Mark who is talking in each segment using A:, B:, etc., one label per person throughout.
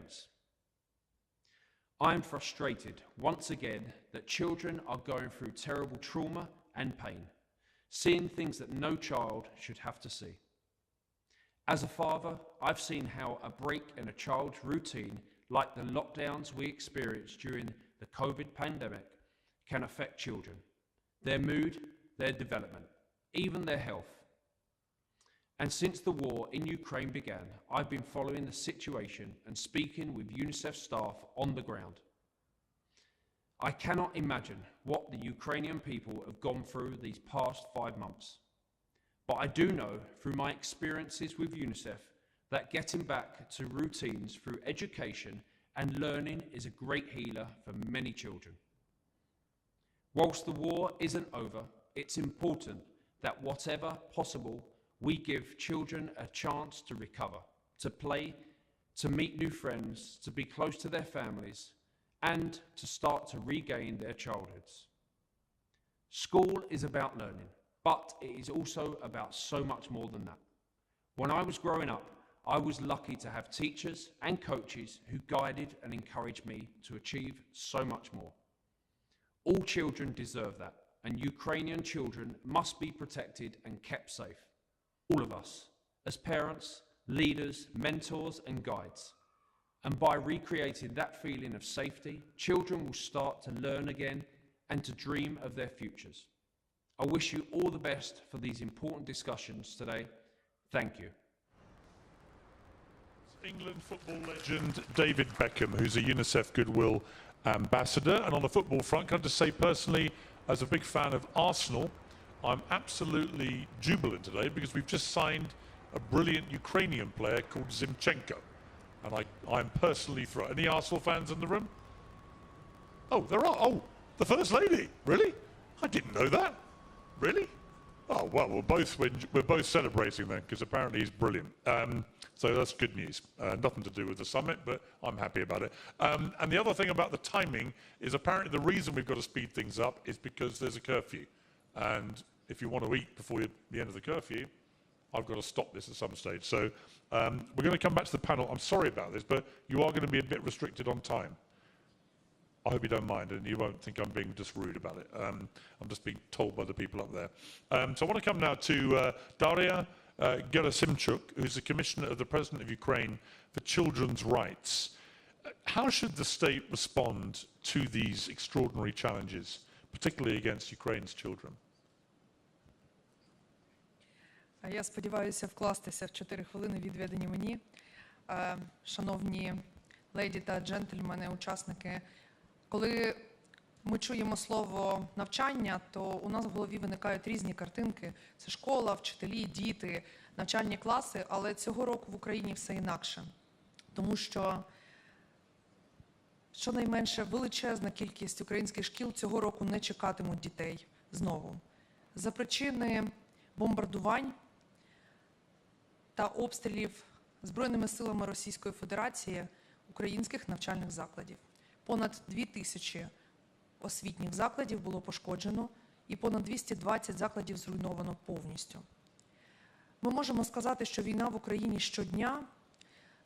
A: parents. I am frustrated once again that children are going through terrible trauma and pain, seeing things that no child should have to see. As a father, I've seen how a break in a child's routine, like the lockdowns we experienced during the COVID pandemic, can affect children, their mood, their development, even their health. And since the war in Ukraine began, I've been following the situation and speaking with UNICEF staff on the ground. I cannot imagine what the Ukrainian people have gone through these past 5 months. But I do know through my experiences with UNICEF that getting back to routines through education and learning is a great healer for many children. Whilst the war isn't over, it's important that whatever possible, we give children a chance to recover, to play, to meet new friends, to be close to their families, and to start to regain their childhoods. School is about learning, but it is also about so much more than that. When I was growing up, I was lucky to have teachers and coaches who guided and encouraged me to achieve so much more. All children deserve that, and Ukrainian children must be protected and kept safe. All of us, as parents, leaders, mentors and guides. And by recreating that feeling of safety, children will start to learn again and to dream of their futures. I wish you all the best for these important discussions today. Thank you.
B: England football legend David Beckham, who's a UNICEF Goodwill Ambassador. And on the football front, can I just say personally, as a big fan of Arsenal, I'm absolutely jubilant today because we've just signed a brilliant Ukrainian player called Zinchenko. And I'm personally thrilled. Any Arsenal fans in the room? Oh, there are. Oh, the First Lady. Really? I didn't know that. Really? Oh, well, we're both celebrating then, because apparently he's brilliant. So that's good news. Nothing to do with the summit, but I'm happy about it. And the other thing about the timing is apparently the reason we've got to speed things up is because there's a curfew. And if you want to eat before the end of the curfew, I've got to stop this at some stage. So we're going to come back to the panel. I'm sorry about this, but you are going to be a bit restricted on time. I hope you don't mind, and you won't think I'm being just rude about it. I'm just being told by the people up there. So I want to come now to Daria Gerasimchuk, who's the Commissioner of the President of Ukraine for Children's Rights. How should the state respond to these extraordinary challenges, particularly against Ukraine's children?
C: Я сподіваюся вкластися в 4 хвилини, відведені мені. Шановні леді та джентльмени, учасники, коли ми чуємо слово «навчання», то у нас в голові виникають різні картинки. Це школа, вчителі, діти, навчальні класи, але цього року в Україні все інакше. Тому що щонайменше величезна кількість українських шкіл цього року не чекатимуть дітей знову. За причини бомбардувань та обстрілів Збройними силами Російської Федерації українських навчальних закладів. Понад 2000 освітніх закладів було пошкоджено і понад 220 закладів зруйновано повністю. Ми можемо сказати, що війна в Україні щодня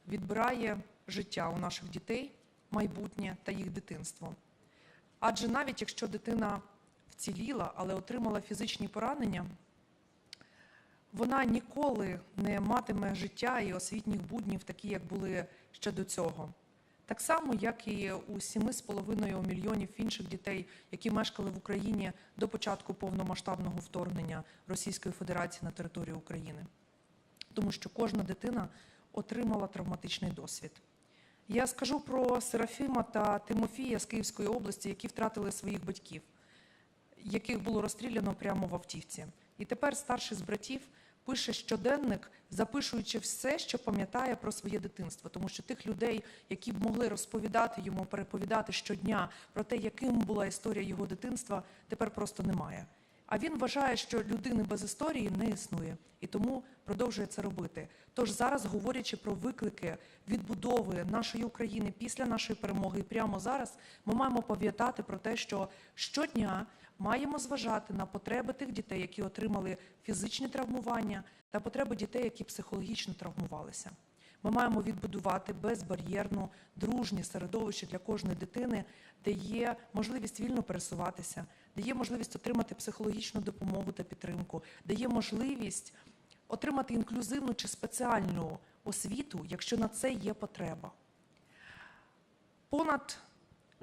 C: відбирає життя у наших дітей, майбутнє та їх дитинство. Адже навіть якщо дитина вціліла, але отримала фізичні поранення, вона ніколи не матиме життя і освітніх буднів такі, як були ще до цього. Так само, як і у 7,5 мільйонів інших дітей, які мешкали в Україні до початку повномасштабного вторгнення Російської Федерації на територію України. Тому що кожна дитина отримала травматичний досвід. Я скажу про Серафіма та Тимофія з Київської області, які втратили своїх батьків, яких було розстріляно прямо в автівці. І тепер старший з братів пише щоденник, запишуючи все, що пам'ятає про своє дитинство. Тому що тих людей, які б могли розповідати йому, переповідати щодня про те, яким була історія його дитинства, тепер просто немає. А він вважає, що людини без історії не існує, і тому продовжує це робити. Тож зараз, говорячи про виклики відбудови нашої України після нашої перемоги, і прямо зараз ми маємо пам'ятати про те, що щодня маємо зважати на потреби тих дітей, які отримали фізичні травмування, та потреби дітей, які психологічно травмувалися. Ми маємо відбудувати безбар'єрну, дружнє середовище для кожної дитини, де є можливість вільно пересуватися, де є можливість отримати психологічну допомогу та підтримку, де є можливість отримати інклюзивну чи спеціальну освіту, якщо на це є потреба.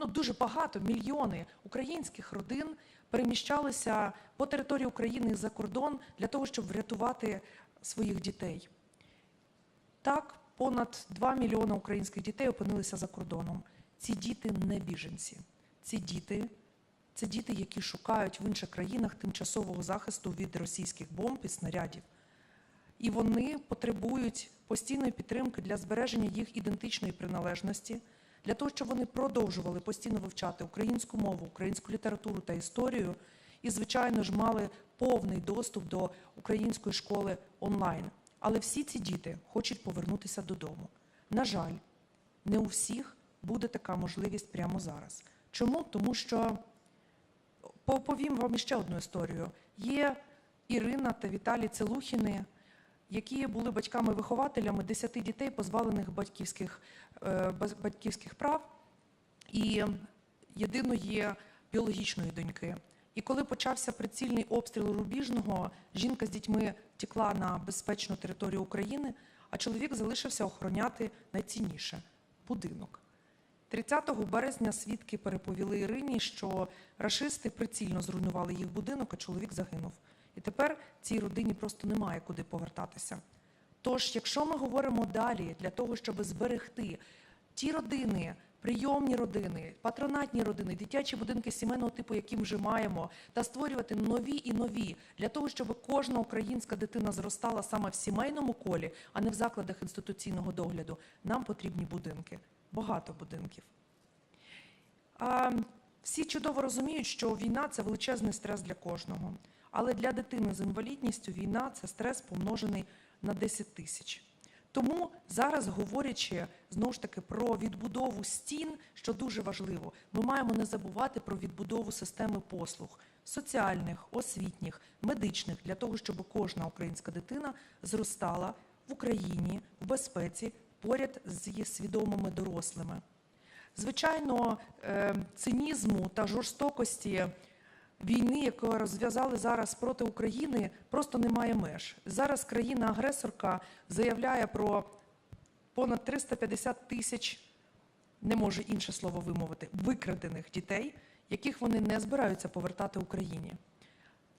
C: Дуже багато, мільйони українських родин переміщалися по території України і за кордон для того, щоб врятувати своїх дітей. Так, понад 2 мільйони українських дітей опинилися за кордоном. Ці діти не біженці. Ці діти, які шукають в інших країнах тимчасового захисту від російських бомб і снарядів. І вони потребують постійної підтримки для збереження їх ідентичної приналежності, для того, щоб вони продовжували постійно вивчати українську мову, українську літературу та історію і, звичайно ж, мали повний доступ до української школи онлайн. Але всі ці діти хочуть повернутися додому. На жаль, не у всіх буде така можливість прямо зараз. Чому? Тому що, повім вам іще одну історію. Є Ірина та Віталій Целухіни, які були батьками-вихователями 10 дітей, позбавлених батьківських прав і єдиної біологічної доньки. І коли почався прицільний обстріл Рубіжного, жінка з дітьми втекла на безпечну територію України, а чоловік залишився охороняти найцінніше – будинок. 30 березня свідки переповіли Ірині, що рашисти прицільно зруйнували їх будинок, а чоловік загинув. І тепер цій родині просто немає куди повертатися. Тож, якщо ми говоримо далі для того, щоб зберегти ті родини, прийомні родини, патронатні родини, дитячі будинки сімейного типу, які ми вже маємо, та створювати нові і нові, для того, щоб кожна українська дитина зростала саме в сімейному колі, а не в закладах інституційного догляду, нам потрібні будинки. Багато будинків. Всі чудово розуміють, що війна – це величезний стрес для кожного. Але для дитини з інвалідністю війна – це стрес помножений на 10 тисяч. Тому зараз, говорячи, знову ж таки, про відбудову стін, що дуже важливо, ми маємо не забувати про відбудову системи послуг – соціальних, освітніх, медичних, для того, щоб кожна українська дитина зростала в Україні, в безпеці, поряд з її свідомими дорослими. Звичайно, цинізму та жорстокості війни, яку розв'язали зараз проти України, просто немає меж. Зараз країна-агресорка заявляє про понад 350 тисяч, не може інше слово вимовити, викрадених дітей, яких вони не збираються повертати Україні.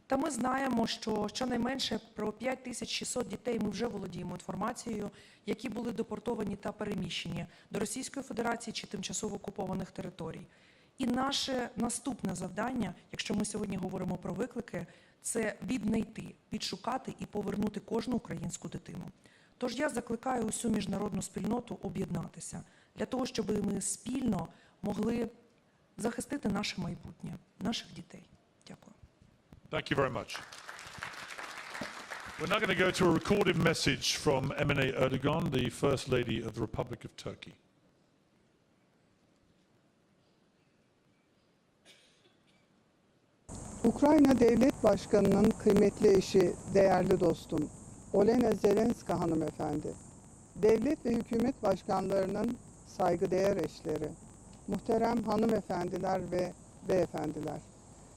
C: Та ми знаємо, що щонайменше про 5600 дітей ми вже володіємо інформацією, які були депортовані та переміщені до Російської Федерації чи тимчасово окупованих територій. І наше наступне завдання, якщо ми сьогодні говоримо про виклики, це віднайти, відшукати і повернути кожну українську дитину. Тож я закликаю усю міжнародну спільноту об'єднатися для того, щоб ми спільно могли захистити наше майбутнє, наших дітей. Дякую.
B: Thank you very much. We're now going to go to a recorded message from Emine Erdogan, the First Lady of the Republic of Turkey.
D: Ukrayna Devlet Başkanı'nın kıymetli eşi, değerli dostum, Olena Zelenska hanımefendi, devlet ve hükümet başkanlarının saygıdeğer eşleri, muhterem hanımefendiler ve beyefendiler,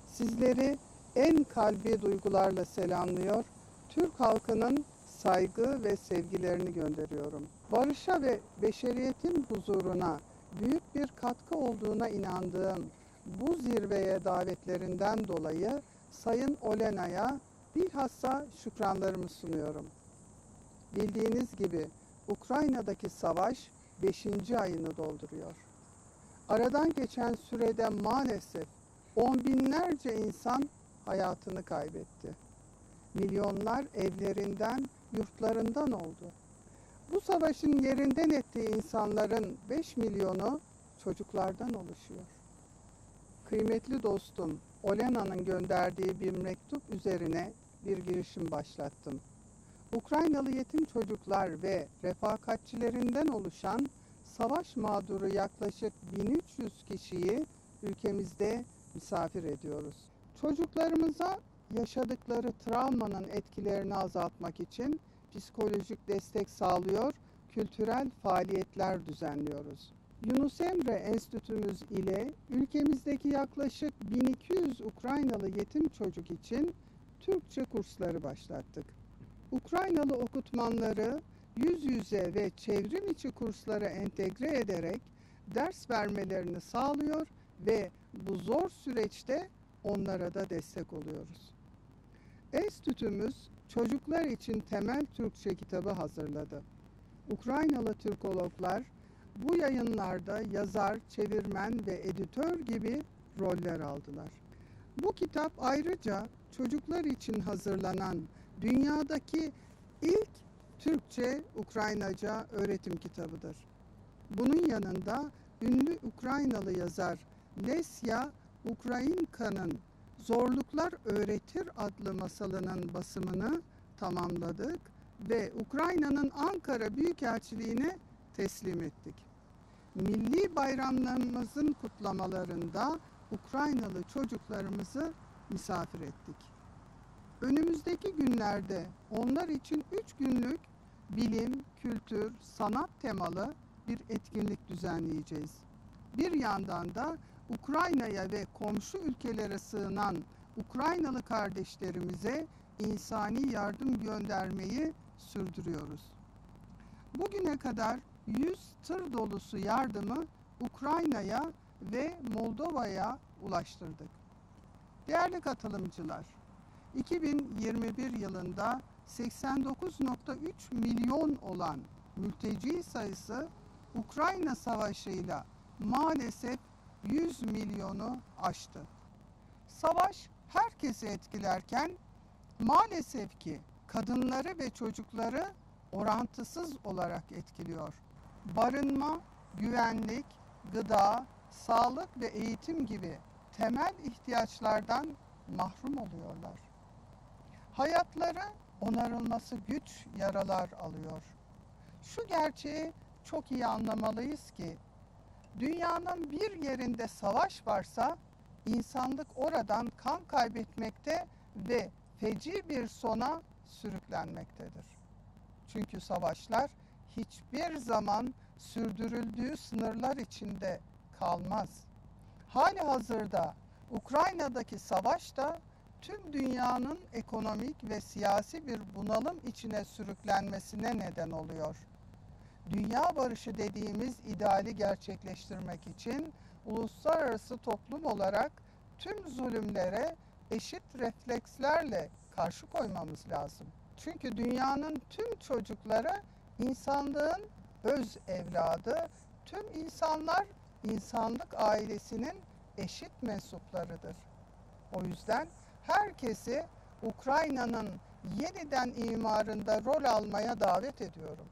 D: sizleri en kalbi duygularla selamlıyor, Türk halkının saygı ve sevgilerini gönderiyorum. Barışa ve beşeriyetin huzuruna büyük bir katkı olduğuna inandığım bu zirveye davetlerinden dolayı Sayın Olena'ya bilhassa şükranlarımı sunuyorum. Bildiğiniz gibi Ukrayna'daki savaş 5. ayını dolduruyor. Aradan geçen sürede maalesef on binlerce insan hayatını kaybetti. Milyonlar evlerinden, yurtlarından oldu. Bu savaşın yerinden ettiği insanların 5 milyonu çocuklardan oluşuyor. Kıymetli dostum Olena'nın gönderdiği bir mektup üzerine bir girişim başlattım. Ukraynalı yetim çocuklar ve refakatçilerinden oluşan savaş mağduru yaklaşık 1300 kişiyi ülkemizde misafir ediyoruz. Çocuklarımıza yaşadıkları travmanın etkilerini azaltmak için psikolojik destek sağlıyor kültürel faaliyetler düzenliyoruz. Yunus Emre Enstitümüz ile ülkemizdeki yaklaşık 1200 Ukraynalı yetim çocuk için Türkçe kursları başlattık. Ukraynalı okutmanları yüz yüze ve çevrim içi kurslara entegre ederek ders vermelerini sağlıyor ve bu zor süreçte onlara da destek oluyoruz. Enstitümüz çocuklar için temel Türkçe kitabı hazırladı. Ukraynalı Türkologlar bu yayınlarda yazar, çevirmen ve editör gibi roller aldılar. Bu kitap ayrıca çocuklar için hazırlanan dünyadaki ilk Türkçe Ukraynaca öğretim kitabıdır. Bunun yanında ünlü Ukraynalı yazar Lesya Ukrainka'nın Zorluklar Öğretir adlı masalının basımını tamamladık ve Ukrayna'nın Ankara Büyükelçiliğine teslim ettik. Milli bayramlarımızın kutlamalarında Ukraynalı çocuklarımızı misafir ettik. Önümüzdeki günlerde onlar için 3 günlük bilim, kültür, sanat temalı bir etkinlik düzenleyeceğiz. Bir yandan da Ukrayna'ya ve komşu ülkelere sığınan Ukraynalı kardeşlerimize insani yardım göndermeyi sürdürüyoruz. Bugüne kadar 100 tır dolusu yardımı Ukrayna'ya ve Moldova'ya ulaştırdık. Değerli katılımcılar, 2021 yılında 89,3 milyon olan mülteci sayısı Ukrayna Savaşı'yla maalesef 100 milyonu aştı. Savaş herkesi etkilerken maalesef ki kadınları ve çocukları orantısız olarak etkiliyor. Barınma, güvenlik, gıda, sağlık ve eğitim gibi temel ihtiyaçlardan mahrum oluyorlar. Hayatları onarılması güç yaralar alıyor. Şu gerçeği çok iyi anlamalıyız ki dünyanın bir yerinde savaş varsa insanlık oradan kan kaybetmekte ve feci bir sona sürüklenmektedir. Çünkü savaşlar hiçbir zaman sürdürüldüğü sınırlar içinde kalmaz. Halihazırda Ukrayna'daki savaş da tüm dünyanın ekonomik ve siyasi bir bunalım içine sürüklenmesine neden oluyor. Dünya barışı dediğimiz ideali gerçekleştirmek için uluslararası toplum olarak tüm zulümlere eşit reflekslerle karşı koymamız lazım. Çünkü dünyanın tüm çocukları insanlığın öz evladı, tüm insanlar insanlık ailesinin eşit mensuplarıdır. O yüzden herkesi Ukrayna'nın yeniden imarında rol almaya davet ediyorum.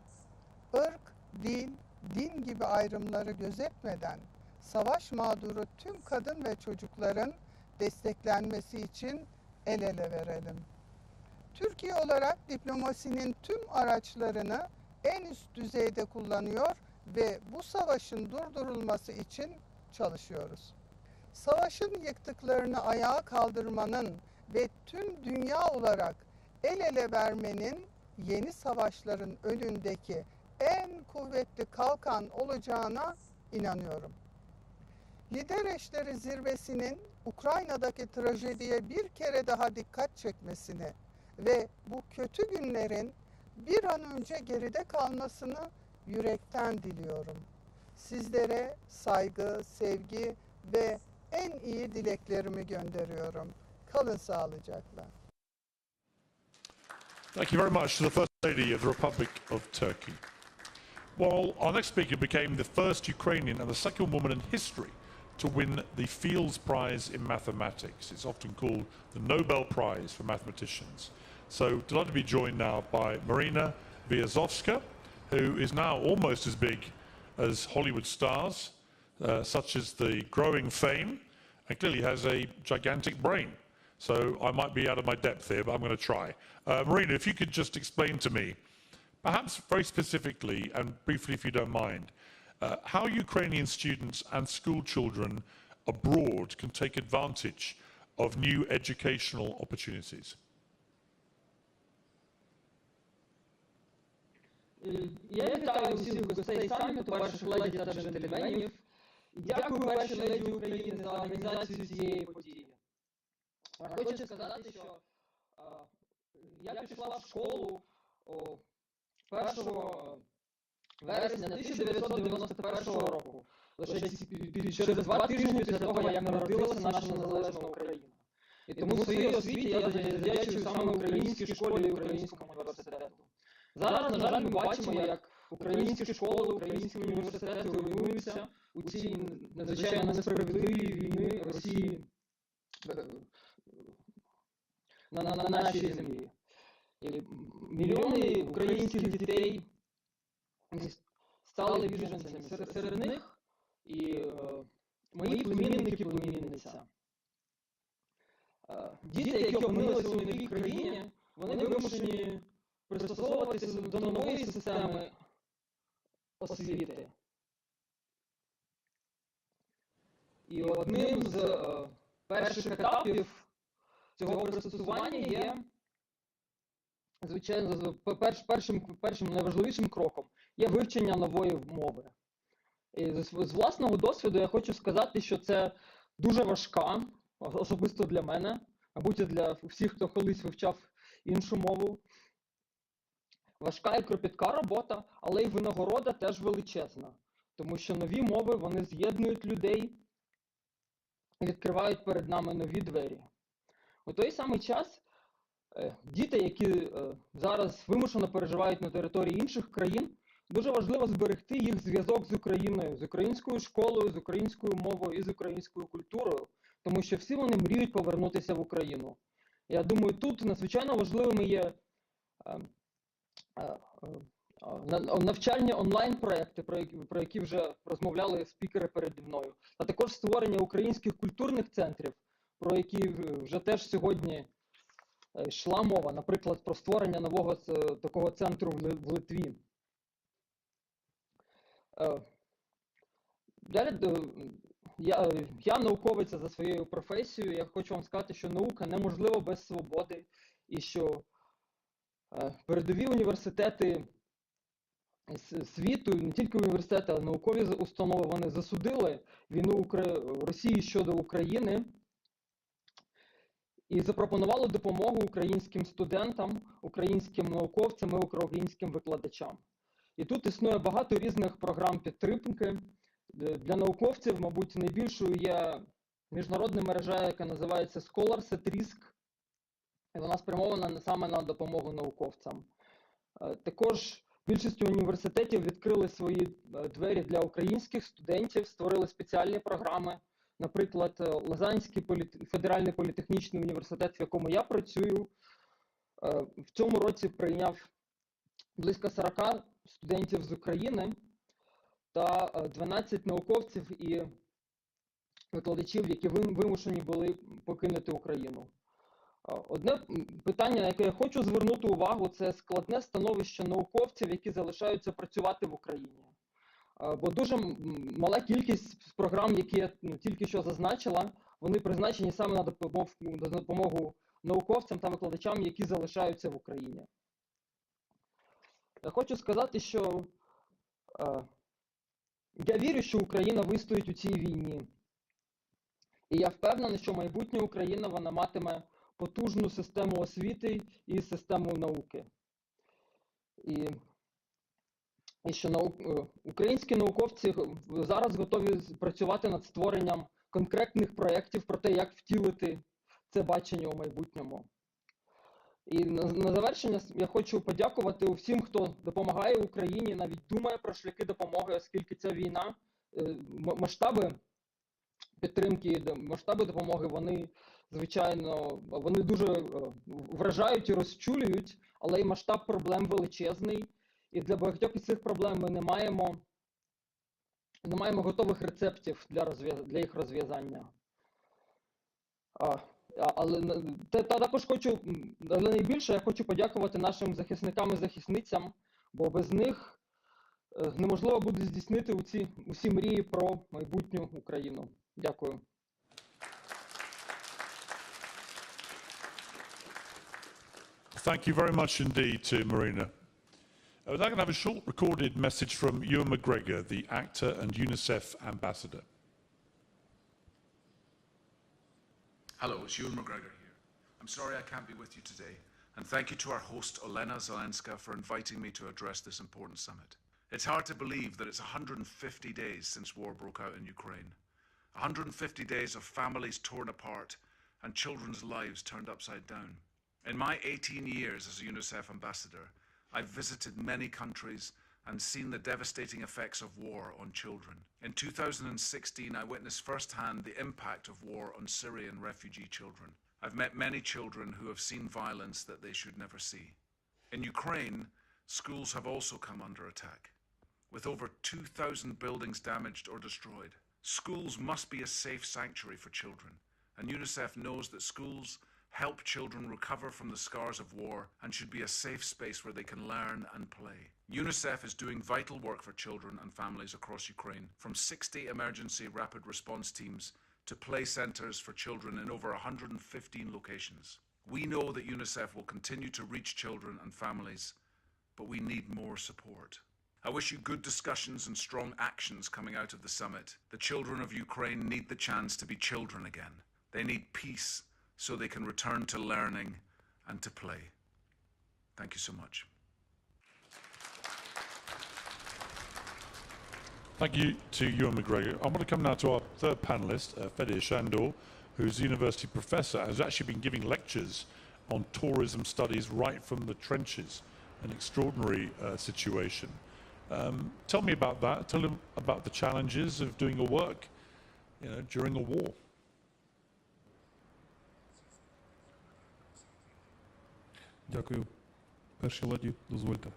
D: Irk, dil, din gibi ayrımları gözetmeden savaş mağduru tüm kadın ve çocukların desteklenmesi için el ele verelim. Türkiye olarak diplomasinin tüm araçlarını en üst düzeyde kullanıyor ve bu savaşın durdurulması için çalışıyoruz. Savaşın yıktıklarını ayağa kaldırmanın ve tüm dünya olarak el ele vermenin yeni savaşların önündeki en kuvvetli kalkan olacağına inanıyorum. Lider eşleri zirvesinin Ukrayna'daki trajediye bir kere daha dikkat çekmesini ve bu kötü günlerin bir an önce geride kalmasını yürekten diliyorum. Sizlere saygı, sevgi ve en iyi dileklerimi gönderiyorum. Kalın sağlıcakla.
B: Thank you very much to the First Lady of the Republic of Turkey. While our next speaker became the first Ukrainian and the second woman in history to win the Fields Prize in Mathematics. It's often called the Nobel Prize for Mathematicians. So delighted to be joined now by Marina Vyazovska, who is now almost as big as Hollywood stars, such as the growing fame, and clearly has a gigantic brain. So I might be out of my depth here, but I'm going to try. Marina, if you could just explain to me, perhaps very specifically and briefly if you don't mind, how Ukrainian students and school children abroad can take advantage of new educational opportunities.
E: Я вітаю усіх гостей саміту, перших леді та джентльменів. І дякую першій леді України за організацію цієї події. Хочу сказати, що я пішла в школу 1 вересня 1991 року. Лише через 2 тижні після того, як народилася наша незалежна Україна. І тому своїй освіті я завдячую саме українській школі і українському університету. Зараз, на жаль, ми бачимо, як українські школи, українські університети руйнуються у цій надзвичайно несправедливій війни Росії на нашій землі. І мільйони українських дітей стали біженцями. Серед них і мої племінники, племінниця. Діти, які опинилися у новій країні, вони вимушені пристосовуватися до нової системи освіти. І одним з перших етапів цього пристосування є, звичайно, першим найважливішим кроком є вивчення нової мови. І з власного досвіду я хочу сказати, що це дуже важка, особисто для мене, мабуть, і для всіх, хто колись вивчав іншу мову. Важка і кропітка робота, але й винагорода теж величезна. Тому що нові мови, вони з'єднують людей і відкривають перед нами нові двері. У той самий час діти, які зараз вимушено переживають на території інших країн, дуже важливо зберегти їх зв'язок з Україною, з українською школою, з українською мовою і з українською культурою, тому що всі вони мріють повернутися в Україну. Я думаю, тут надзвичайно важливими є навчальні онлайн-проекти, про які вже розмовляли спікери переді мною, а також створення українських культурних центрів, про які вже теж сьогодні йшла мова, наприклад, про створення нового такого центру в Литві. Я науковець за своєю професією, я хочу вам сказати, що наука неможлива без свободи, і що передові університети світу, не тільки університети, а наукові установи, вони засудили війну Росії щодо України і запропонували допомогу українським студентам, українським науковцям і українським викладачам. І тут існує багато різних програм підтримки. Для науковців, мабуть, найбільшою є міжнародна мережа, яка називається Scholars at Risk. І вона спрямована саме на допомогу науковцям. Також більшість університетів відкрили свої двері для українських студентів, створили спеціальні програми. Наприклад, Лозанський федеральний політехнічний університет, в якому я працюю, в цьому році прийняв близько 40 студентів з України та 12 науковців і викладачів, які вимушені були покинути Україну. Одне питання, на яке я хочу звернути увагу, це складне становище науковців, які залишаються працювати в Україні. Бо дуже мала кількість програм, які я тільки що зазначила, вони призначені саме на допомогу науковцям та викладачам, які залишаються в Україні. Я хочу сказати, що я вірю, що Україна вистоїть у цій війні. І я впевнений, що майбутнє України, вона матиме потужну систему освіти і систему науки. І що українські науковці зараз готові працювати над створенням конкретних проєктів про те, як втілити це бачення у майбутньому. І на завершення я хочу подякувати усім, хто допомагає Україні, навіть думає про шляхи допомоги, оскільки ця війна, масштаби підтримки, масштаби допомоги, вони, звичайно, вони дуже вражають і розчулюють, але і масштаб проблем величезний. І для багатьох із цих проблем ми не маємо готових рецептів для їх розв'язання. Але також але найбільше я хочу подякувати нашим захисникам і захисницям, бо без них неможливо буде здійснити усі мрії про майбутню Україну. Дякую.
B: Thank you very much indeed to Marina. I would like to have a short recorded message from Ewan McGregor, the actor and UNICEF ambassador.
F: Hello, it's Ewan McGregor here. I'm sorry I can't be with you today, and thank you to our host, Olena Zelenska, for inviting me to address this important summit. It's hard to believe that it's 150 days since war broke out in Ukraine. 150 days of families torn apart and children's lives turned upside down. In my 18 years as a UNICEF ambassador, I've visited many countries and seen the devastating effects of war on children. In 2016, I witnessed firsthand the impact of war on Syrian refugee children. I've met many children who have seen violence that they should never see. In Ukraine, schools have also come under attack, with over 2,000 buildings damaged or destroyed. Schools must be a safe sanctuary for children, and UNICEF knows that schools help children recover from the scars of war and should be a safe space where they can learn and play. UNICEF is doing vital work for children and families across Ukraine, from 60 emergency rapid response teams to play centres for children in over 115 locations. We know that UNICEF will continue to reach children and families, but we need more support. I wish you good discussions and strong actions coming out of the summit. The children of Ukraine need the chance to be children again. They need peace so they can return to learning and to play. Thank you so much.
B: Thank you to Ewan McGregor. I'm going to come now to our third panelist, Fede Shandor, who's a university professor and has actually been giving lectures on tourism studies right from the trenches, an extraordinary situation. Tell me about that. Tell them about the challenges of doing your work, during a war.
G: Дякую. Першій леді, дозвольте.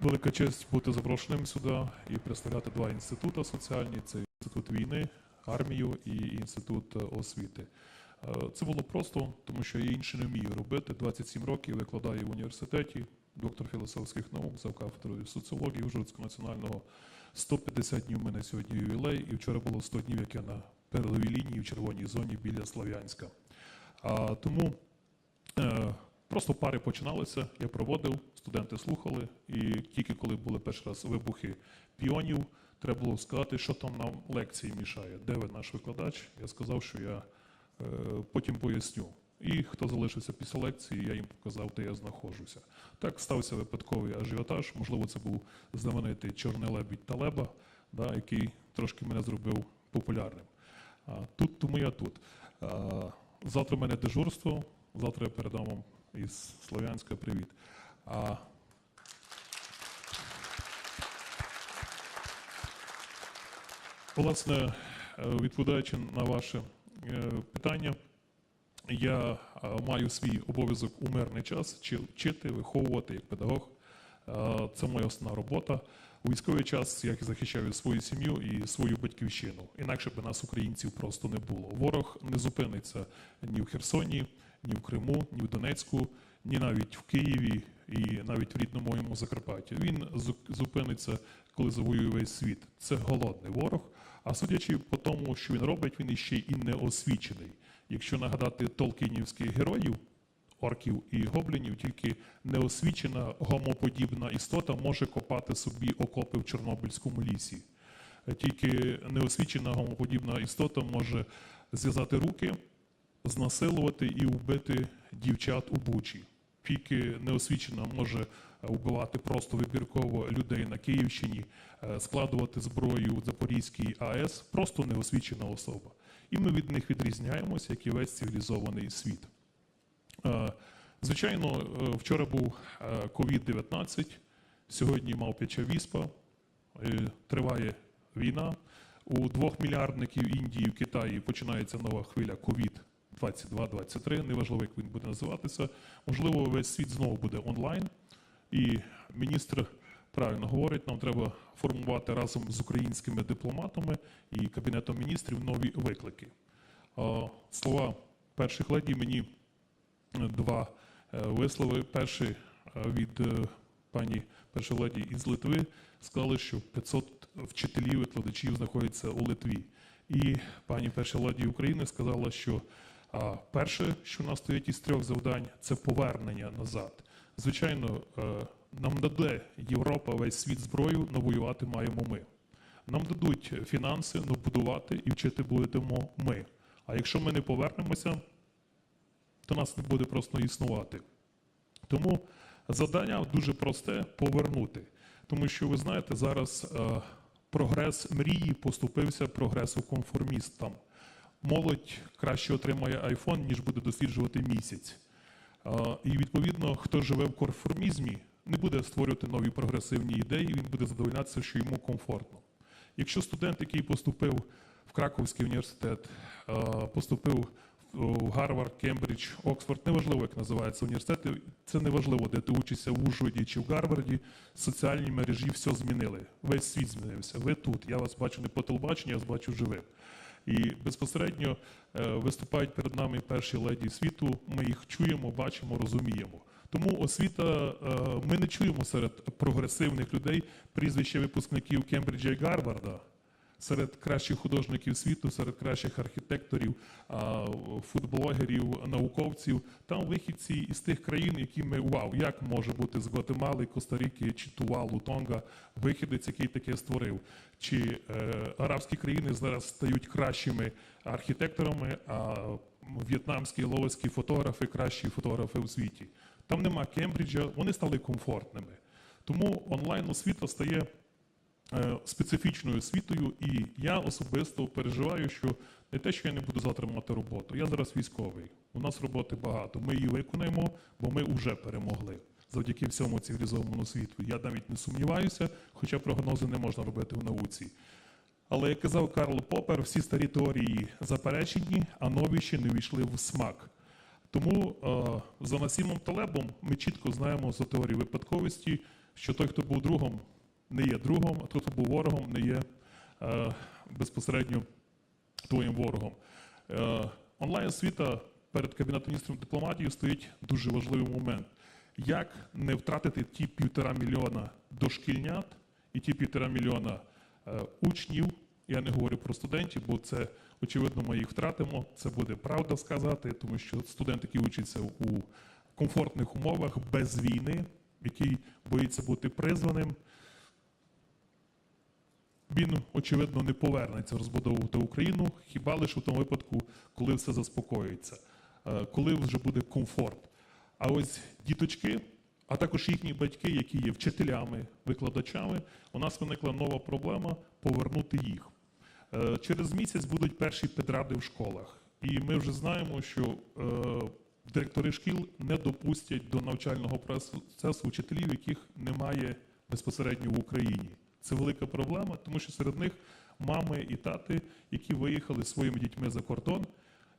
G: Велика честь бути запрошеним сюди і представляти два інститути соціальні. Це інститут війни, армію і інститут освіти. Це було просто, тому що я інше не вмію робити. 27 років викладаю в університеті, доктор філософських наук за кафедрою соціології Ужгородського національного. 150 днів у мене сьогодні ювілей, і вчора було 100 днів, як я на передовій лінії в червоній зоні біля Слов'янська. Тому просто пари починалися, я проводив, студенти слухали, і тільки коли були перший раз вибухи піонів, треба було сказати, що там нам лекції мішає, де ви наш викладач. Я сказав, що я потім поясню. І хто залишився після лекції, я їм показав, де я знаходжуся. Так стався випадковий ажіотаж, можливо, це був знаменитий «Чорний лебідь Талеба», який трошки мене зробив популярним. Тому я тут. Завтра в мене дежурство, завтра я передам вам із Слов'янська привіт. Власне, відповідаючи на ваше питання, я маю свій обов'язок у мирний час вчити, виховувати як педагог. Це моя основна робота. У військовий час я захищаю свою сім'ю і свою батьківщину. Інакше б нас, українців, просто не було. Ворог не зупиниться ні в Херсоні, ні в Криму, ні в Донецьку, ні навіть в Києві і навіть в рідному моєму Закарпатті. Він зупиниться, коли завоює весь світ. Це голодний ворог. А судячи по тому, що він робить, він іще і не освічений. Якщо нагадати толкінівських героїв, орків і гоблінів, тільки неосвічена гомоподібна істота може копати собі окопи в Чорнобильському лісі. Тільки неосвічена гомоподібна істота може зв'язати руки, знасилувати і вбити дівчат у Бучі. Тільки неосвічена може вбивати просто вибірково людей на Київщині, складувати зброю в Запорізькій АЕС, просто неосвічена особа. І ми від них відрізняємося, як і весь цивілізований світ. Звичайно, вчора був COVID-19, сьогодні мавпяча віспа, триває війна. У 2 мільярдників Індії і Китаї починається нова хвиля COVID-22-23, неважливо, як він буде називатися. Можливо, весь світ знову буде онлайн. І міністр правильно говорить, нам треба формувати разом з українськими дипломатами і Кабінетом міністрів нові виклики. Слова перших леді мені два вислови. Перший від пані першої леді із Литви сказали, що 500 вчителів, викладачів знаходяться у Литві. І пані перша леді України сказала, що перше, що у нас стоїть із 3 завдань, це повернення назад. Звичайно, нам даде Європа, весь світ зброю, но воювати маємо ми. Нам дадуть фінанси, но будувати і вчити будемо ми. А якщо ми не повернемося, то нас не буде просто існувати. Тому завдання дуже просте – повернути. Тому що, ви знаєте, зараз прогрес мрії поступився прогресу конформістам. Молодь краще отримає айфон, ніж буде досліджувати місяць. І, відповідно, хто живе в конформізмі, не буде створювати нові прогресивні ідеї, він буде задовольнятися, що йому комфортно. Якщо студент, який поступив в Краковський університет, поступив в Гарвард, Кембридж, Оксфорд, неважливо, як називаються університети, це неважливо, де ти учишся в Ужгороді чи в Гарварді, соціальні мережі все змінили, весь світ змінився. Ви тут, я вас бачу не по телебаченню, я вас бачу живих. І безпосередньо виступають перед нами перші леді світу, ми їх чуємо, бачимо, розуміємо. Тому освіта, ми не чуємо серед прогресивних людей прізвища випускників Кембриджа і Гарварда, серед кращих художників світу, серед кращих архітекторів, фудблогерів, науковців. Там вихідці із тих країн, які ми, вау, як може бути з Гватемали, Коста-Ріки, чи Тувалу, Тонга, вихідець, який таке створив. Чи арабські країни зараз стають кращими архітекторами, а в'єтнамські, лаоські фотографи – кращі фотографи у світі. Там нема Кембриджа, вони стали комфортними. Тому онлайн-освіта стає специфічною освітою, і я особисто переживаю, що не те, що я не буду завтра мати роботу. Я зараз військовий, у нас роботи багато, ми її виконаємо, бо ми вже перемогли завдяки всьому цивілізованому світу. Я навіть не сумніваюся, хоча прогнози не можна робити в науці. Але, як казав Карл Поппер, всі старі теорії заперечені, а нові ще не війшли в смак. Тому за Насімом Талебом ми чітко знаємо за теорію випадковості, що той, хто був другом, не є другом, а той, хто був ворогом, не є безпосередньо твоїм ворогом. Онлайн-освіта перед Кабінетом міністрів дипломатії стоїть дуже важливий момент. Як не втратити ті 1,5 мільйона дошкільнят і ті 1,5 мільйона учнів, я не говорю про студентів, бо це, очевидно, ми їх втратимо, це буде правда сказати, тому що студент, який учиться у комфортних умовах, без війни, який боїться бути призваним, він, очевидно, не повернеться розбудовувати Україну, хіба лише в тому випадку, коли все заспокоїться, коли вже буде комфорт. А ось діточки, а також їхні батьки, які є вчителями, викладачами, у нас виникла нова проблема – повернути їх. Через місяць будуть перші педради в школах. І ми вже знаємо, що директори шкіл не допустять до навчального процесу вчителів, яких немає безпосередньо в Україні. Це велика проблема, тому що серед них мами і тати, які виїхали зі своїми дітьми за кордон,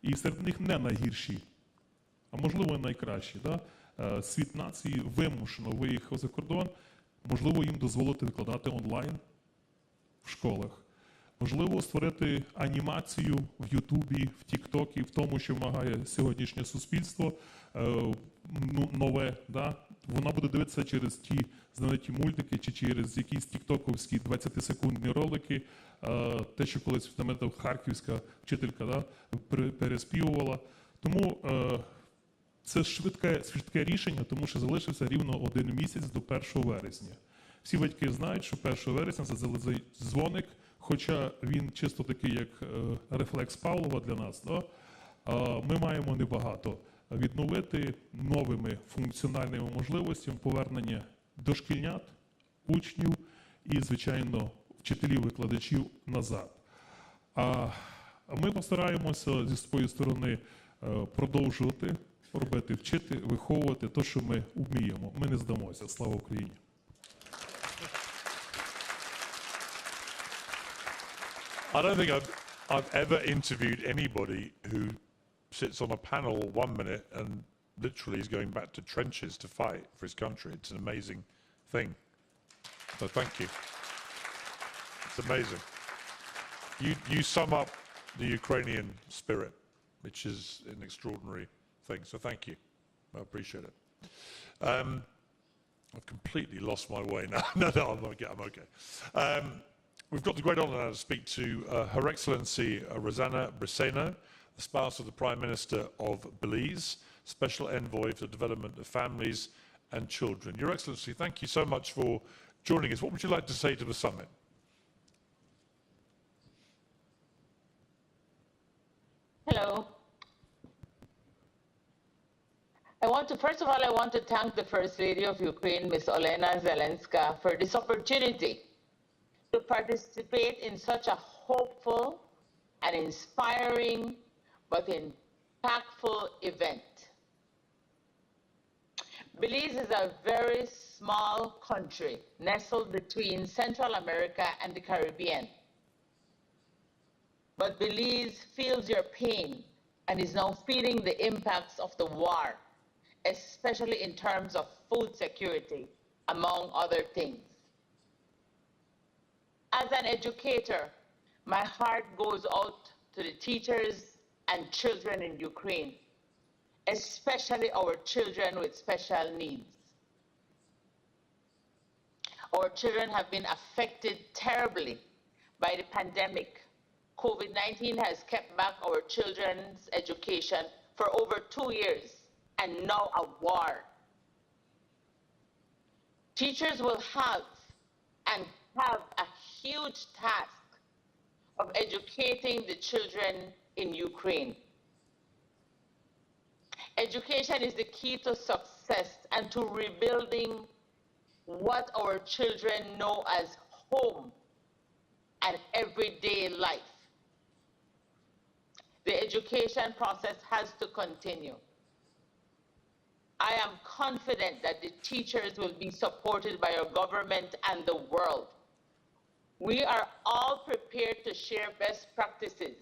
G: і серед них не найгірші, а можливо найкращі. Да? Світ нації вимушено виїхав за кордон, можливо їм дозволити викладати онлайн в школах. Можливо, створити анімацію в Ютубі, в Тік-Токі, в тому, що вимагає сьогоднішнє суспільство, нове. Да? Вона буде дивитися через ті знамениті мультики чи через якісь тіктоковські 20-секундні ролики, те, що колись знаменита харківська вчителька, да, переспівувала. Тому це швидке рішення, тому що залишився рівно 1 місяць до 1 вересня. Всі батьки знають, що 1 вересня це дзвоник, хоча він чисто такий, як рефлекс Павлова для нас, да? Ми маємо небагато відновити новими функціональними можливостями повернення дошкільнят, учнів і, звичайно, вчителів-викладачів назад. А ми постараємося зі своєї сторони продовжувати робити, вчити, виховувати те, що ми вміємо. Ми не здамося. Слава Україні!
B: I don't think I've ever interviewed anybody who sits on a panel 1 minute and literally is going back to trenches to fight for his country. It's an amazing thing. So thank you. It's amazing. You sum up the Ukrainian spirit, which is an extraordinary thing. So thank you. I appreciate it. I've completely lost my way now. No, I'm okay. We've got the great honour now to speak to Her Excellency Rosanna Briseno, the spouse of the Prime Minister of Belize, Special Envoy for the Development of Families and children. Your Excellency, thank you so much for joining us. What would you like to say to the summit?
H: Hello. First of all, I want to thank the First Lady of Ukraine, Ms. Olena Zelenska, for this opportunity to participate in such a hopeful and inspiring but impactful event. Belize is a very small country nestled between Central America and the Caribbean. But Belize feels your pain and is now feeling the impacts of the war, especially in terms of food security, among other things. As an educator, my heart goes out to the teachers and children in Ukraine, especially our children with special needs. Our children have been affected terribly by the pandemic. COVID-19 has kept back our children's education for over 2 years, and now a war. Teachers will have a huge task of educating the children in Ukraine. Education is the key to success and to rebuilding what our children know as home and everyday life. The education process has to continue. I am confident that the teachers will be supported by our government and the world. We are all prepared to share best practices.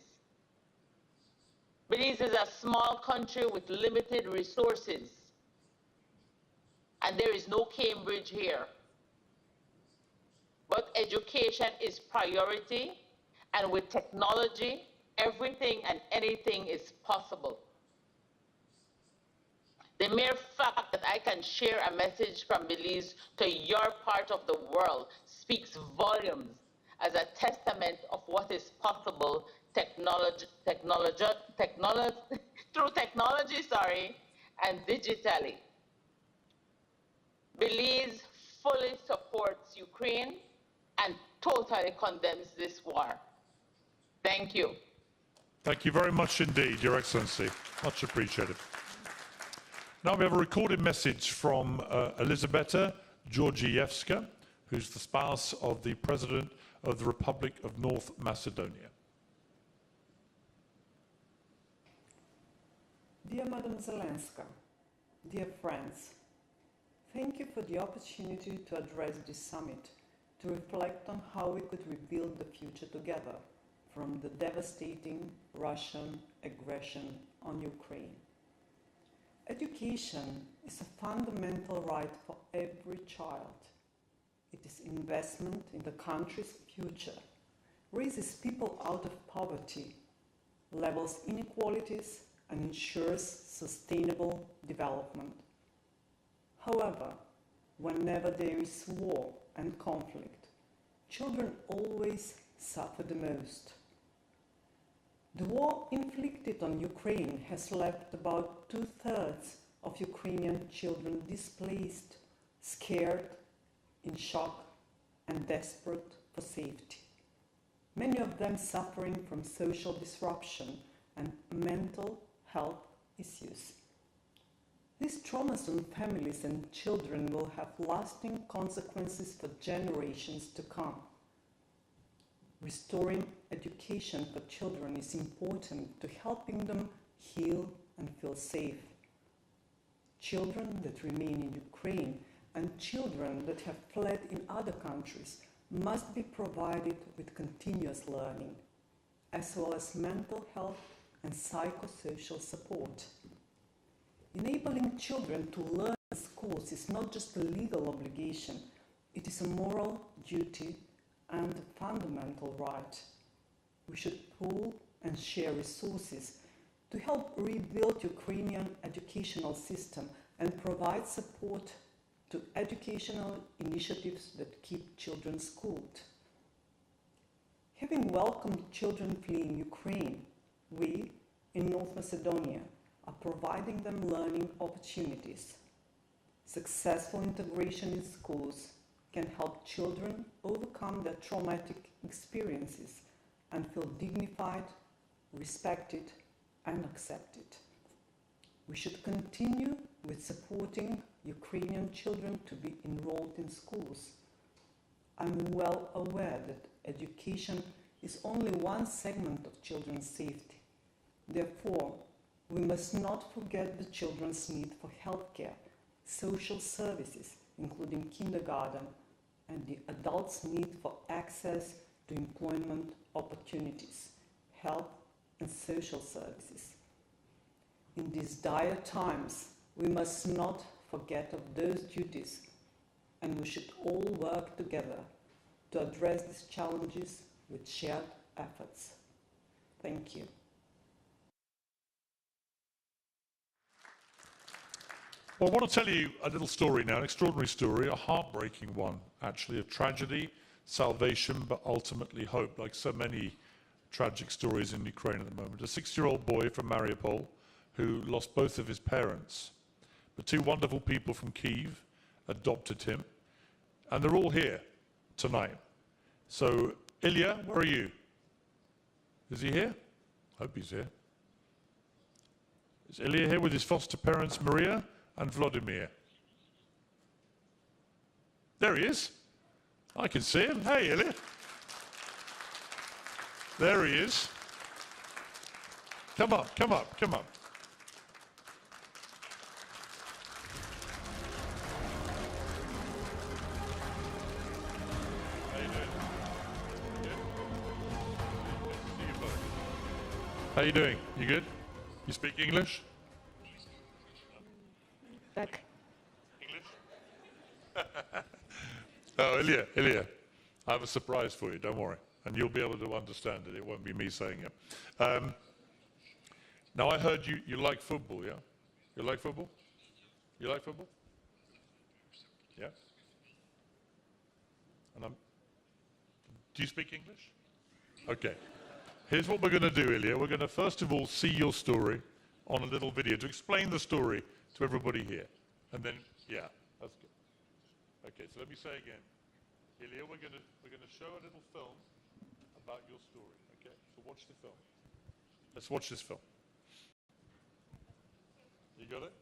H: Belize is a small country with limited resources, and there is no Cambridge here. But education is priority, and with technology, everything and anything is possible. The mere fact that I can share a message from Belize to your part of the world speaks volumes as a testament of what is possible through technology, and digitally. Belize fully supports Ukraine and totally condemns this war. Thank you.
B: Thank you very much indeed, Your Excellency. Much appreciated. Now we have a recorded message from Elizabeta Georgievska, who's the spouse of the President of the Republic of North Macedonia.
I: Dear Madam Zelenska, dear friends, thank you for the opportunity to address this summit, to reflect on how we could rebuild the future together from the devastating Russian aggression on Ukraine. Education is a fundamental right for every child. It is investment in the country's future, raises people out of poverty, levels inequalities, and ensures sustainable development. However, whenever there is war and conflict, children always suffer the most. The war inflicted on Ukraine has left about 2/3 of Ukrainian children displaced, scared, in shock, and desperate for safety. Many of them suffering from social disruption and mental health issues. These traumas on families and children will have lasting consequences for generations to come. Restoring education for children is important to helping them heal and feel safe. Children that remain in Ukraine and children that have fled in other countries must be provided with continuous learning, as well as mental health and psychosocial support. Enabling children to learn in schools is not just a legal obligation, it is a moral duty and a fundamental right. We should pool and share resources to help rebuild Ukrainian educational system and provide support to educational initiatives that keep children schooled. Having welcomed children fleeing Ukraine, we, in North Macedonia, are providing them learning opportunities. Successful integration in schools can help children overcome their traumatic experiences and feel dignified, respected, and accepted. We should continue with supporting Ukrainian children to be enrolled in schools. I'm well aware that education is only one segment of children's safety. Therefore, we must not forget the children's need for healthcare, social services, including kindergarten, and the adults' need for access to employment opportunities, health, and social services. In these dire times, we must not forget of those duties, and we should all work together to address these challenges with shared efforts. Thank you.
B: Well, I want to tell you a little story now, an extraordinary story, a heartbreaking one, actually, of tragedy, salvation, but ultimately hope, like so many tragic stories in Ukraine at the moment. A 6-year-old boy from Mariupol who lost both of his parents. But two wonderful people from Kyiv adopted him, and they're all here tonight. So, Ilya, where are you? Is he here? I hope he's here. Is Ilya here with his foster parents, Maria and Vladimir? There he is. I can see him. Hey, Ilya. There he is. Come up, come up, come up. How you doing? Good? See you both. How you doing? You good? You speak English?
J: Так.
B: English? Oh, Ilya, I have a surprise for you, don't worry. And you'll be able to understand it. It won't be me saying it. Now, I heard you like football, yeah? You like football? You like football? Yeah? And do you speak English? Okay. Here's what we're going to do, Ilya. We're going to first of all see your story on a little video to explain the story to everybody here. And then, yeah, that's good. Okay, so let me say again. Ilya, we're going to show a little film about your story, okay? So watch the film. Let's watch this film. You got it?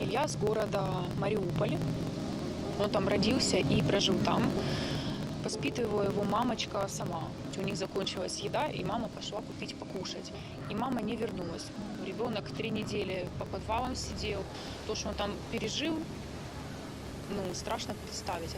J: Илья с города Мариуполь. Он там родился и прожил там. Воспитывала его мамочка сама. У них закончилась еда, и мама пошла купить покушать. И мама не вернулась. Ребенок 3 недели по подвалам сидел. То, что он там пережил, страшно представить.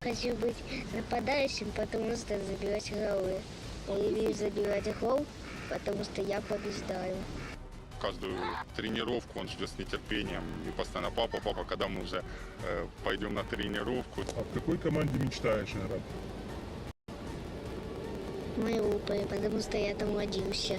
K: Хочу быть нападающим, потому что забивать голы. Я люблю забивать гол, потому что я побеждаю.
L: Каждую тренировку он ждет с нетерпением. И постоянно: папа, когда мы уже пойдем на тренировку.
M: А в какой команде мечтаешь играть?
K: В Мариуполе, потому что я там родился.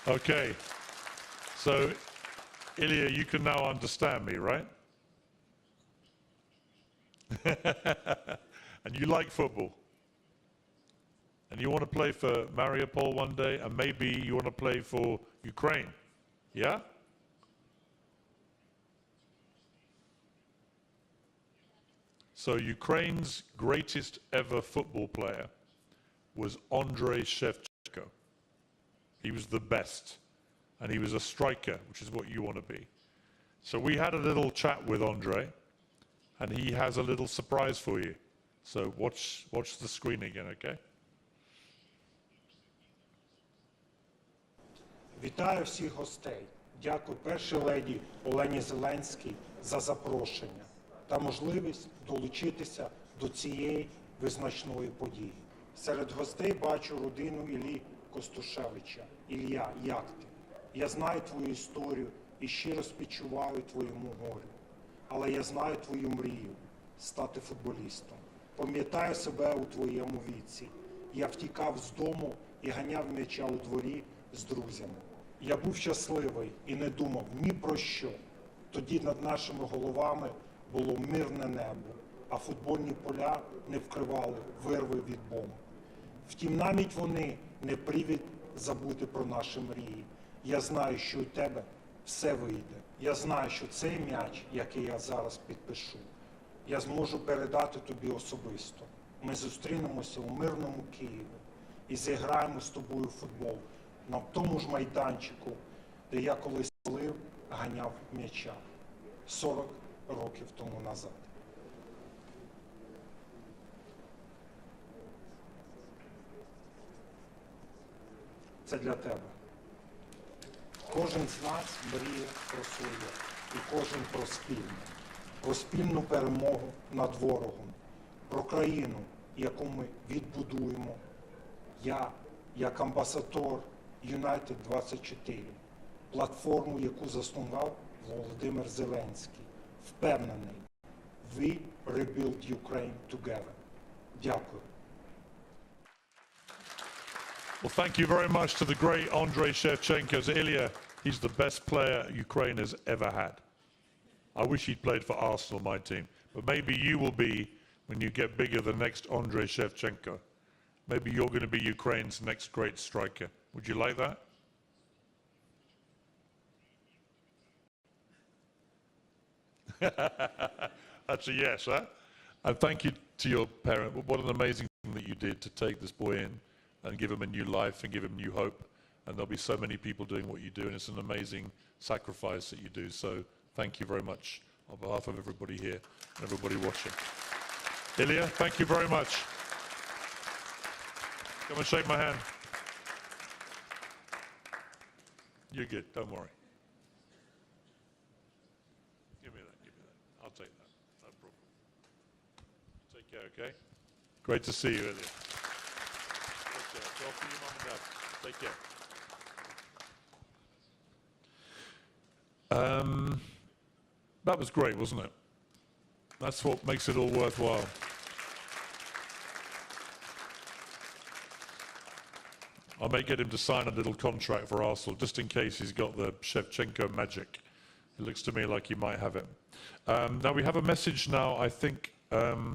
B: Okay, so Ilya, you can now understand me, right? And you like football. And you want to play for Mariupol one day, and maybe you want to play for Ukraine, yeah? So Ukraine's greatest ever football player was Andrei Shevchenko. He was the best, and he was a striker, which is what you want to be. So we had a little chat with Andrei, and he has a little surprise for you. So watch the screen again, okay?
N: Вітаю всіх гостей. Дякую першій леді Олені Зеленській за запрошення та можливість долучитися до цієї визначної події. Серед гостей бачу родину Іллі Костушевича. Ілля, як ти? Я знаю твою історію і щиро співчуваю твоєму горю. Але я знаю твою мрію – стати футболістом. Пам'ятаю себе у твоєму віці. Я втікав з дому і ганяв м'яча у дворі з друзями. Я був щасливий і не думав ні про що. Тоді над нашими головами було мирне небо, а футбольні поля не вкривали вирви від бомб. Втім, навіть вони не привід забути про наші мрії. Я знаю, що у тебе все вийде. Я знаю, що цей м'яч, який я зараз підпишу, я зможу передати тобі особисто. Ми зустрінемося у мирному Києві і зіграємо з тобою в футбол на тому ж майданчику, де я колись ганяв м'яча 40 років тому назад. Це для тебе. Кожен з нас мріє про своє, і кожен про спільне. Про спільну перемогу над ворогом, про країну, яку ми відбудуємо. Я, як амбасадор United 24, платформу, яку заснував Володимир Зеленський, впевнений, we rebuild Ukraine together. Дякую.
B: Well, thank you very much to the great Andrei Shevchenko. Ilya, he's the best player Ukraine has ever had. I wish he'd played for Arsenal, my team. But maybe you will be, when you get bigger, the next Andrei Shevchenko. Maybe you're going to be Ukraine's next great striker. Would you like that? That's a yes, huh? And thank you to your parent. What an amazing thing that you did to take this boy in and give him a new life and give him new hope. And there'll be so many people doing what you do, and it's an amazing sacrifice that you do. So thank you very much on behalf of everybody here and everybody watching. Ilya, thank you very much. Come and shake my hand. You're good, don't worry. Give me that. I'll take that, no problem. Take care, okay? Great to see you, Ilya. Take care. Talk to your mum and dad. Take care. That was great, wasn't it? That's what makes it all worthwhile. I may get him to sign a little contract for Arsenal, just in case he's got the Shevchenko magic. It looks to me like he might have it. Now we have a message now, I think, I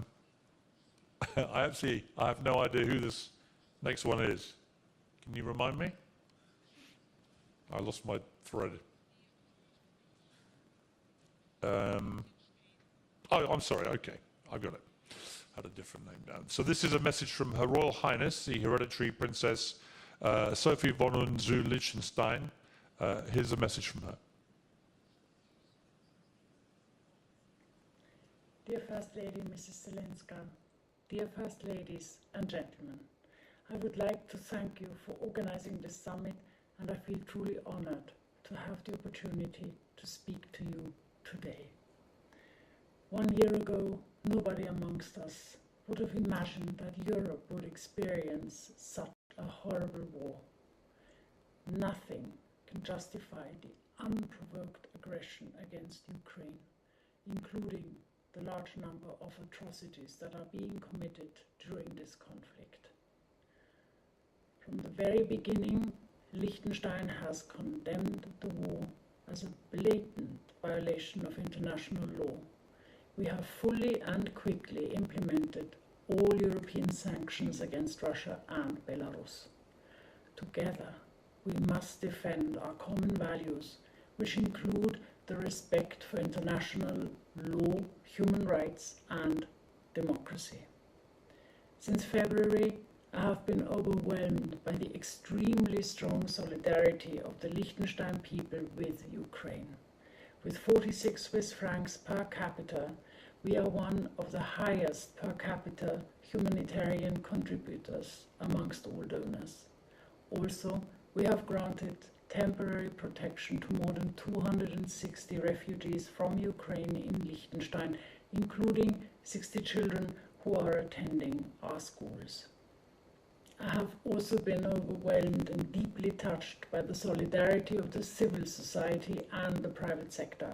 B: have no idea who this next one is. Can you remind me? I lost my thread. Oh, I'm sorry, okay, I got it. Had a different name down. So this is a message from Her Royal Highness, the Hereditary Princess Sophie von Hohenzollern-Liechtenstein. Here's a message from her.
O: Dear First Lady Mrs. Zelenska, dear First Ladies and gentlemen, I would like to thank you for organizing this summit, and I feel truly honored to have the opportunity to speak to you today. 1 year ago, nobody amongst us would have imagined that Europe would experience such a horrible war. Nothing can justify the unprovoked aggression against Ukraine, including the large number of atrocities that are being committed during this conflict. From the very beginning, Liechtenstein has condemned the war as a blatant violation of international law. We have fully and quickly implemented all European sanctions against Russia and Belarus. Together, we must defend our common values, which include the respect for international law, human rights, and democracy. Since February, I have been overwhelmed by the extremely strong solidarity of the Liechtenstein people with Ukraine. With 46 Swiss francs per capita, we are one of the highest per capita humanitarian contributors amongst all donors. Also, we have granted temporary protection to more than 260 refugees from Ukraine in Liechtenstein, including 60 children who are attending our schools. I have also been overwhelmed and deeply touched by the solidarity of the civil society and the private sector.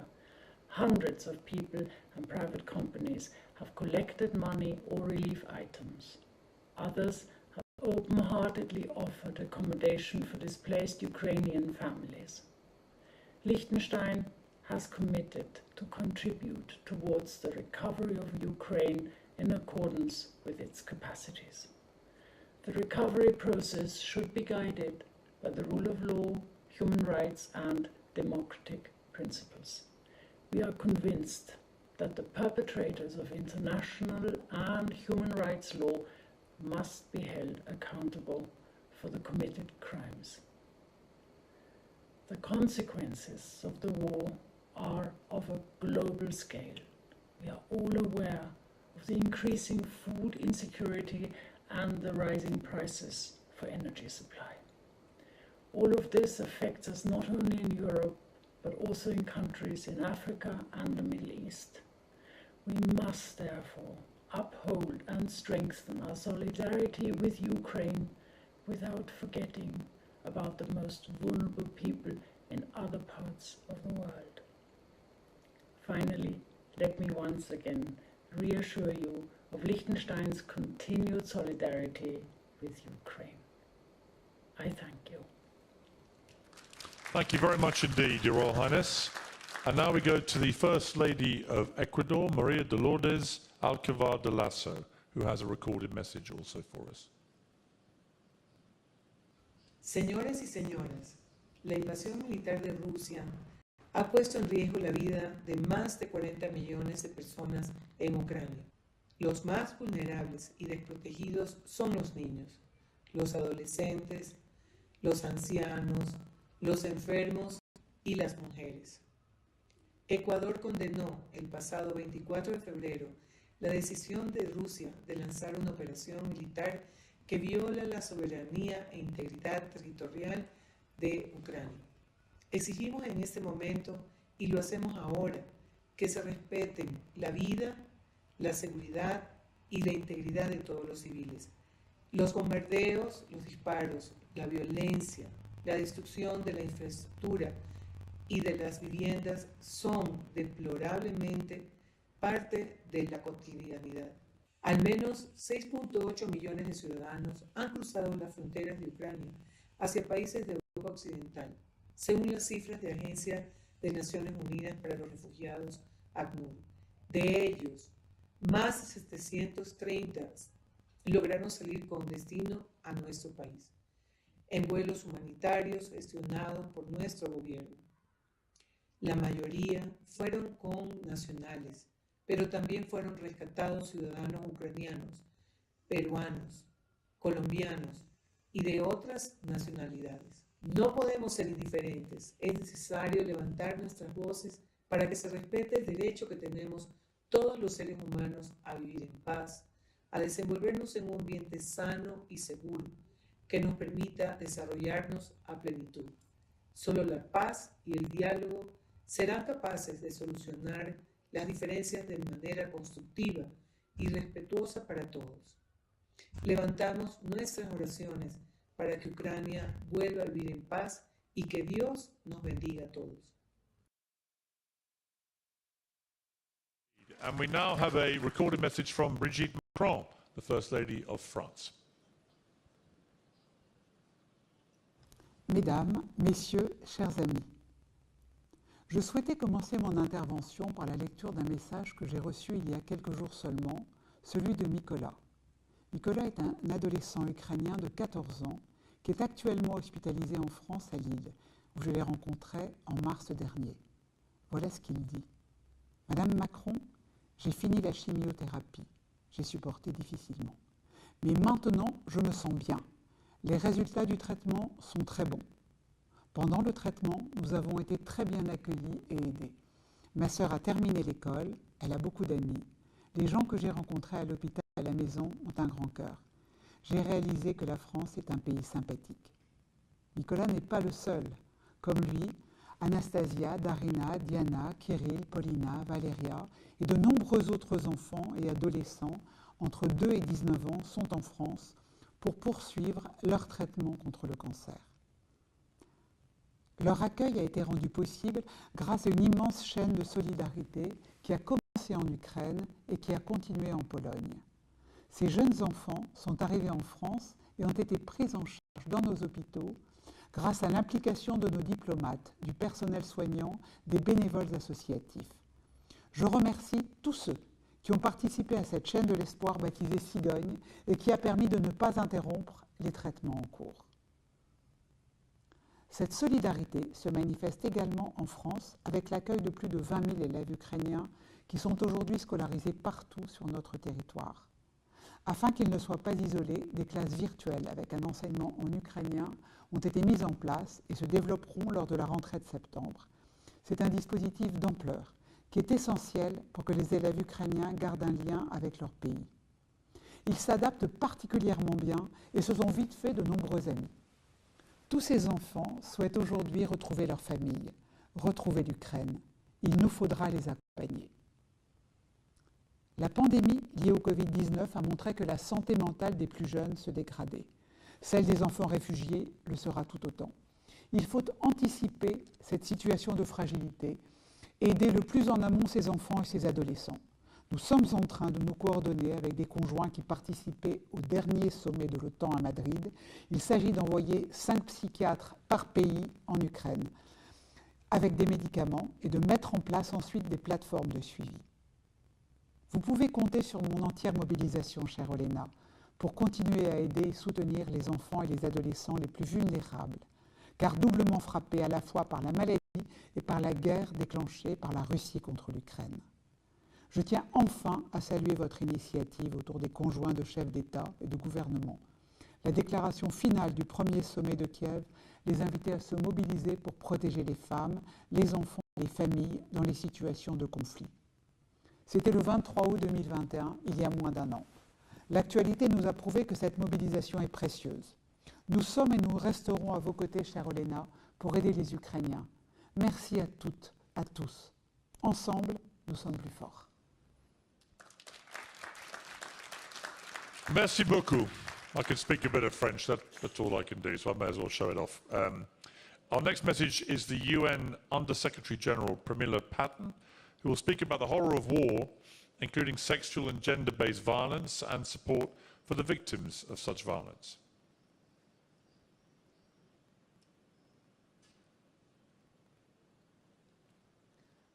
O: Hundreds of people and private companies have collected money or relief items. Others have open-heartedly offered accommodation for displaced Ukrainian families. Liechtenstein has committed to contribute towards the recovery of Ukraine in accordance with its capacities. The recovery process should be guided by the rule of law, human rights, and democratic principles. We are convinced that the perpetrators of international and human rights law must be held accountable for the committed crimes. The consequences of the war are of a global scale. We are all aware of the increasing food insecurity and the rising prices for energy supply. All of this affects us not only in Europe, but also in countries in Africa and the Middle East. We must therefore uphold and strengthen our solidarity with Ukraine without forgetting about the most vulnerable people in other parts of the world. Finally, let me once again reassure you of Liechtenstein's continued solidarity with Ukraine. I thank you.
B: Thank you very much indeed, Your Royal Highness. And now we go to the First Lady of Ecuador, Maria de Lourdes Alcavar de Lasso, who has a recorded message also for us.
P: Señores y señoras, la invasión militar de Rusia ha puesto en riesgo la vida de más de 40 millones de personas en Ucrania. Los más vulnerables y desprotegidos son los niños, los adolescentes, los ancianos, los enfermos y las mujeres. Ecuador condenó el pasado 24 de febrero la decisión de Rusia de lanzar una operación militar que viola la soberanía e integridad territorial de Ucrania. Exigimos en este momento, y lo hacemos ahora, que se respeten la vida, la seguridad y la integridad de todos los civiles. Los bombardeos, los disparos, la violencia, la destrucción de la infraestructura y de las viviendas son deplorablemente parte de la cotidianidad. Al menos 6.8 millones de ciudadanos han cruzado las fronteras de Ucrania hacia países de Europa Occidental, según las cifras de la Agencia de Naciones Unidas para los Refugiados, ACNUR. De ellos, más de 730 lograron salir con destino a nuestro país, en vuelos humanitarios gestionados por nuestro gobierno. La mayoría fueron con nacionales, pero también fueron rescatados ciudadanos ucranianos, peruanos, colombianos y de otras nacionalidades. No podemos ser indiferentes, es necesario levantar nuestras voces para que se respete el derecho que tenemos todos los seres humanos a vivir en paz, a desenvolvernos en un ambiente sano y seguro, que nos permita desarrollarnos a plenitud. Solo la paz y el diálogo serán capaces de solucionar las diferencias de manera constructiva y respetuosa para todos. Levantamos nuestras oraciones para que Ucrania vuelva a vivir en paz y que Dios nos bendiga a todos.
B: And we now have a recorded message from Brigitte Macron, the First Lady of France.
Q: Mesdames, Messieurs, chers amis, je souhaitais commencer mon intervention par la lecture d'un message que j'ai reçu il y a quelques jours seulement, celui de Nicolas. Nicolas est un adolescent ukrainien de 14 ans qui est actuellement hospitalisé en France à Lille, où je l'ai rencontré en mars dernier. Voilà ce qu'il dit. Madame Macron, j'ai fini la chimiothérapie. J'ai supporté difficilement. Mais maintenant, je me sens bien. Les résultats du traitement sont très bons. Pendant le traitement, nous avons été très bien accueillis et aidés. Ma sœur a terminé l'école, elle a beaucoup d'amis. Les gens que j'ai rencontrés à l'hôpital et à la maison ont un grand cœur. J'ai réalisé que la France est un pays sympathique. Nicolas n'est pas le seul. Comme lui, Anastasia, Darina, Diana, Kirill, Paulina, Valéria et de nombreux autres enfants et adolescents entre 2 et 19 ans sont en France pour poursuivre leur traitement contre le cancer. Leur accueil a été rendu possible grâce à une immense chaîne de solidarité qui a commencé en Ukraine et qui a continué en Pologne. Ces jeunes enfants sont arrivés en France et ont été pris en charge dans nos hôpitaux grâce à l'implication de nos diplomates, du personnel soignant, des bénévoles associatifs. Je remercie tous ceux qui ont participé à cette chaîne de l'espoir baptisée Cigogne et qui a permis de ne pas interrompre les traitements en cours. Cette solidarité se manifeste également en France avec l'accueil de plus de 20 000 élèves ukrainiens qui sont aujourd'hui scolarisés partout sur notre territoire. Afin qu'ils ne soient pas isolés, des classes virtuelles avec un enseignement en ukrainien ont été mises en place et se développeront lors de la rentrée de septembre. C'est un dispositif d'ampleur qui est essentiel pour que les élèves ukrainiens gardent un lien avec leur pays. Ils s'adaptent particulièrement bien et se sont vite fait de nombreux amis. Tous ces enfants souhaitent aujourd'hui retrouver leur famille, retrouver l'Ukraine. Il nous faudra les accompagner. La pandémie liée au Covid-19 a montré que la santé mentale des plus jeunes se dégradait. Celle des enfants réfugiés le sera tout autant. Il faut anticiper cette situation de fragilité et aider le plus en amont ces enfants et ces adolescents. Nous sommes en train de nous coordonner avec des conjoints qui participaient au dernier sommet de l'OTAN à Madrid. Il s'agit d'envoyer 5 psychiatres par pays en Ukraine avec des médicaments et de mettre en place ensuite des plateformes de suivi. Vous pouvez compter sur mon entière mobilisation, chère Olena, pour continuer à aider et soutenir les enfants et les adolescents les plus vulnérables, car doublement frappés à la fois par la maladie et par la guerre déclenchée par la Russie contre l'Ukraine. Je tiens enfin à saluer votre initiative autour des conjoints de chefs d'État et de gouvernement. La déclaration finale du premier sommet de Kiev les invitait à se mobiliser pour protéger les femmes, les enfants et les familles dans les situations de conflit. C'était le 23 août 2021, il y a moins d'un an. L'actualité nous a prouvé que cette mobilisation est précieuse. Nous sommes et nous resterons à vos côtés, chère Olena, pour aider les Ukrainiens. Merci à toutes, à tous. Ensemble, nous sommes plus forts.
B: Merci beaucoup. I can speak a bit of French, that's all I can do, so I may as well show it off. Our next message is the UN Under-Secretary General, Pramila Patten, who will speak about the horror of war, including sexual and gender-based violence and support for the victims of such violence.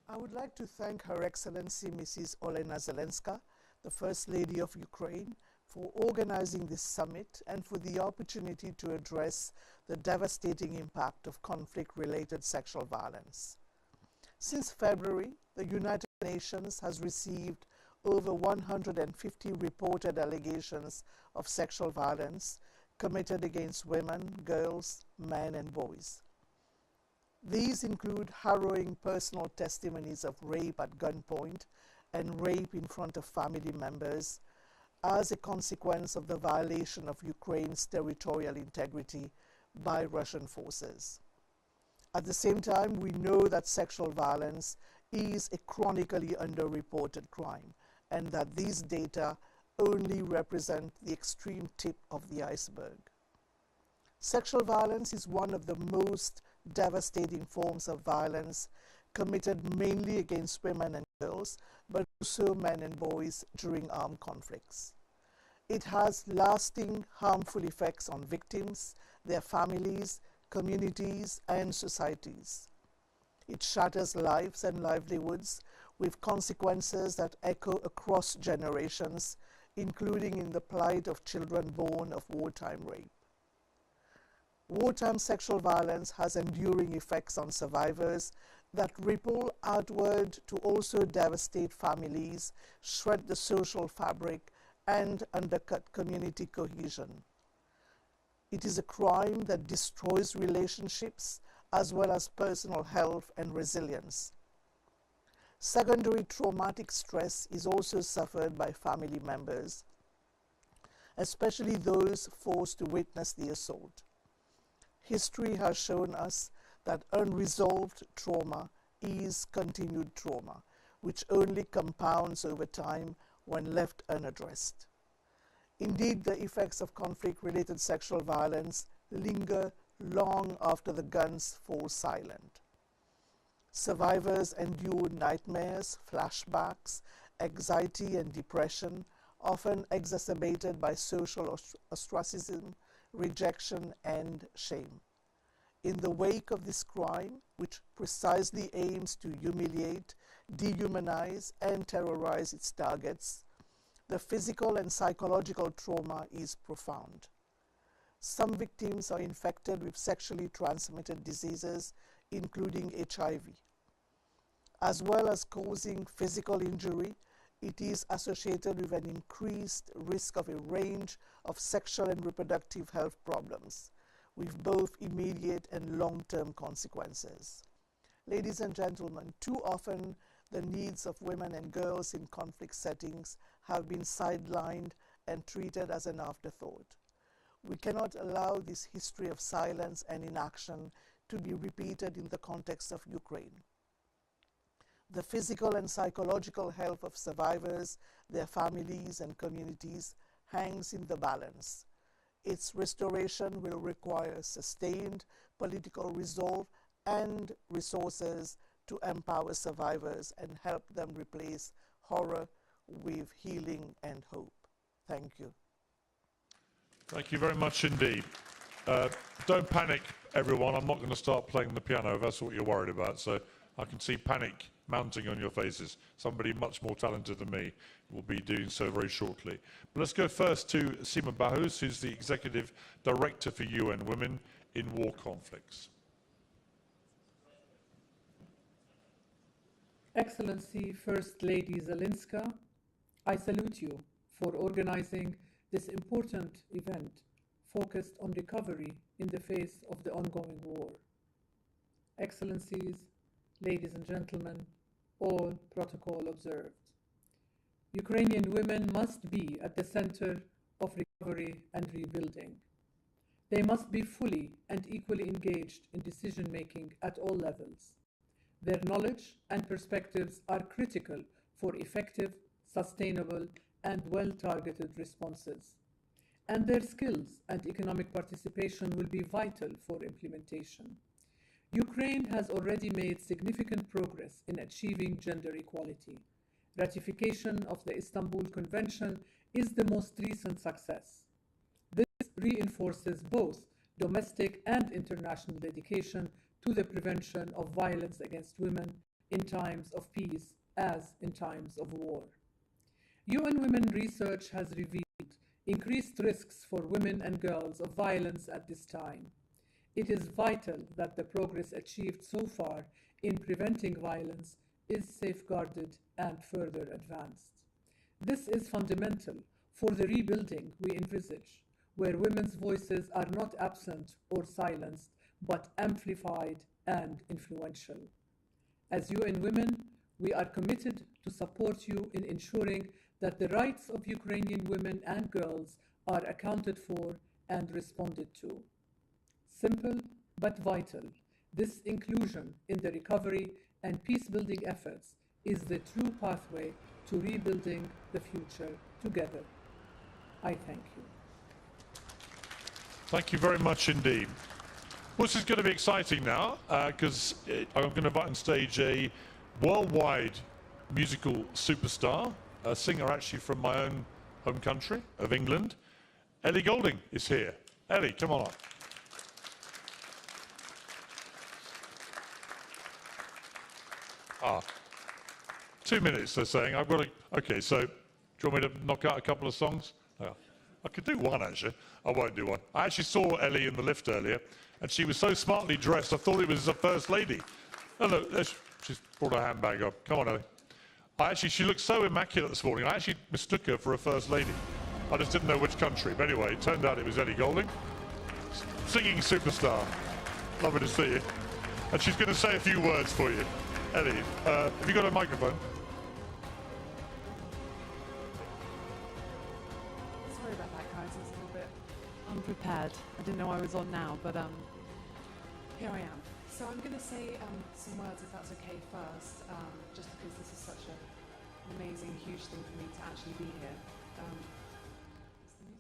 R: I would like to thank Her Excellency Mrs. Olena Zelenska, the First Lady of Ukraine, for organizing this summit and for the opportunity to address the devastating impact of conflict-related sexual violence. Since February, the United Nations has received over 150 reported allegations of sexual violence committed against women, girls, men, and boys. These include harrowing personal testimonies of rape at gunpoint and rape in front of family members as a consequence of the violation of Ukraine's territorial integrity by Russian forces. At the same time, we know that sexual violence is a chronically underreported crime and that these data only represent the extreme tip of the iceberg. Sexual violence is one of the most devastating forms of violence committed mainly against women and girls, but also men and boys during armed conflicts. It has lasting harmful effects on victims, their families, communities, and societies. It shatters lives and livelihoods with consequences that echo across generations, including in the plight of children born of wartime rape. Wartime sexual violence has enduring effects on survivors that ripple outward to also devastate families, shred the social fabric, and undercut community cohesion. It is a crime that destroys relationships as well as personal health and resilience. Secondary traumatic stress is also suffered by family members, especially those forced to witness the assault. History has shown us that unresolved trauma is continued trauma, which only compounds over time when left unaddressed. Indeed, the effects of conflict-related sexual violence linger long after the guns fall silent. Survivors endure nightmares, flashbacks, anxiety and depression, often exacerbated by social ostracism, rejection and shame. In the wake of this crime, which precisely aims to humiliate, dehumanize and terrorize its targets, the physical and psychological trauma is profound. Some victims are infected with sexually transmitted diseases, including HIV. As well as causing physical injury, it is associated with an increased risk of a range of sexual and reproductive health problems, with both immediate and long-term consequences. Ladies and gentlemen, too often the needs of women and girls in conflict settings have been sidelined and treated as an afterthought. We cannot allow this history of silence and inaction to be repeated in the context of Ukraine. The physical and psychological health of survivors, their families and communities hangs in the balance. Its restoration will require sustained political resolve and resources to empower survivors and help them replace horror with healing and hope. Thank you.
B: Thank you very much indeed. Don't panic, everyone. I'm not going to start playing the piano if that's what you're worried about. So I can see panic mounting on your faces. Somebody much more talented than me will be doing so very shortly. But let's go first to Sima Bahus, who's the Executive Director for UN Women in War Conflicts.
S: Excellency First Lady Zelenska, I salute you for organizing this important event focused on recovery in the face of the ongoing war. Excellencies, ladies and gentlemen, all protocol observed. Ukrainian women must be at the center of recovery and rebuilding. They must be fully and equally engaged in decision-making at all levels. Their knowledge and perspectives are critical for effective, sustainable, and well-targeted responses. And their skills and economic participation will be vital for implementation. Ukraine has already made significant progress in achieving gender equality. Ratification of the Istanbul Convention is the most recent success. This reinforces both domestic and international dedication to the prevention of violence against women in times of peace as in times of war. UN Women research has revealed increased risks for women and girls of violence at this time. It is vital that the progress achieved so far in preventing violence is safeguarded and further advanced. This is fundamental for the rebuilding we envisage, where women's voices are not absent or silenced, but amplified and influential. As UN Women, we are committed to support you in ensuring that the rights of Ukrainian women and girls are accounted for and responded to. Simple but vital, this inclusion in the recovery and peace-building efforts is the true pathway to rebuilding the future together. I thank you.
B: Thank you very much indeed. Well, this is going to be exciting now because I'm going to invite on stage a worldwide musical superstar, a singer actually from my own home country of England. Ellie Goulding is here. Ellie, come on up. Ah, 2 minutes, they're saying. I've got to... Okay, so do you want me to knock out a couple of songs? Oh, I could do one, actually. I won't do one. I actually saw Ellie in the lift earlier, and she was so smartly dressed, I thought it was a first lady. Oh, look, she's brought her handbag up. Come on, Ellie. She looked so immaculate this morning, I actually mistook her for a first lady. I just didn't know which country. But anyway, it turned out it was Ellie Goulding, singing superstar. Lovely to see you. And she's going to say a few words for you. Ellie, have you got a microphone?
T: Sorry about that, guys. I was a little bit unprepared. I didn't know I was on now, but here I am. So I'm going to say some words, if that's okay, first, just because this is such an amazing, huge thing for me to actually be here. Is the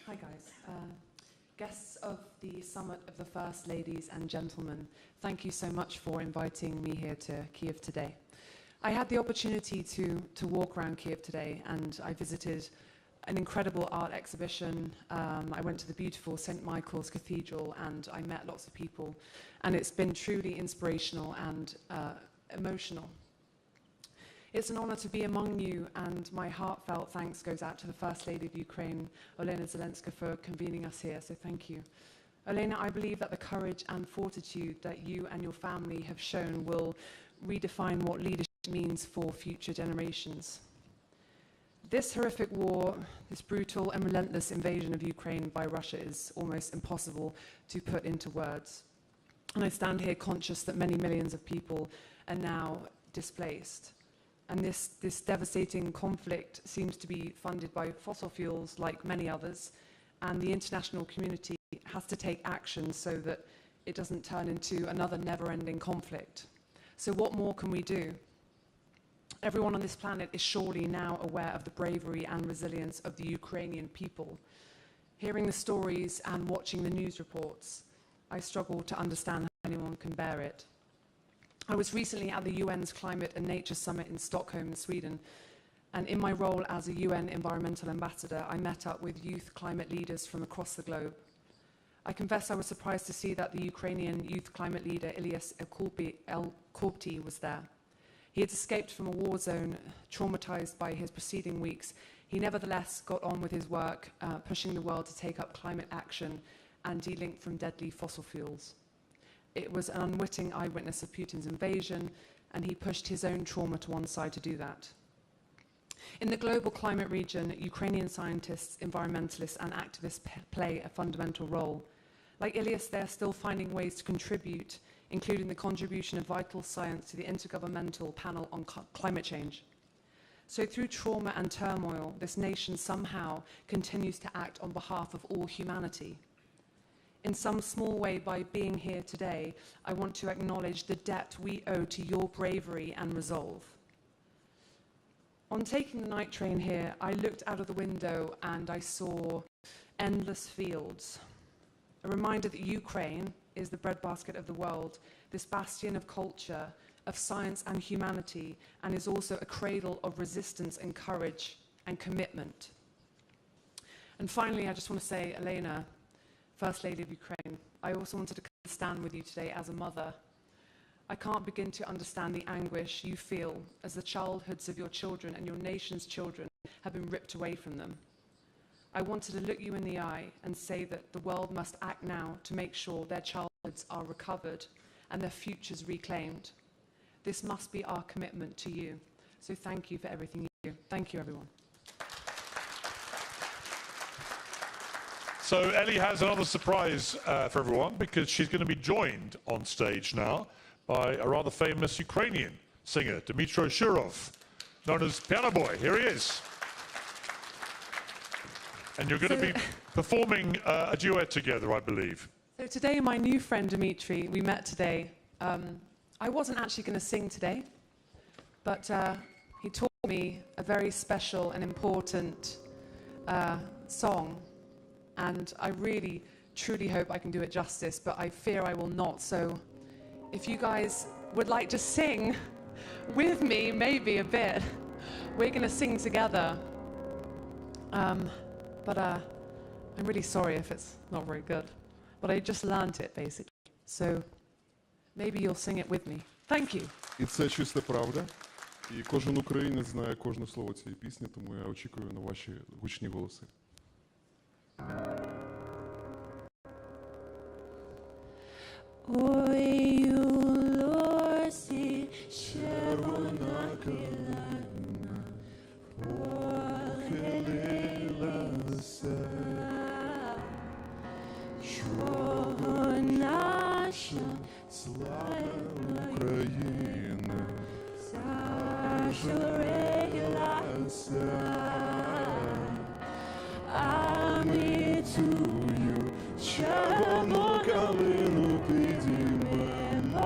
T: Hi guys. Guests of the Summit of the First Ladies and Gentlemen, thank you so much for inviting me here to Kiev today. I had the opportunity to walk around Kiev today, and I visited an incredible art exhibition. I went to the beautiful St. Michael's Cathedral, and I met lots of people, and it's been truly inspirational and emotional. It's an honor to be among you, and my heartfelt thanks goes out to the First Lady of Ukraine, Olena Zelenska, for convening us here, so thank you. Olena, I believe that the courage and fortitude that you and your family have shown will redefine what leadership means for future generations. This horrific war, this brutal and relentless invasion of Ukraine by Russia is almost impossible to put into words. And I stand here conscious that many millions of people are now displaced. And this devastating conflict seems to be funded by fossil fuels like many others, and the international community has to take action so that it doesn't turn into another never-ending conflict. So what more can we do? Everyone on this planet is surely now aware of the bravery and resilience of the Ukrainian people. Hearing the stories and watching the news reports, I struggle to understand how anyone can bear it. I was recently at the UN's Climate and Nature Summit in Stockholm, Sweden, and in my role as a UN environmental ambassador, I met up with youth climate leaders from across the globe. I confess I was surprised to see that the Ukrainian youth climate leader, Ilyas Elkopty, was there. He had escaped from a war zone, traumatized by his preceding weeks. He nevertheless got on with his work, pushing the world to take up climate action and delink from deadly fossil fuels. It was an unwitting eyewitness of Putin's invasion, and he pushed his own trauma to one side to do that. In the global climate region, Ukrainian scientists, environmentalists, and activists play a fundamental role. Like Ilyas, they're still finding ways to contribute, including the contribution of vital science to the Intergovernmental Panel on Climate Change. So through trauma and turmoil, this nation somehow continues to act on behalf of all humanity. In some small way, by being here today, I want to acknowledge the debt we owe to your bravery and resolve. On taking the night train here, I looked out of the window and I saw endless fields. A reminder that Ukraine is the breadbasket of the world, this bastion of culture, of science and humanity, and is also a cradle of resistance and courage and commitment. And finally, I just want to say, Olena, First Lady of Ukraine, I also wanted to stand with you today as a mother. I can't begin to understand the anguish you feel as the childhoods of your children and your nation's children have been ripped away from them. I wanted to look you in the eye and say that the world must act now to make sure their childhoods are recovered and their futures reclaimed. This must be our commitment to you. So thank you for everything you do. Thank you, everyone.
B: So Ellie has another surprise for everyone, because she's going to be joined on stage now by a rather famous Ukrainian singer, Dmytro Shurov, known as Piano Boy. Here he is. And you're going to be performing a duet together, I believe.
T: So today, my new friend Dmitry, we met today. I wasn't actually going to sing today, but he taught me a very special and important song. And I really, truly hope I can do it justice, but I fear I will not. So if you guys would like to sing with me, maybe a bit, we're going to sing together. But I'm really sorry if it's not very good. But I just learned it, basically. So maybe you'll sing it with me. Thank you.
M: І це чиста правда. І кожен українець знає кожне слово цієї пісні, тому я очікую на ваші гучні голоси.
U: Ой, у лосі червона калина похилилася, чого наша славна Україна зажурилася, а ми тую червону калину підіймемо.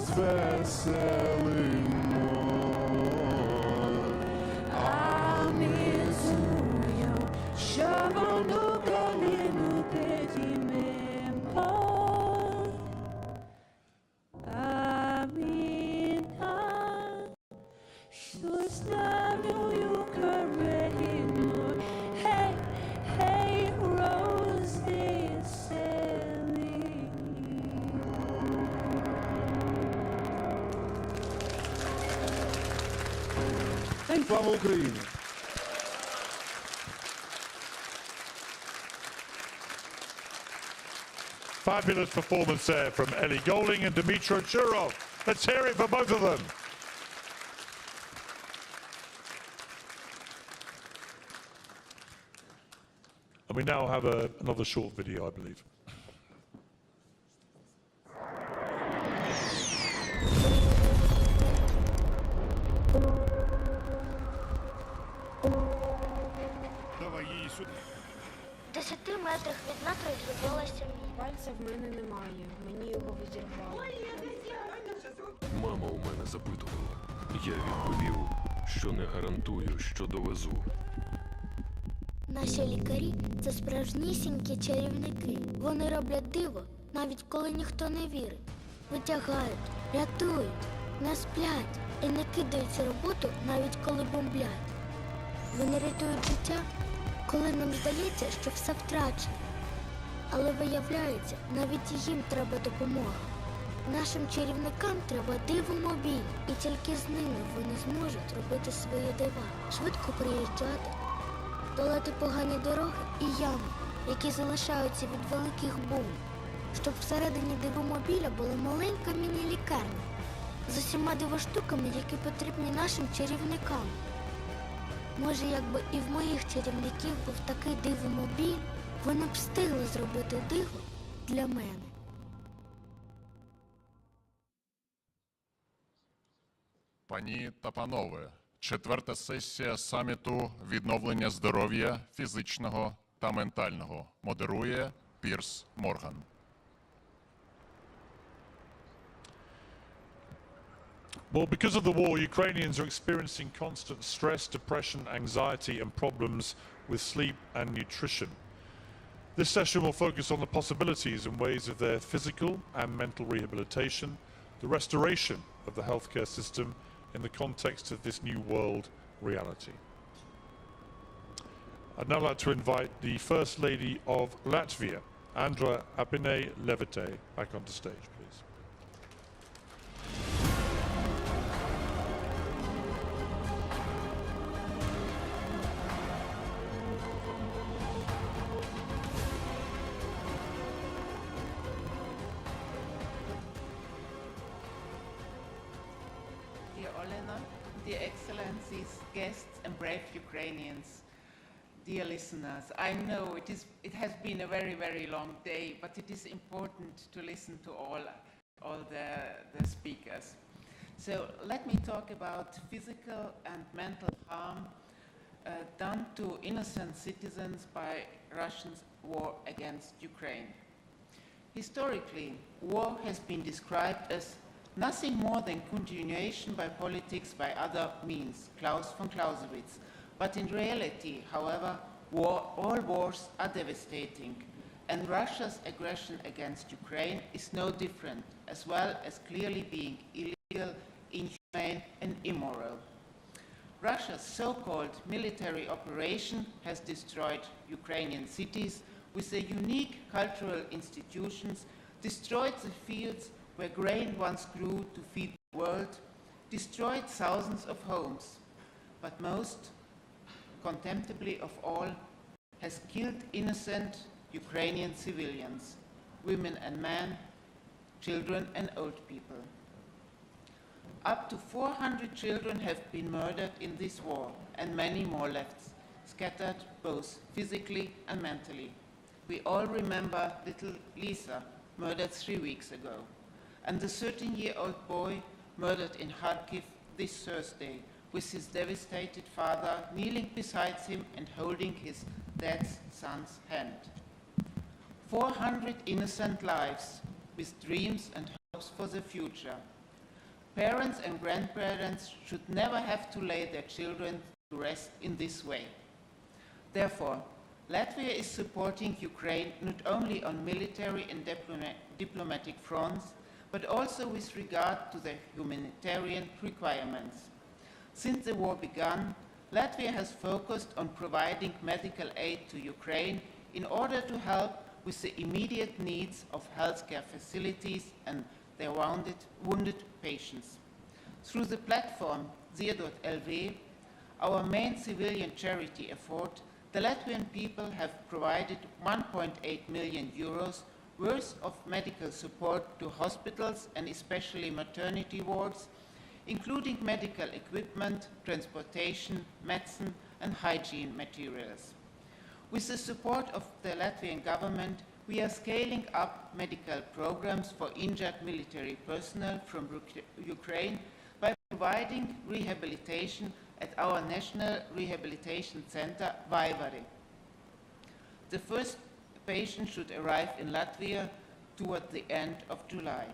U: розвеселимо. Амізую, що воно калину підіймемо. Аміна, що ставлю Україну. Hey, hey, rose this
M: Слава Україні!
B: Fabulous performance there from Ellie Golding and Dmytro Churov. Let's hear it for both of them. And we now have another short video, I believe.
A: Давай її сюди.
K: 10 метрах від нас розірвалася міна.
V: Пальця в мене немає, мені його відірвало.
W: Мама у мене запитувала. Я відповів, що не гарантую, що довезу.
K: Наші лікарі – це справжнісінькі чарівники. Вони роблять диво, навіть коли ніхто не вірить. Витягають, рятують, не сплять і не кидаються роботу, навіть коли бомблять. Вони рятують життя, коли нам здається, що все втрачено. Але виявляється, навіть їм треба допомога. Нашим чарівникам треба дивомобіль, і тільки з ними вони зможуть робити свої дива, швидко приїжджати, долати погані дороги і ями, які залишаються від великих бум, щоб всередині дивомобіля була маленька міні-лікарня з усіма дивоштуками, які потрібні нашим чарівникам. Може, якби і в моїх чарівників був такий дивомобіль, вони б встигли зробити диво для мене.
X: Пані та панове, 4-та сесія саміту «Відновлення здоров'я фізичного та ментального» модерує Пірс Морган.
B: Well, because of the war, Ukrainians are experiencing constant stress, depression, anxiety, and problems with sleep and nutrition. This session will focus on the possibilities and ways of their physical and mental rehabilitation, the restoration of the healthcare system in the context of this new world reality. I'd now like to invite the First Lady of Latvia, Andra Apine-Levite, back onto stage, please.
Y: Dear Olena, dear Excellencies, guests and brave Ukrainians, dear listeners, I know it has been a very, very long day, but it is important to listen to all the speakers. So let me talk about physical and mental harm done to innocent citizens by Russia's war against Ukraine. Historically, war has been described as nothing more than continuation by politics by other means, Klaus von Clausewitz. But in reality, however, all wars are devastating, and Russia's aggression against Ukraine is no different, as well as clearly being illegal, inhumane, and immoral. Russia's so-called military operation has destroyed Ukrainian cities with their unique cultural institutions, destroyed the fields where grain once grew to feed the world, destroyed thousands of homes, but most contemptibly of all, has killed innocent Ukrainian civilians, women and men, children and old people. Up to 400 children have been murdered in this war, and many more left, scattered both physically and mentally. We all remember little Lisa, murdered 3 weeks ago, and the 13-year-old boy murdered in Kharkiv this Thursday, with his devastated father kneeling beside him and holding his dead son's hand. 400 innocent lives with dreams and hopes for the future, Parents and grandparents should never have to lay their children to rest in this way. Therefore, Latvia is supporting Ukraine not only on military and diplomatic fronts, but also with regard to their humanitarian requirements. Since the war began, Latvia has focused on providing medical aid to Ukraine in order to help with the immediate needs of healthcare facilities and their wounded patients. Through the platform Ziedot.lv, our main civilian charity effort, the Latvian people have provided 1.8 million euros worth of medical support to hospitals and especially maternity wards, including medical equipment, transportation, medicine, and hygiene materials. With the support of the Latvian government, we are scaling up medical programs for injured military personnel from Ukraine by providing rehabilitation at our National Rehabilitation Center, Vaivari. The first patient should arrive in Latvia toward the end of July.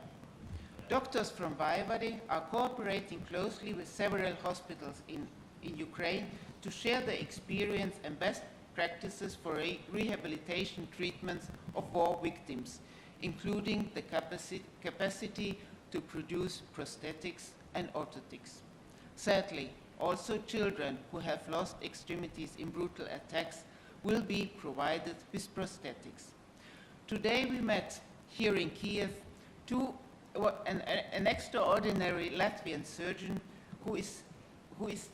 Y: Doctors from Vaivari are cooperating closely with several hospitals in Ukraine to share their experience and best practices for rehabilitation treatments of war victims, including the capacity to produce prosthetics and orthotics. Sadly, also children who have lost extremities in brutal attacks will be provided with prosthetics. Today we met here in Kiev an extraordinary Latvian surgeon who is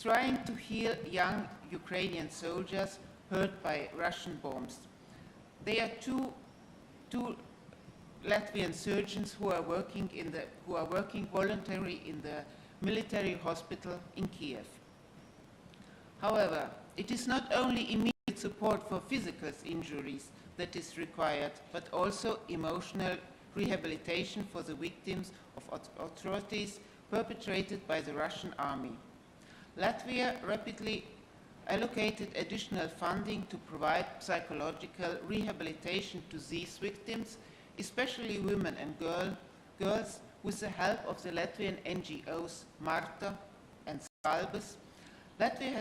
Y: trying to heal young Ukrainian soldiers hurt by Russian bombs. They are two Latvian surgeons who are working voluntarily in the military hospital in Kiev. However, it is not only immediate support for physical injuries that is required, but also emotional rehabilitation for the victims of atrocities perpetrated by the Russian army. Latvia rapidly allocated additional funding to provide psychological rehabilitation to these victims, especially women and girls, with the help of the Latvian NGOs Marta and Skalbes. Latvia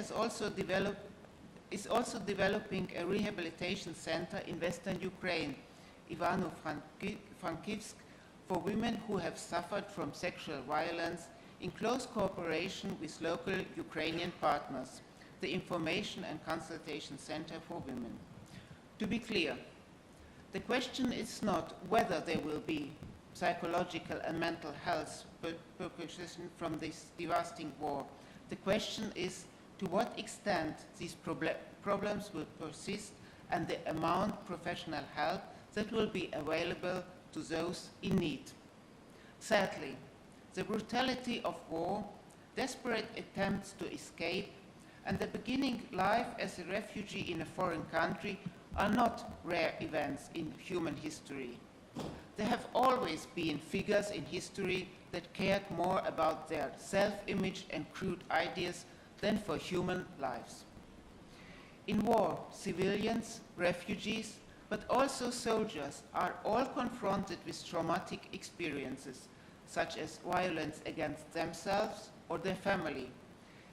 Y: is also developing a rehabilitation center in Western Ukraine, Ivano-Frankivsk, for women who have suffered from sexual violence in close cooperation with local Ukrainian partners, the Information and Consultation Center for Women. To be clear, the question is not whether there will be psychological and mental health repercussions from this devastating war. The question is to what extent these problems will persist and the amount of professional help that will be available to those in need. Sadly, the brutality of war, desperate attempts to escape, and the beginning life as a refugee in a foreign country are not rare events in human history. There have always been figures in history that cared more about their self-image and crude ideas than for human lives. In war, civilians, refugees, but also soldiers are all confronted with traumatic experiences, such as violence against themselves or their family,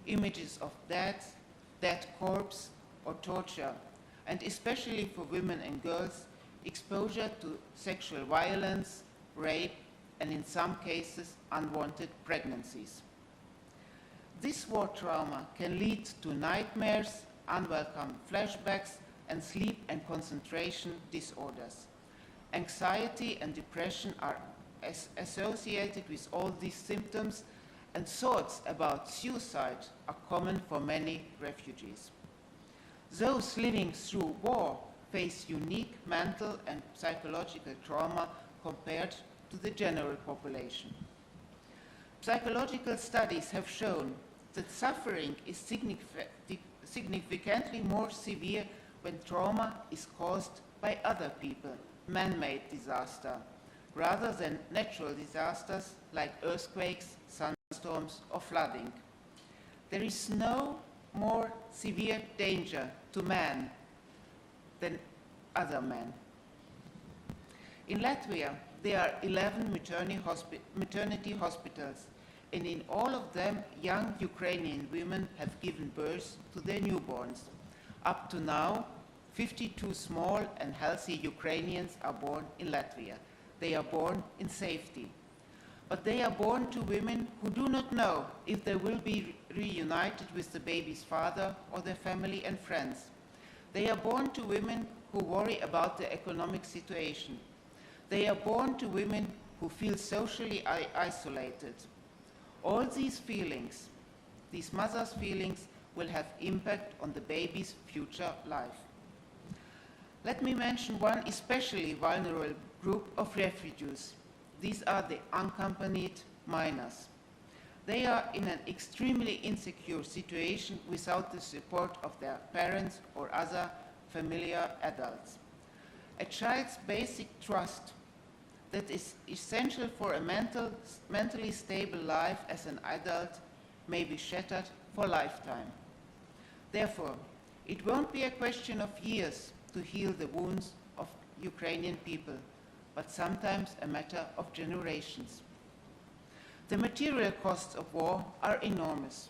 Y: images of death, dead corpse, or torture, and especially for women and girls, exposure to sexual violence, rape, and in some cases, unwanted pregnancies. This war trauma can lead to nightmares, unwelcome flashbacks, and sleep and concentration disorders. Anxiety and depression are associated with all these symptoms, and thoughts about suicide are common for many refugees. Those living through war face unique mental and psychological trauma compared to the general population. Psychological studies have shown that suffering is significantly more severe when trauma is caused by other people, man-made disaster, rather than natural disasters like earthquakes, sandstorms, or flooding. There is no more severe danger to man than other men. In Latvia, there are 11 maternity hospitals, And in all of them, young Ukrainian women have given birth to their newborns. Up to now, 52 small and healthy Ukrainians are born in Latvia. They are born in safety. But they are born to women who do not know if they will be reunited with the baby's father or their family and friends. They are born to women who worry about their economic situation. They are born to women who feel socially isolated. All these feelings, these mothers' feelings, will have impact on the baby's future life. Let me mention one especially vulnerable group of refugees. These are the unaccompanied minors. They are in an extremely insecure situation without the support of their parents or other familiar adults. A child's basic trust that is essential for a mentally stable life as an adult may be shattered for a lifetime. Therefore, it won't be a question of years to heal the wounds of Ukrainian people, but sometimes a matter of generations. The material costs of war are enormous,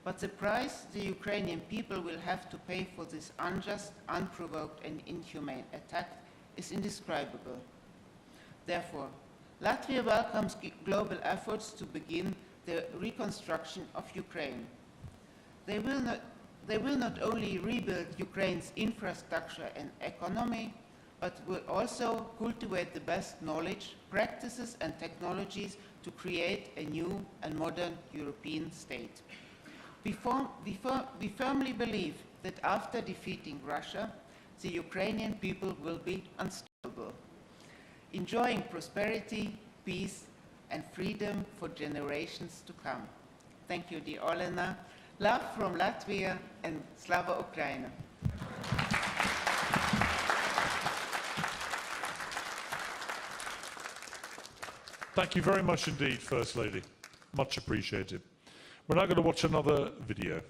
Y: but the price the Ukrainian people will have to pay for this unjust, unprovoked, and inhumane attack is indescribable. Therefore, Latvia welcomes global efforts to begin the reconstruction of Ukraine. They will not only rebuild Ukraine's infrastructure and economy, but will also cultivate the best knowledge, practices, and technologies to create a new and modern European state. We firmly believe that after defeating Russia, the Ukrainian people will be unstoppable, enjoying prosperity, peace, and freedom for generations to come. Thank you, dear Olena. Love from Latvia, and Slava Ukraina.
B: Thank you very much indeed, First Lady. Much appreciated. We're now going to watch another video.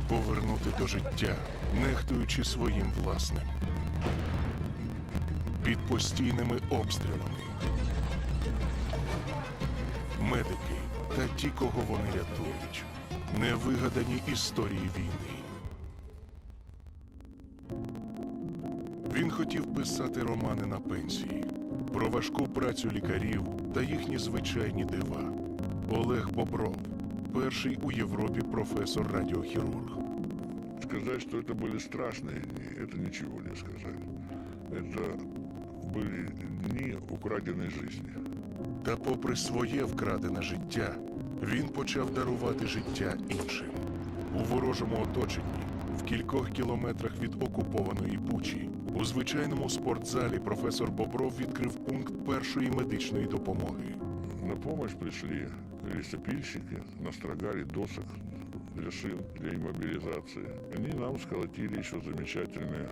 W: Повернути до життя, нехтуючи своїм власним. Під постійними обстрілами. Медики та ті, кого вони рятують. Невигадані історії війни. Він хотів писати романи на пенсії. Про важку працю лікарів та їхні звичайні дива. Олег Бобров. Перший у Європі професор-радіохірург.
A: Сказать, что это были страшные дни, это ничего не сказать. Это были дни украденной жизни.
W: Та попри своє вкрадене життя, він почав дарувати життя іншим. У ворожому оточенні, в кількох кілометрах від окупованої Бучі, у звичайному спортзалі професор Бобров відкрив пункт першої медичної допомоги.
A: На помощь пришли лесопильщики, настрогали досок для шин, для иммобилизации. Они нам сколотили еще замечательные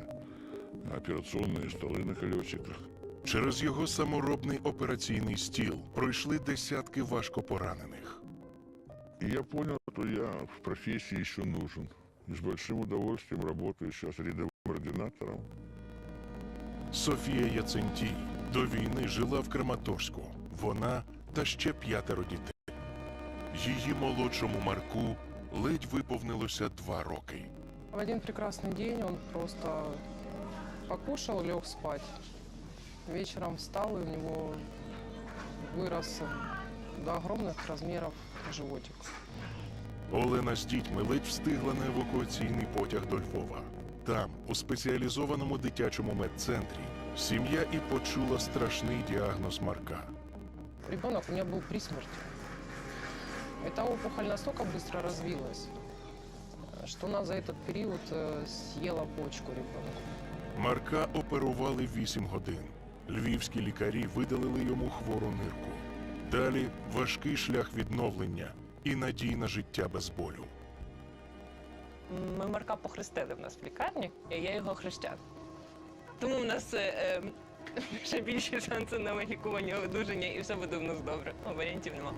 A: операционные столы на колесиках.
W: Через його саморобний операційний стіл пройшли десятки важкопоранених.
A: И я понял, что я в профессии еще нужен. И с большим удовольствием работаю сейчас рядовым ординатором.
W: Софія Яцентій до війни жила в Краматорську. Вона та ще 5 дітей. Її молодшому Марку ледь виповнилося 2 роки.
C: В один прекрасный день он просто покушал, лег спать. Вечером встал, и у него вырос до огромных размеров животик.
W: Олена з дітьми ледь встигла на евакуаційний потяг до Львова. Там, у спеціалізованому дитячому медцентрі, сім'я і почула страшний діагноз Марка.
C: Ребенок у меня был при смерти. Эта опухоль настолько быстро развилась, что она за этот период съела почку ребенка.
W: Марка оперували 8 годин. Львівські лікарі видалили йому хвору нирку. Далі важкий шлях відновлення і надій на життя без болю.
D: Ми Марка похрестили в нас в лікарні, і я його хрещав. Тому в нас ще більші шанси на лікування, одужання, і все буде в нас добре. Варіантів нема.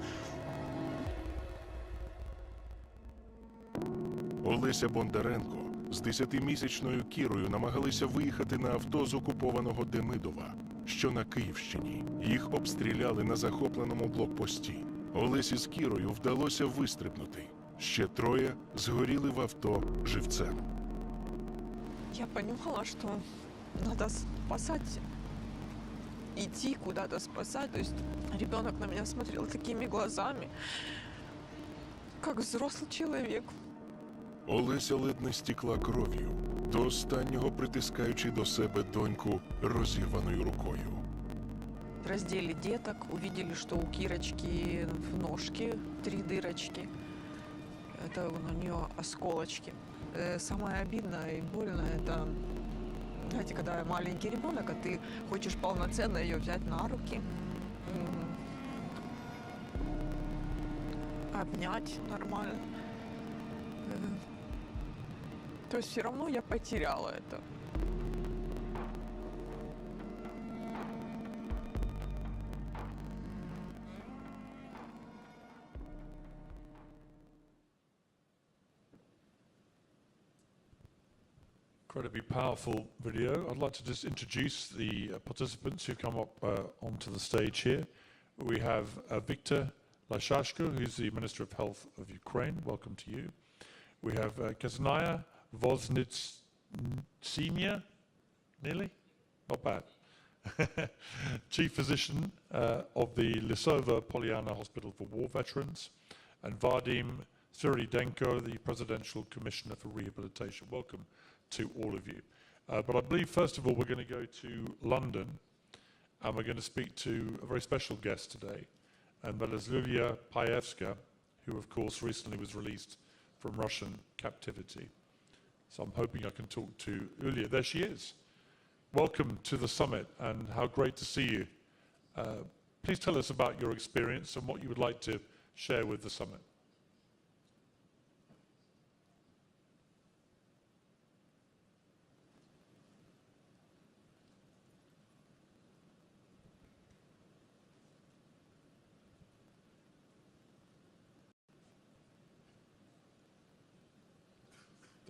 W: Олеся Бондаренко з 10-місячною Кірою намагалися виїхати на авто з окупованого Демидова, що на Київщині. Їх обстріляли на захопленому блокпості. Олесі з Кірою вдалося вистрибнути. Ще троє згоріли в авто живцем.
E: Я понимала, что надо спасать, идти куда-то спасать. То есть ребенок на меня смотрел такими глазами, как взрослый человек.
W: Олеся ледь не стікла кров'ю, до останнього притискаючи до себе доньку розірваною рукою.
E: Раздели деток, увидели, что у Кирочки в ножке 3 дырочки. Это у нее осколочки. Самое обидное и больное — это, знаете, когда маленький ребенок, а ты хочешь полноценно ее взять на руки, обнять нормально. То есть все равно я потеряла это.
B: Incredibly powerful video. I'd like to just introduce the participants who come up onto the stage here. We have Viktor Lashashko, who's the Minister of Health of Ukraine. Welcome to you. We have Kaznaya Voznitsynya, nearly? Not bad. Chief Physician of the Lisova Polyana Hospital for War Veterans, and Vadim Siridenko, the Presidential Commissioner for Rehabilitation. Welcome to all of you. But I believe, first of all, we're going to go to London, and we're going to speak to a very special guest today, and that is Yulia Paevska, who, of course, recently was released from Russian captivity. So I'm hoping I can talk to Yulia. There she is. Welcome to the summit, and how great to see you. Please tell us about your experience and what you would like to share with the summit.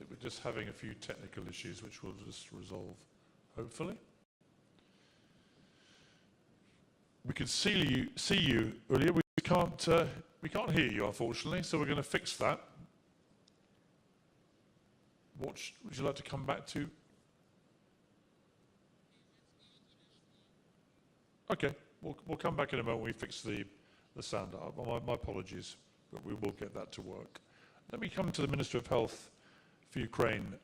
B: We're just having a few technical issues which we'll just resolve, hopefully. We can see you, Ulia. We can't hear you, unfortunately, so we're going to fix that. What would you like to come back to? Okay, we'll come back in a moment when we fix the sound. My apologies, but we will get that to work. Let me come to the Minister of Health for Ukraine.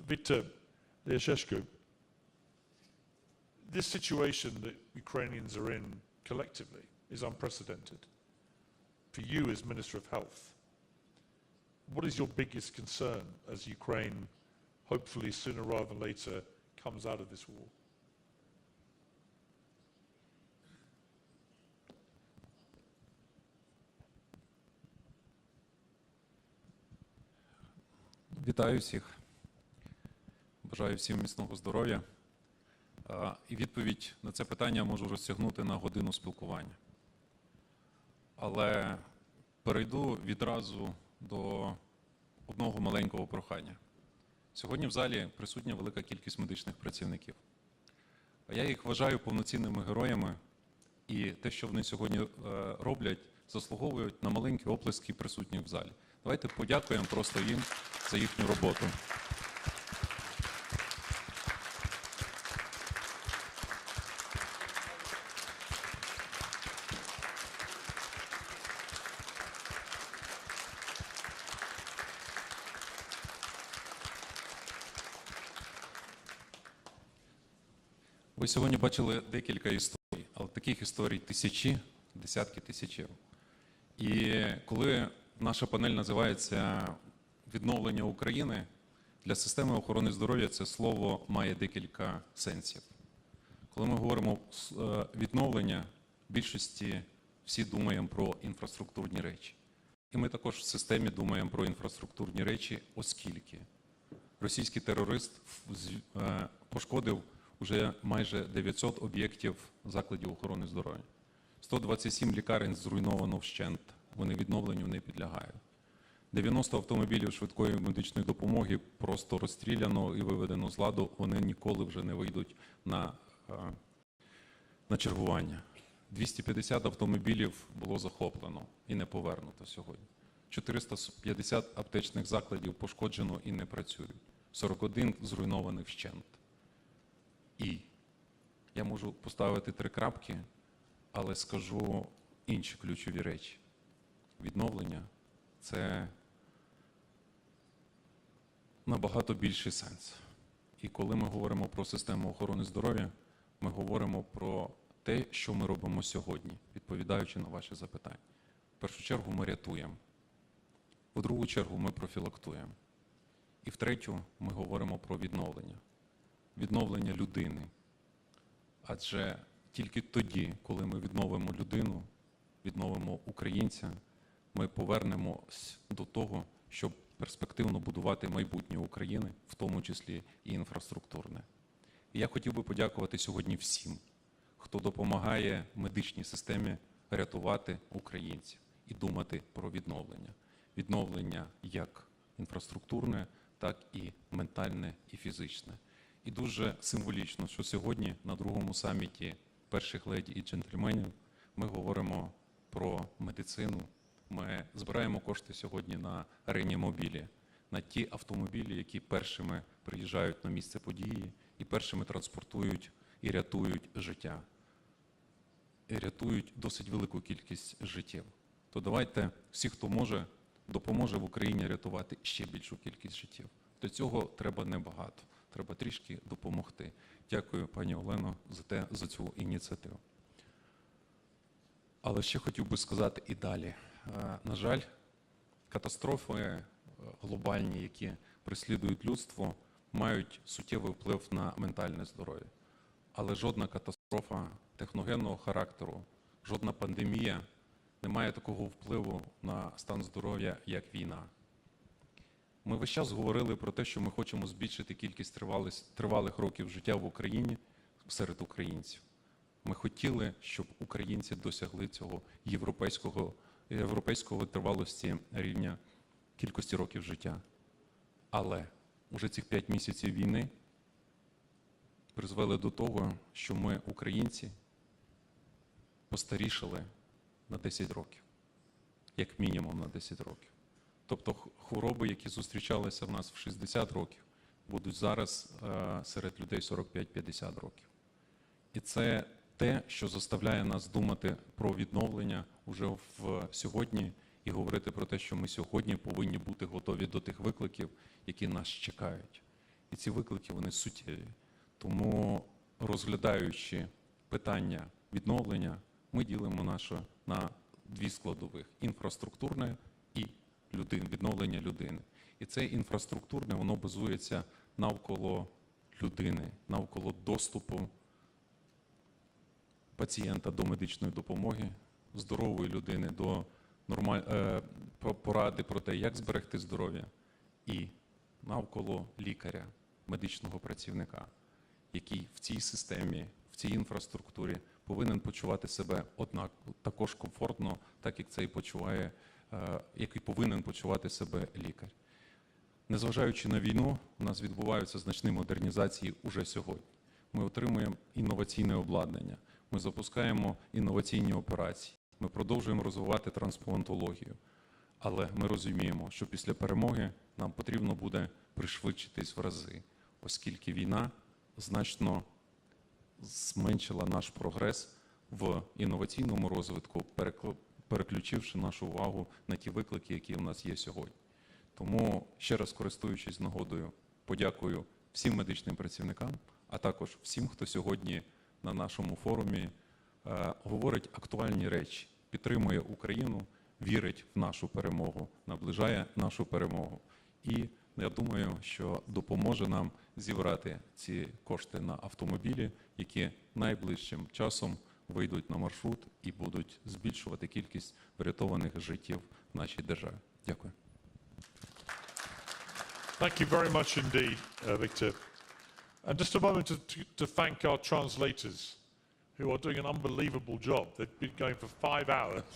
B: Viktor Lashashko, this situation that Ukrainians are in collectively is unprecedented. For you as Minister of Health, what is your biggest concern as Ukraine, hopefully sooner rather than later, comes out of this war?
F: Вітаю всіх. Бажаю всім міцного здоров'я. І відповідь на це питання можу розтягнути на годину спілкування. Але перейду відразу до одного маленького прохання. Сьогодні в залі присутня велика кількість медичних працівників. А я їх вважаю повноцінними героями, і те, що вони сьогодні роблять, заслуговують на маленькі оплески присутніх в залі. Давайте подякуємо просто їм за їхню роботу. Ви сьогодні бачили декілька історій, але таких історій тисячі, десятки тисячів. І коли наша панель називається «Відновлення України», для системи охорони здоров'я це слово має декілька сенсів. Коли ми говоримо «відновлення», в більшості всі думаємо про інфраструктурні речі. І ми також в системі думаємо про інфраструктурні речі, оскільки російський терорист пошкодив уже майже 900 об'єктів закладів охорони здоров'я. 127 лікарень зруйновано вщент, вони відновленню не підлягають. 90 автомобілів швидкої медичної допомоги просто розстріляно і виведено з ладу, вони ніколи вже не вийдуть на чергування. 250 автомобілів було захоплено і не повернуто сьогодні. 450 аптечних закладів пошкоджено і не працюють. 41 зруйнованих вщент. І я можу поставити 3 крапки, але скажу інші ключові речі. Відновлення – це набагато більший сенс. І коли ми говоримо про систему охорони здоров'я, ми говоримо про те, що ми робимо сьогодні, відповідаючи на ваші запитання. В першу чергу ми рятуємо. У другу чергу ми профілактуємо. І в третю ми говоримо про відновлення. Відновлення людини. Адже тільки тоді, коли ми відновимо людину, відновимо українця, ми повернемось до того, щоб перспективно будувати майбутнє України, в тому числі і інфраструктурне. І я хотів би подякувати сьогодні всім, хто допомагає медичній системі рятувати українців і думати про відновлення. Відновлення як інфраструктурне, так і ментальне, і фізичне. І дуже символічно, що сьогодні на другому саміті перших леді і джентльменів ми говоримо про медицину. Ми збираємо кошти сьогодні на реанімобілі, на ті автомобілі, які першими приїжджають на місце події і першими транспортують і рятують життя. І рятують досить велику кількість життів. То давайте всі, хто може, допоможе в Україні рятувати ще більшу кількість життів. Для цього треба небагато, треба трішки допомогти. Дякую, пані Олено, за цю ініціативу. Але ще хотів би сказати і далі. На жаль, катастрофи глобальні, які переслідують людство, мають суттєвий вплив на ментальне здоров'я. Але жодна катастрофа техногенного характеру, жодна пандемія не має такого впливу на стан здоров'я, як війна. Ми весь час говорили про те, що ми хочемо збільшити кількість тривалих років життя в Україні серед українців. Ми хотіли, щоб українці досягли цього європейського тривалості рівня кількості років життя. Але уже цих 5 місяців війни призвели до того, що ми, українці, постарішали на 10 років. Як мінімум на 10 років. Тобто хвороби, які зустрічалися в нас в 60 років, будуть зараз серед людей 45-50 років. І це те, що заставляє нас думати про відновлення уже сьогодні і говорити про те, що ми сьогодні повинні бути готові до тих викликів, які нас чекають. І ці виклики, вони суттєві. Тому, розглядаючи питання відновлення, ми ділимо наше на 2 складових – інфраструктурне і відновлення людини. І це інфраструктурне, воно базується навколо людини, навколо доступу пацієнта до медичної допомоги, здорової людини, до поради про те, як зберегти здоров'я, і навколо лікаря, медичного працівника, який в цій системі, в цій інфраструктурі повинен почувати себе також комфортно, так як це і почуває, як і повинен почувати себе лікар. Незважаючи на війну, у нас відбуваються значні модернізації уже сьогодні. Ми отримуємо інноваційне обладнання, ми запускаємо інноваційні операції, ми продовжуємо розвивати трансплантологію. Але ми розуміємо, що після перемоги нам потрібно буде пришвидшитись в рази, оскільки війна значно зменшила наш прогрес в інноваційному розвитку, переключивши нашу увагу на ті виклики, які в нас є сьогодні. Тому, ще раз користуючись нагодою, подякую всім медичним працівникам, а також всім, хто сьогодні на нашому форумі говорить актуальні речі, підтримує Україну, вірить в нашу перемогу, наближає нашу перемогу. І я думаю, що допоможе нам зібрати ці кошти на автомобілі, які найближчим часом вийдуть на маршрут і будуть збільшувати кількість врятованих життів в нашій державі. Дякую.
B: Thank you very much indeed, Victor. And just a moment to thank our translators, who are doing an unbelievable job. They've been going for 5 hours,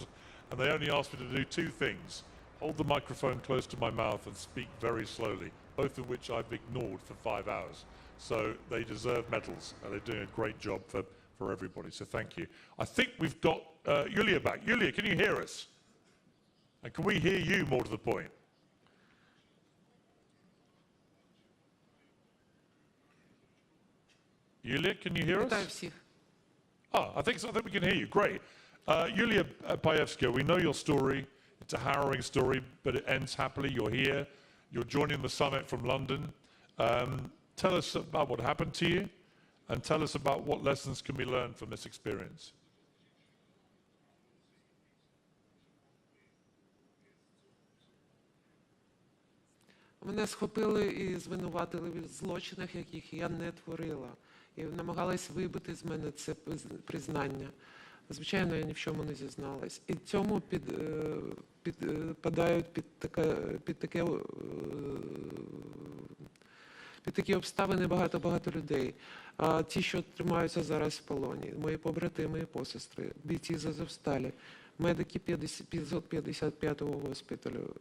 B: and they only asked me to do 2 things. hold the microphone close to my mouth and speak very slowly, both of which I've ignored for 5 hours. So they deserve medals, and they're doing a great job for everybody, so thank you. I think we've got Yulia back. Yulia, can you hear us? And can we hear you, more to the point? Yulia, can you hear us?
E: Вітаю всіх.
B: I think we can hear you. Great. Yulia Payevska, we know your story. It's a harrowing story, but it ends happily. You're here. You're joining the summit from London. Tell us about what happened to you, and tell us about what lessons can be learned from this experience.
G: Мене схопили і звинуватили в злочинах, яких я не творила. І намагалась вибити з мене це признання. Звичайно, я ні в чому не зізналась. І цьому підпадають під такі обставини багато людей. Ті, що тримаються зараз в полоні, мої побратими і посестри, бійці з Азовсталі, медики 555-го госпіталю,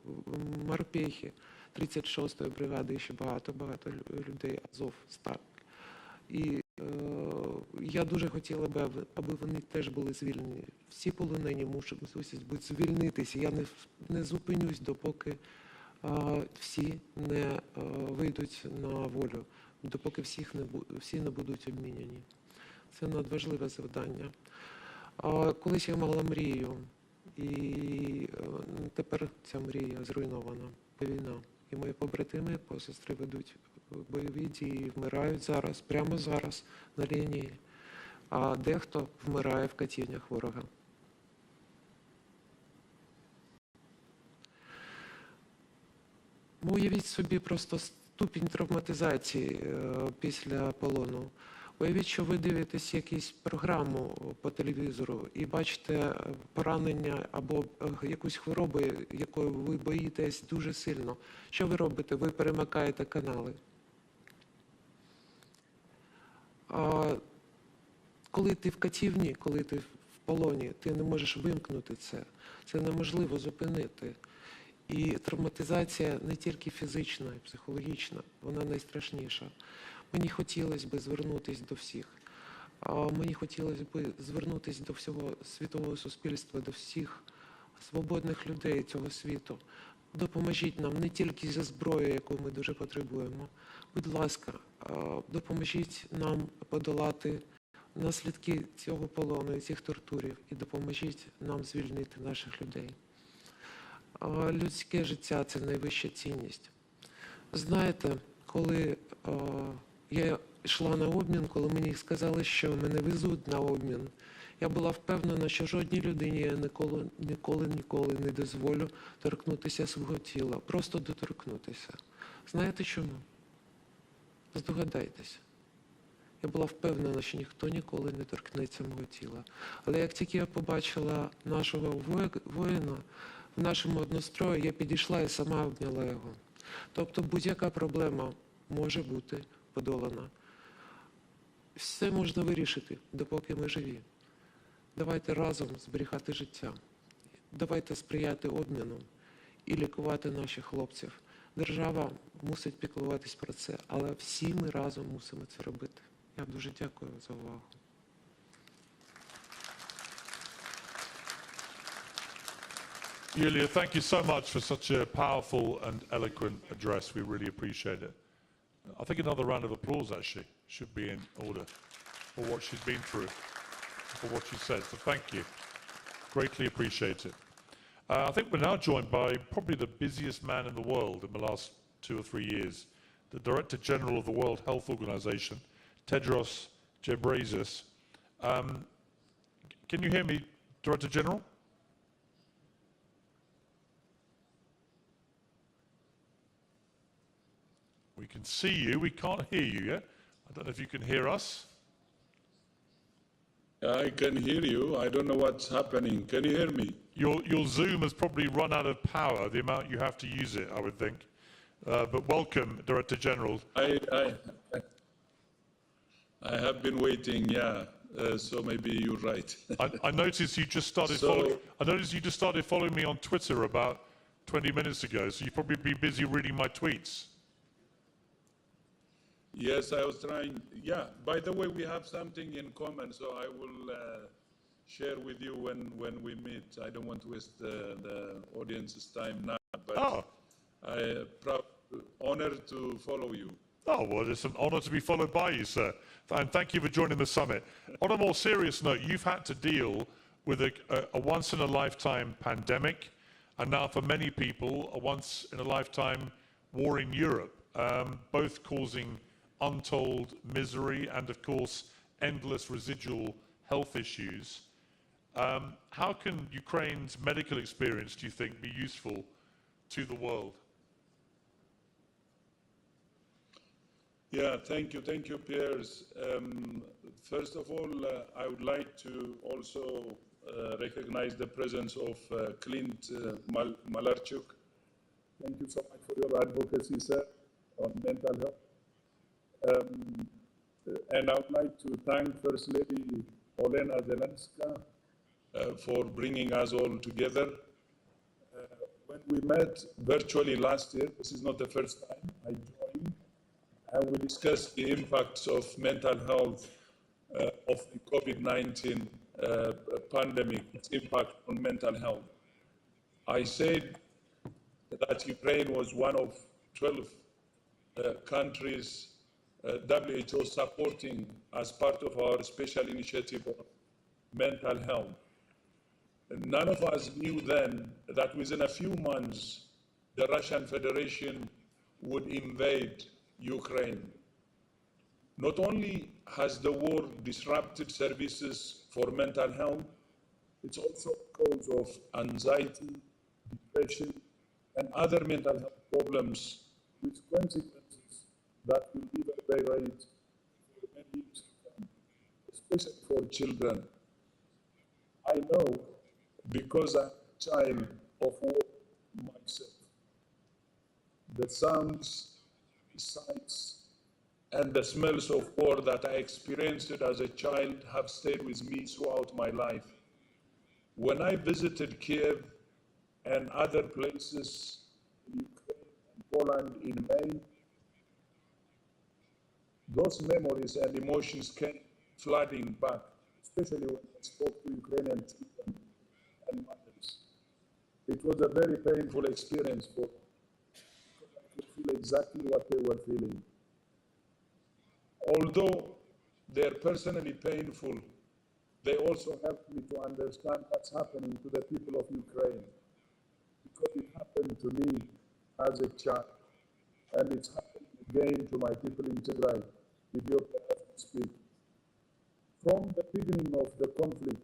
G: морпехи 36-ї бригади, і ще багато людей Азовсталь. І я дуже хотіла б, аби вони теж були звільнені. Всі полонені мусять бути звільнитися. Я не зупинюсь, допоки всі не вийдуть на волю, допоки всі не будуть обміняні. Це надважливе завдання. Колись я мала мрію, і тепер ця мрія зруйнована. Війна. І мої побратими, посестри ведуть бойові дії, вмирають зараз, прямо зараз на лінії. А дехто вмирає в катівнях ворога. Уявіть собі просто ступінь травматизації після полону. Уявіть, що ви дивитесь якусь програму по телевізору і бачите поранення або якусь хворобу, якою ви боїтесь дуже сильно. Що ви робите? Ви перемикаєте канали. Коли ти в катівні, коли ти в полоні, ти не можеш вимкнути це. Це неможливо зупинити. І травматизація не тільки фізична і психологічна, вона найстрашніша. Мені хотілося б звернутися до всіх. Мені хотілося б звернутися до всього світового суспільства, до всіх свободних людей цього світу. Допоможіть нам не тільки зі зброєю, яку ми дуже потребуємо. Будь ласка, допоможіть нам подолати наслідки цього полону і цих тортурів. І допоможіть нам звільнити наших людей. Людське життя – це найвища цінність. Знаєте, коли я йшла на обмін, коли мені сказали, що мене везуть на обмін, я була впевнена, що жодній людині я ніколи не дозволю торкнутися свого тіла, просто доторкнутися. Знаєте чому? Здогадайтеся. Я була впевнена, що ніхто ніколи не торкнеться мого тіла. Але як тільки я побачила нашого воїна в нашому однострої, я підійшла і сама обняла його. Тобто будь-яка проблема може бути подолана. Все можна вирішити, допоки ми живі. Давайте разом зберігати життя. Давайте сприяти обміну і лікувати наших хлопців. Держава мусить піклуватись про це, але всі ми разом мусимо це робити. Я дуже дякую за увагу.
B: Yulia, thank you so much for such a powerful and eloquent address. We really appreciate it. I think another round of applause, actually, should be in order for what she's been through, for what she said. So thank you. Greatly appreciate it. I think we're now joined by probably the busiest man in the world in the last 2 or 3 years, the Director General of the World Health Organization, Tedros Ghebreyesus. Can you hear me, Director General? We can see you, we can't hear you yet. I don't know if you can hear us.
H: I can hear you. I don't know what's happening. Can you hear me?
B: Your Zoom has probably run out of power, the amount you have to use it, I would think. But welcome, Director General.
H: I have been waiting, yeah. So maybe you're right.
B: I noticed you just started I noticed you just started following me on Twitter about 20 minutes ago, so you'd probably be busy reading my tweets.
H: Yes, I was trying. Yeah, by the way, we have something in common, so I will share with you when we meet. I don't want to waste the audience's time now, but I'm honored to follow you.
B: Oh, well, it's an honor to be followed by you, sir. And thank you for joining the summit. On a more serious note, you've had to deal with a once-in-a-lifetime pandemic, and now for many people, a once-in-a-lifetime war in Europe, both causing untold misery and, of course, endless residual health issues. How can Ukraine's medical experience, do you think, be useful to the world?
H: Yeah, thank you, Piers. First of all, I would like to also recognize the presence of Clint Malarchuk. Thank you so much for your advocacy, sir, on mental health. And I would like to thank First Lady Olena Zelenska for bringing us all together. When we met virtually last year, this is not the first time I joined, and we discussed the impacts of mental health of the COVID-19 pandemic, its impact on mental health. I said that Ukraine was one of 12 countries WHO supporting as part of our special initiative on mental health. None of us knew then that within a few months, the Russian Federation would invade Ukraine. Not only has the war disrupted services for mental health, it's also a cause of anxiety, depression, and other mental health problems with consequences that will reverberate for many years to come, especially for children. I know, because I'm a child of war myself, the sounds, sights, and the smells of war that I experienced as a child have stayed with me throughout my life. When I visited Kiev and other places in Ukraine and Poland in May, those memories and emotions came flooding back, especially when I spoke to Ukrainian children and mothers. It was a very painful experience for me. I could feel exactly what they were feeling. Although they're personally painful, they also helped me to understand what's happening to the people of Ukraine. Because it happened to me as a child, and it's happening again to my people in Tigray, Ethiopia as we speak. From the beginning of the conflict,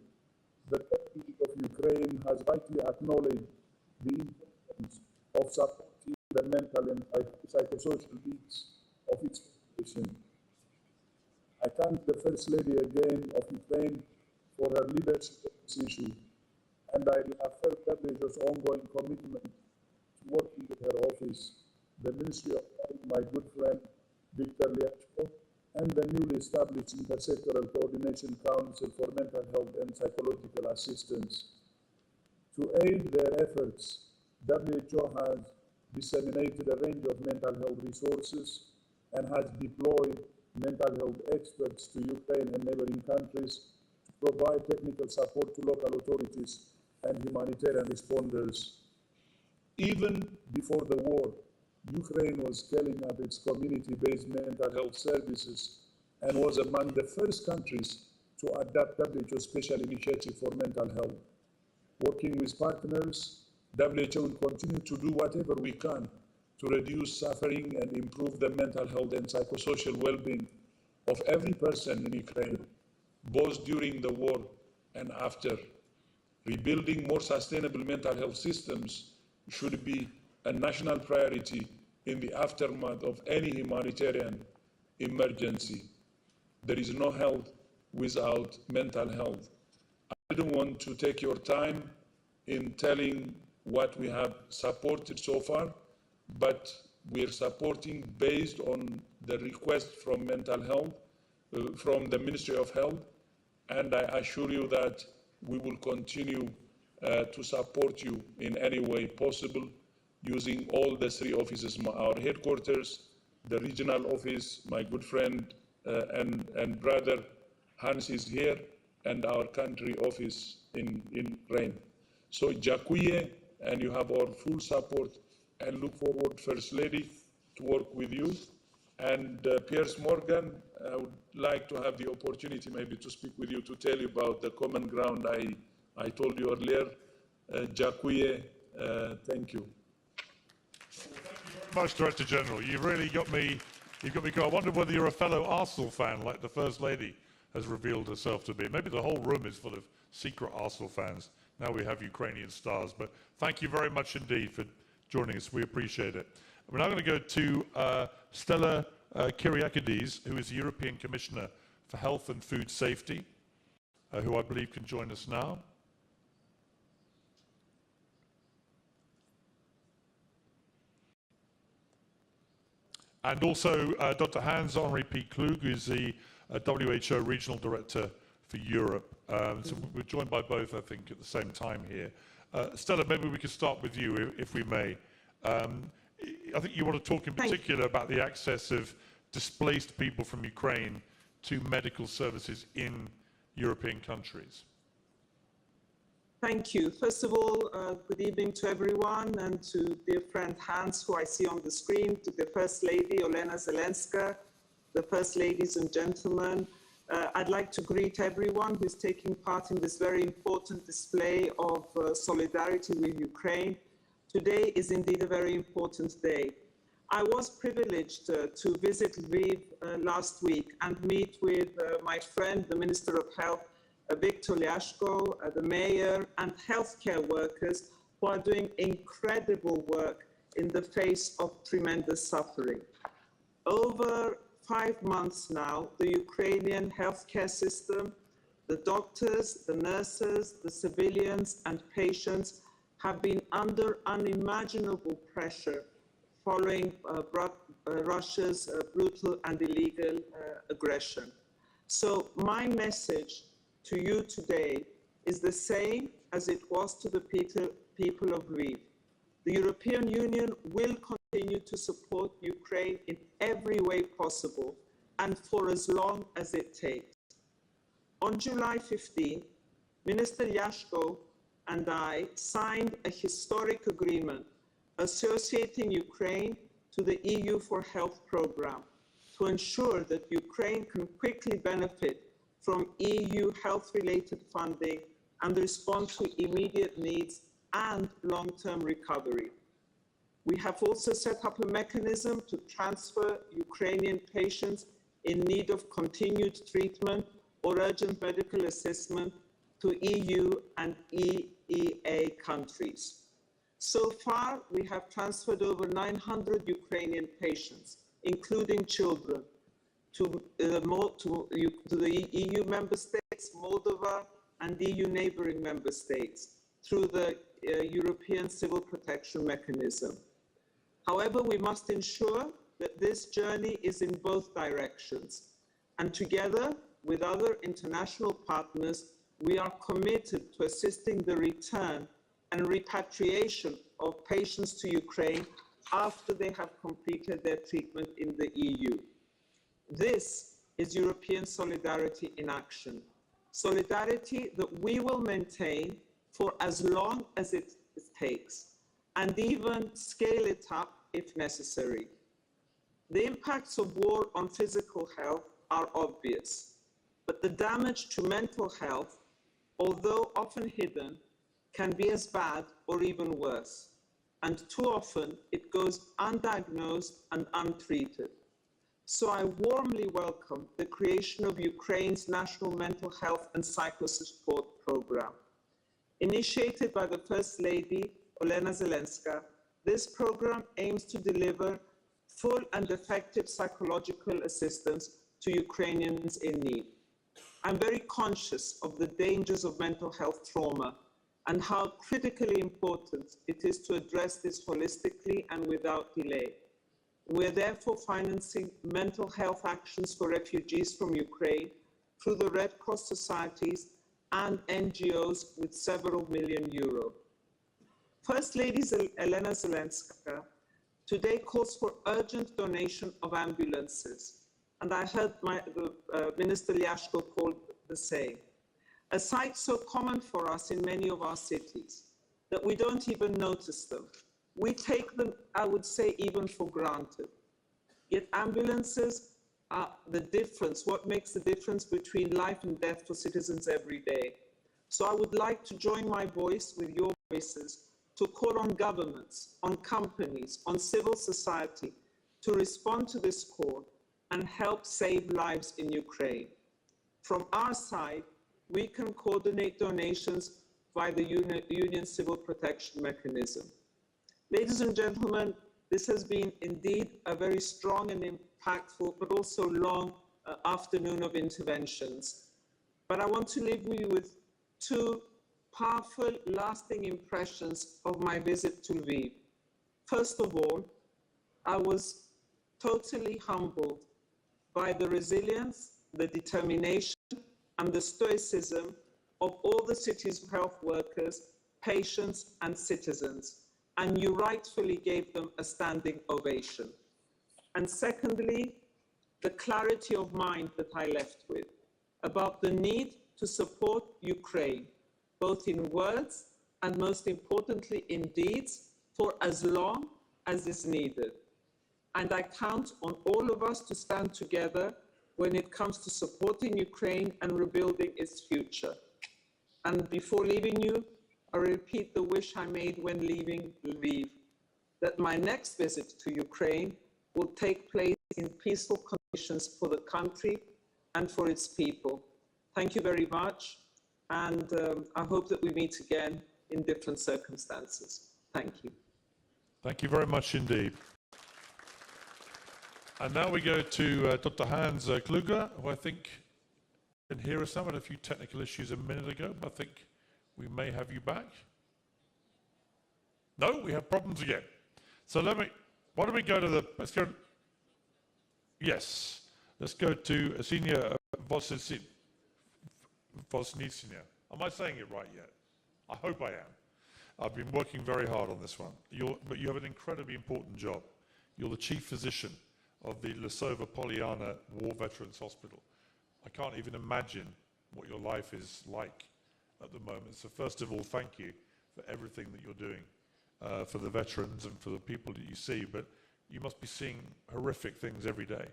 H: the government of Ukraine has rightly acknowledged the importance of supporting the mental and psychosocial needs of its population. I thank the First Lady again of Ukraine for her leadership on this issue, and I reaffirm WHO's ongoing commitment to working with her office, the Ministry of Health, my good friend Victor Liachko, and the newly established Intersectoral Coordination Council for Mental Health and Psychological Assistance. To aid their efforts, WHO has disseminated a range of mental health resources and has deployed mental health experts to Ukraine and neighboring countries to provide technical support to local authorities and humanitarian responders. Even before the war, Ukraine was scaling up its community-based mental health services and was among the first countries to adopt WHO's special initiative for mental health. Working with partners, WHO will continue to do whatever we can to reduce suffering and improve the mental health and psychosocial well-being of every person in Ukraine, both during the war and after. Rebuilding more sustainable mental health systems should be a national priority in the aftermath of any humanitarian emergency. There is no health without mental health. I don't want to take your time in telling what we have supported so far, but we're supporting based on the request from mental health, from the Ministry of Health, and I assure you that we will continue to support you in any way possible using all the three offices, our headquarters, the regional office, my good friend and brother Hans is here, and our country office in Rhine. So Jakuye, and you have our full support, and look forward, First Lady, to work with you. And Piers Morgan, I would like to have the opportunity maybe to speak with you to tell you about the common ground I told you earlier. Jakuye, thank you.
B: Much, Director General. You've really got me. You've got me going. I wonder whether you're a fellow Arsenal fan, like the First Lady has revealed herself to be. Maybe the whole room is full of secret Arsenal fans. Now we have Ukrainian stars. But thank you very much indeed for joining us. We appreciate it. We're now going to go to Stella Kyriakides, who is the European Commissioner for Health and Food Safety, who I believe can join us now. And also Dr. Hans-Henri P. Klug, who is the WHO Regional Director for Europe. So we're joined by both, I think, at the same time here. Stella, maybe we could start with you, if we may. I think you want to talk in particular about the access of displaced people from Ukraine to medical services in European countries.
I: Thank you. First of all, good evening to everyone, and to dear friend Hans, who I see on the screen, to the First Lady, Olena Zelenska, the First Ladies and gentlemen. I'd like to greet everyone who is taking part in this very important display of solidarity with Ukraine. Today is indeed a very important day. I was privileged to visit Lviv last week and meet with my friend, the Minister of Health, Victor Lyashko, the mayor, and healthcare workers who are doing incredible work in the face of tremendous suffering. Over 5 months now, the Ukrainian healthcare system, the doctors, the nurses, the civilians, and patients have been under unimaginable pressure following Russia's brutal and illegal aggression. So my message to you today is the same as it was to the people of Lviv. The European Union will continue to support Ukraine in every way possible and for as long as it takes. On July 15, Minister Lyashko and I signed a historic agreement associating Ukraine to the EU for Health program to ensure that Ukraine can quickly benefit from EU health-related funding and respond to immediate needs and long-term recovery. We have also set up a mechanism to transfer Ukrainian patients in need of continued treatment or urgent medical assistance to EU and EEA countries. So far, we have transferred over 900 Ukrainian patients, including children, to the EU member states, Moldova, and EU neighboring member states through the European Civil Protection Mechanism. However, we must ensure that this journey is in both directions, and together with other international partners, we are committed to assisting the return and repatriation of patients to Ukraine after they have completed their treatment in the EU. This is European solidarity in action. Solidarity that we will maintain for as long as it takes, and even scale it up if necessary. The impacts of war on physical health are obvious, but the damage to mental health, although often hidden, can be as bad or even worse, and too often it goes undiagnosed and untreated. So I warmly welcome the creation of Ukraine's National Mental Health and Psychosupport Program. Initiated by the First Lady, Olena Zelenska, this program aims to deliver full and effective psychological assistance to Ukrainians in need. I'm very conscious of the dangers of mental health trauma and how critically important it is to address this holistically and without delay. We're therefore financing mental health actions for refugees from Ukraine through the Red Cross societies and NGOs with several million €. First Lady Olena Zelenska today calls for urgent donation of ambulances. And I heard Minister Lyashko call the same. A sight so common for us in many of our cities that we don't even notice them. We take them, I would say, even for granted. Yet ambulances are the difference, what makes the difference between life and death for citizens every day. So I would like to join my voice with your voices to call on governments, on companies, on civil society to respond to this call and help save lives in Ukraine. From our side, we can coordinate donations via the Union Civil Protection Mechanism. Ladies and gentlemen, this has been indeed a very strong and impactful, but also long afternoon of interventions. But I want to leave you with two powerful, lasting impressions of my visit to Lviv. First of all, I was totally humbled by the resilience, the determination, and the stoicism of all the city's health workers, patients, and citizens. And you rightfully gave them a standing ovation. And secondly, the clarity of mind that I left with about the need to support Ukraine, both in words and most importantly in deeds, for as long as is needed. And I count on all of us to stand together when it comes to supporting Ukraine and rebuilding its future. And before leaving you, I repeat the wish I made when leaving Lviv, that my next visit to Ukraine will take place in peaceful conditions for the country and for its people. Thank you very much, and I hope that we meet again in different circumstances. Thank you.
B: Thank you very much indeed. And now we go to Dr. Hans Kluger, who I think can hear us now. We had a few technical issues a minute ago, but I think we may have you back. No, we have problems again. So why don't we go to let's go, yes, let's go to Ksenia Vosnitsina. Am I saying it right yet? I hope I am. I've been working very hard on this one. But you have an incredibly important job. You're the chief physician of the Lesova Poliana War Veterans Hospital. I can't even imagine what your life is like at the moment. So first of all, thank you for everything that you're doing for the veterans and for the people that you see, but you must be seeing horrific things every day.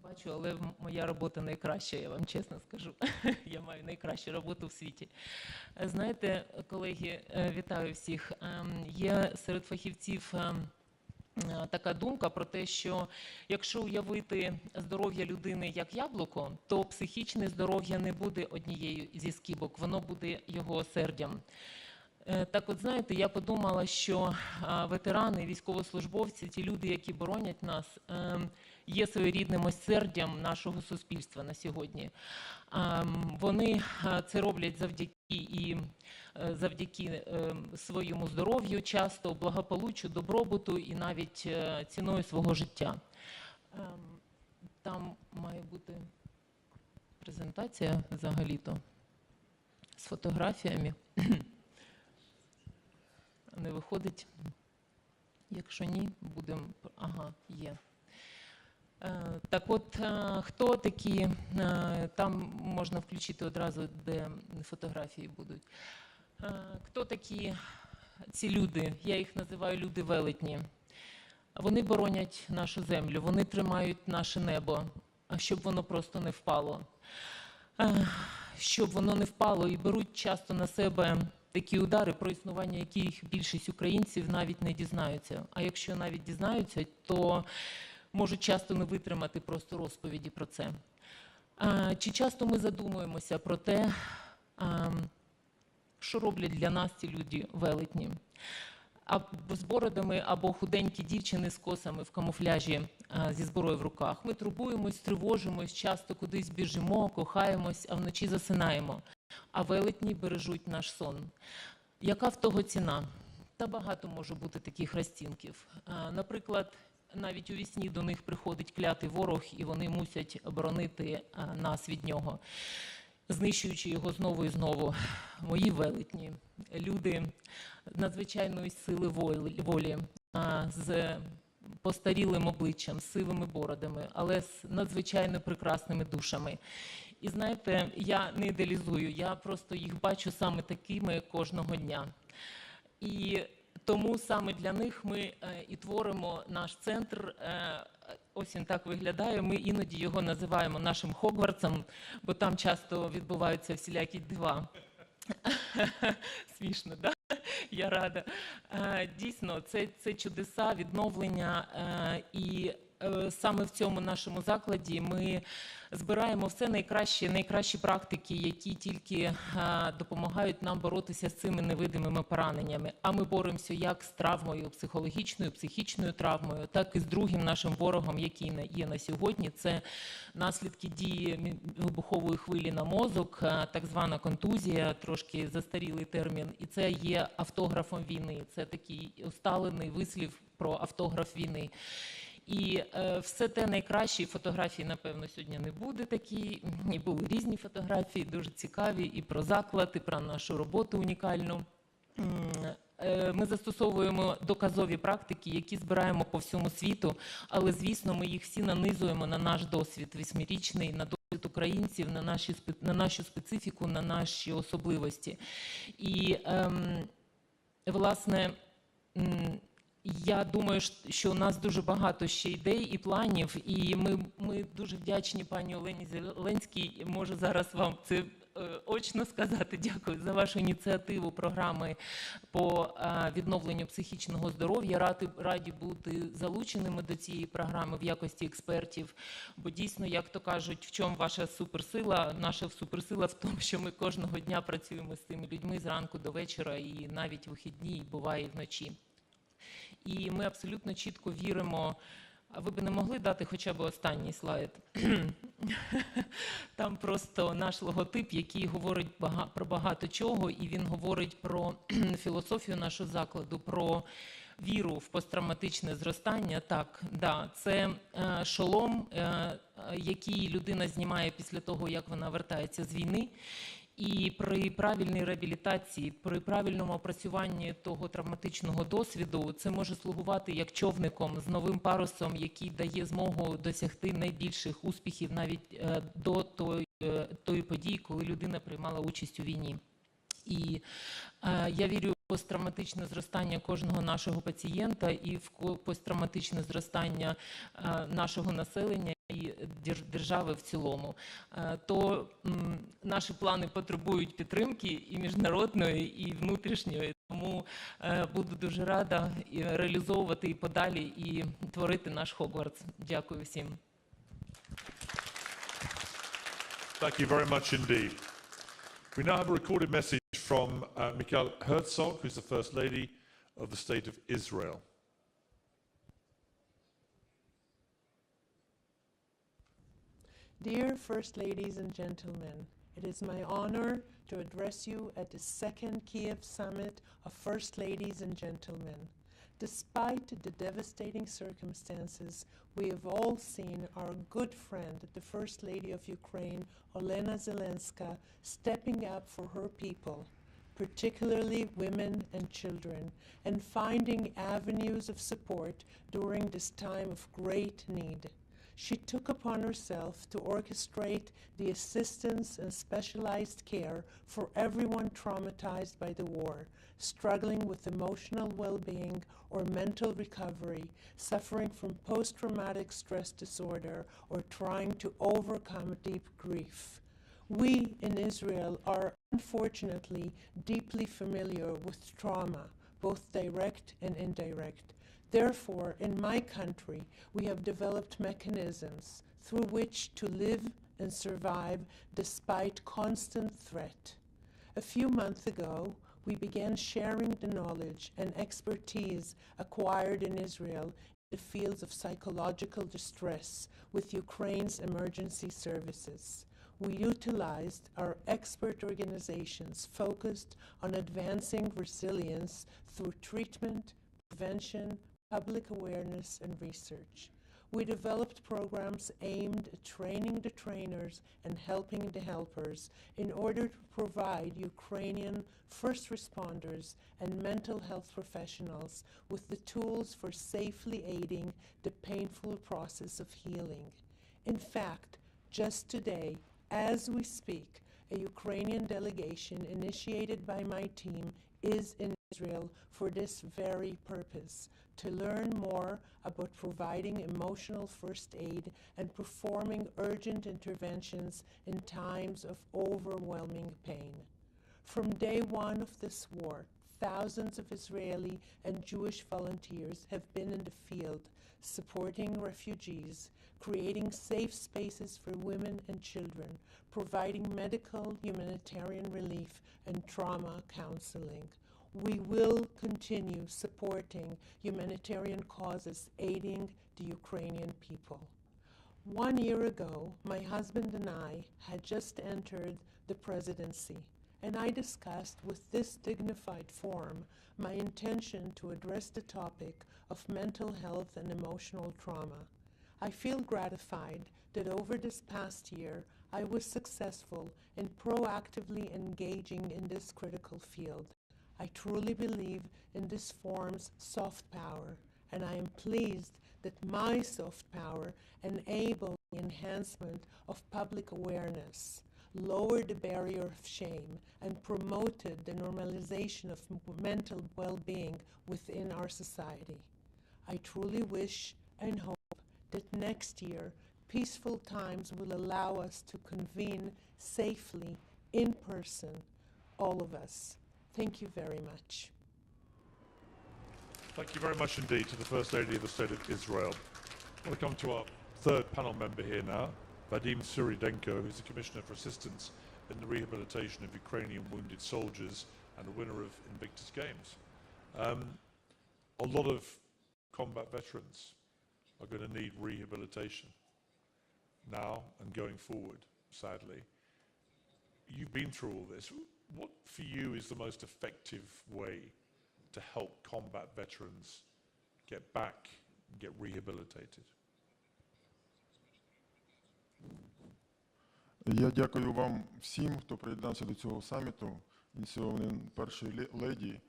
D: Бачу, але моя робота найкраща, я вам чесно скажу. Я маю найкращу роботу в світі. Знаєте, колеги, вітаю всіх. Є серед фахівців така думка про те, що якщо уявити здоров'я людини як яблуко, то психічне здоров'я не буде однією зі скибок, воно буде його осердям. Так от, знаєте, я подумала, що ветерани, військовослужбовці, ті люди, які боронять нас, є своєрідним осердям нашого суспільства на сьогодні. Вони це роблять завдяки своєму здоров'ю, часто благополуччю, добробуту і навіть ціною свого життя. Там має бути презентація взагалі-то з фотографіями. Не виходить? Якщо ні, будемо... Ага, є. Так от, хто такі, там можна включити одразу, де фотографії будуть. Хто такі ці люди? Я їх називаю люди-велетні. Вони боронять нашу землю, вони тримають наше небо, щоб воно просто не впало. Щоб воно не впало, і беруть часто на себе такі удари, про існування яких більшість українців навіть не дізнаються. А якщо навіть дізнаються, то можуть часто не витримати просто розповіді про це. Чи часто ми задумуємося про те, що роблять для нас ці люди-велетні? З бородами або худенькі дівчини з косами в камуфляжі зі зброєю в руках. Ми турбуємось, тривожимось, часто кудись біжимо, кохаємось, а вночі засинаємо. А велетні бережуть наш сон. Яка в того ціна? Та багато може бути таких розцінків. Наприклад, навіть у вісні до них приходить клятий ворог, і вони мусять боронити нас від нього.
J: знищуючи його знову і знову. Мої велетні, люди надзвичайної сили волі, з постарілим обличчям, сивими бородами, але з надзвичайно прекрасними душами. І знаєте, я не ідеалізую, я просто їх бачу саме такими кожного дня. І тому саме для них ми і творимо наш центр. Ось він так виглядає. Ми іноді його називаємо нашим Хогвартсом, бо там часто відбуваються всілякі дива. Смішно, да? Я рада. Дійсно, це чудеса, відновлення. І саме в цьому нашому закладі ми збираємо все найкращі практики, які тільки допомагають нам боротися з цими невидимими пораненнями. А ми боремося як з травмою психологічною, психічною травмою, так і з другим нашим ворогом, який є на сьогодні. Це наслідки дії вибухової хвилі на мозок, так звана контузія, трошки застарілий термін. І це є автографом війни. Це такий усталений вислів про автограф війни. І все те найкраще, фотографії, напевно, сьогодні не буде такі, і були різні фотографії, дуже цікаві, і про заклад, і про нашу роботу унікальну. Ми застосовуємо доказові практики, які збираємо по всьому світу, але, звісно, ми їх всі нанизуємо на наш досвід восьмирічний, на досвід українців, на нашу специфіку, на наші особливості. І, власне, я думаю, що у нас дуже багато ще ідей і планів, і ми дуже вдячні пані Олені Зеленській. Можу зараз вам це очно сказати. Дякую за вашу ініціативу програми по відновленню психічного здоров'я. Раді бути залученими до цієї програми в якості експертів. Бо дійсно, як то кажуть, в чому ваша суперсила? Наша суперсила в тому, що ми кожного дня працюємо з цими людьми зранку до вечора, і навіть вихідні, і буває і вночі. І ми абсолютно чітко віримо. А ви б не могли дати хоча б останній слайд? Там просто наш логотип, який говорить про багато чого, і він говорить про філософію нашого закладу, про віру в посттравматичне зростання. Так, да, це шолом, який людина знімає після того, як вона вертається з війни. І при правильній реабілітації, при правильному опрацюванні того травматичного досвіду це може слугувати як човником з новим парусом, який дає змогу досягти найбільших успіхів навіть до тої події, коли людина приймала участь у війні. І я вірю в посттравматичне зростання кожного нашого пацієнта і в посттравматичне зростання нашого населення і держави в цілому. То наші плани потребують підтримки і міжнародної, і внутрішньої. Тому буду дуже рада реалізовувати і подалі, і творити наш Хогвартс. Дякую всім.
B: Thank you very much indeed. We now have a recorded message from Mikhail Herzog, who's the First Lady of the State of Israel.
R: Dear First Ladies and Gentlemen, it is my honor to address you at the second Kiev Summit of First Ladies and Gentlemen. Despite the devastating circumstances, we have all seen our good friend, the First Lady of Ukraine, Olena Zelenska, stepping up for her people, particularly women and children, and finding avenues of support during this time of great need. She took upon herself to orchestrate the assistance and specialized care for everyone traumatized by the war, struggling with emotional well-being or mental recovery, suffering from post-traumatic stress disorder, or trying to overcome deep grief. We in Israel are unfortunately deeply familiar with trauma, both direct and indirect. Therefore, in my country, we have developed mechanisms through which to live and survive despite constant threat. A few months ago, we began sharing the knowledge and expertise acquired in Israel in the fields of psychological distress with Ukraine's emergency services. We utilized our expert organizations focused on advancing resilience through treatment, prevention, public awareness, and research.
L: We developed programs aimed at training the trainers and helping the helpers in order to provide Ukrainian first responders and mental health professionals with the tools for safely aiding the painful process of healing. In fact, just today, as we speak, a Ukrainian delegation initiated by my team is in Israel for this very purpose, to learn more about providing emotional first aid and performing urgent interventions in times of overwhelming pain. From day one of this war, thousands of Israeli and Jewish volunteers have been in the field, supporting refugees, creating safe spaces for women and children, providing medical, humanitarian relief, and trauma counseling. We will continue supporting humanitarian causes aiding the Ukrainian people. 1 year ago, my husband and I had just entered the presidency, and I discussed with this dignified forum my intention to address the topic of mental health and emotional trauma. I feel gratified that over this past year, I was successful in proactively engaging in this critical field. I truly believe in this forum's soft power, and I am pleased that my soft power enabled the enhancement of public awareness, lowered the barrier of shame, and promoted the normalization of mental well-being within our society. I truly wish and hope that next year, peaceful times will allow us to convene safely, in person, all of us. Thank you very much.
B: Thank you very much indeed to the First Lady of the State of Israel. I want to come to our third panel member here now, Vadim Suridenko, who's the Commissioner for Assistance in the Rehabilitation of Ukrainian Wounded Soldiers and a winner of Invictus Games. A lot of combat veterans are going to need rehabilitation now and going forward, sadly. You've been through all this. What for you is the most effective way to help combat veterans get back and get rehabilitated?
N: Я дякую вам всім, хто приєднався до цього саміту, ініційований першою леді.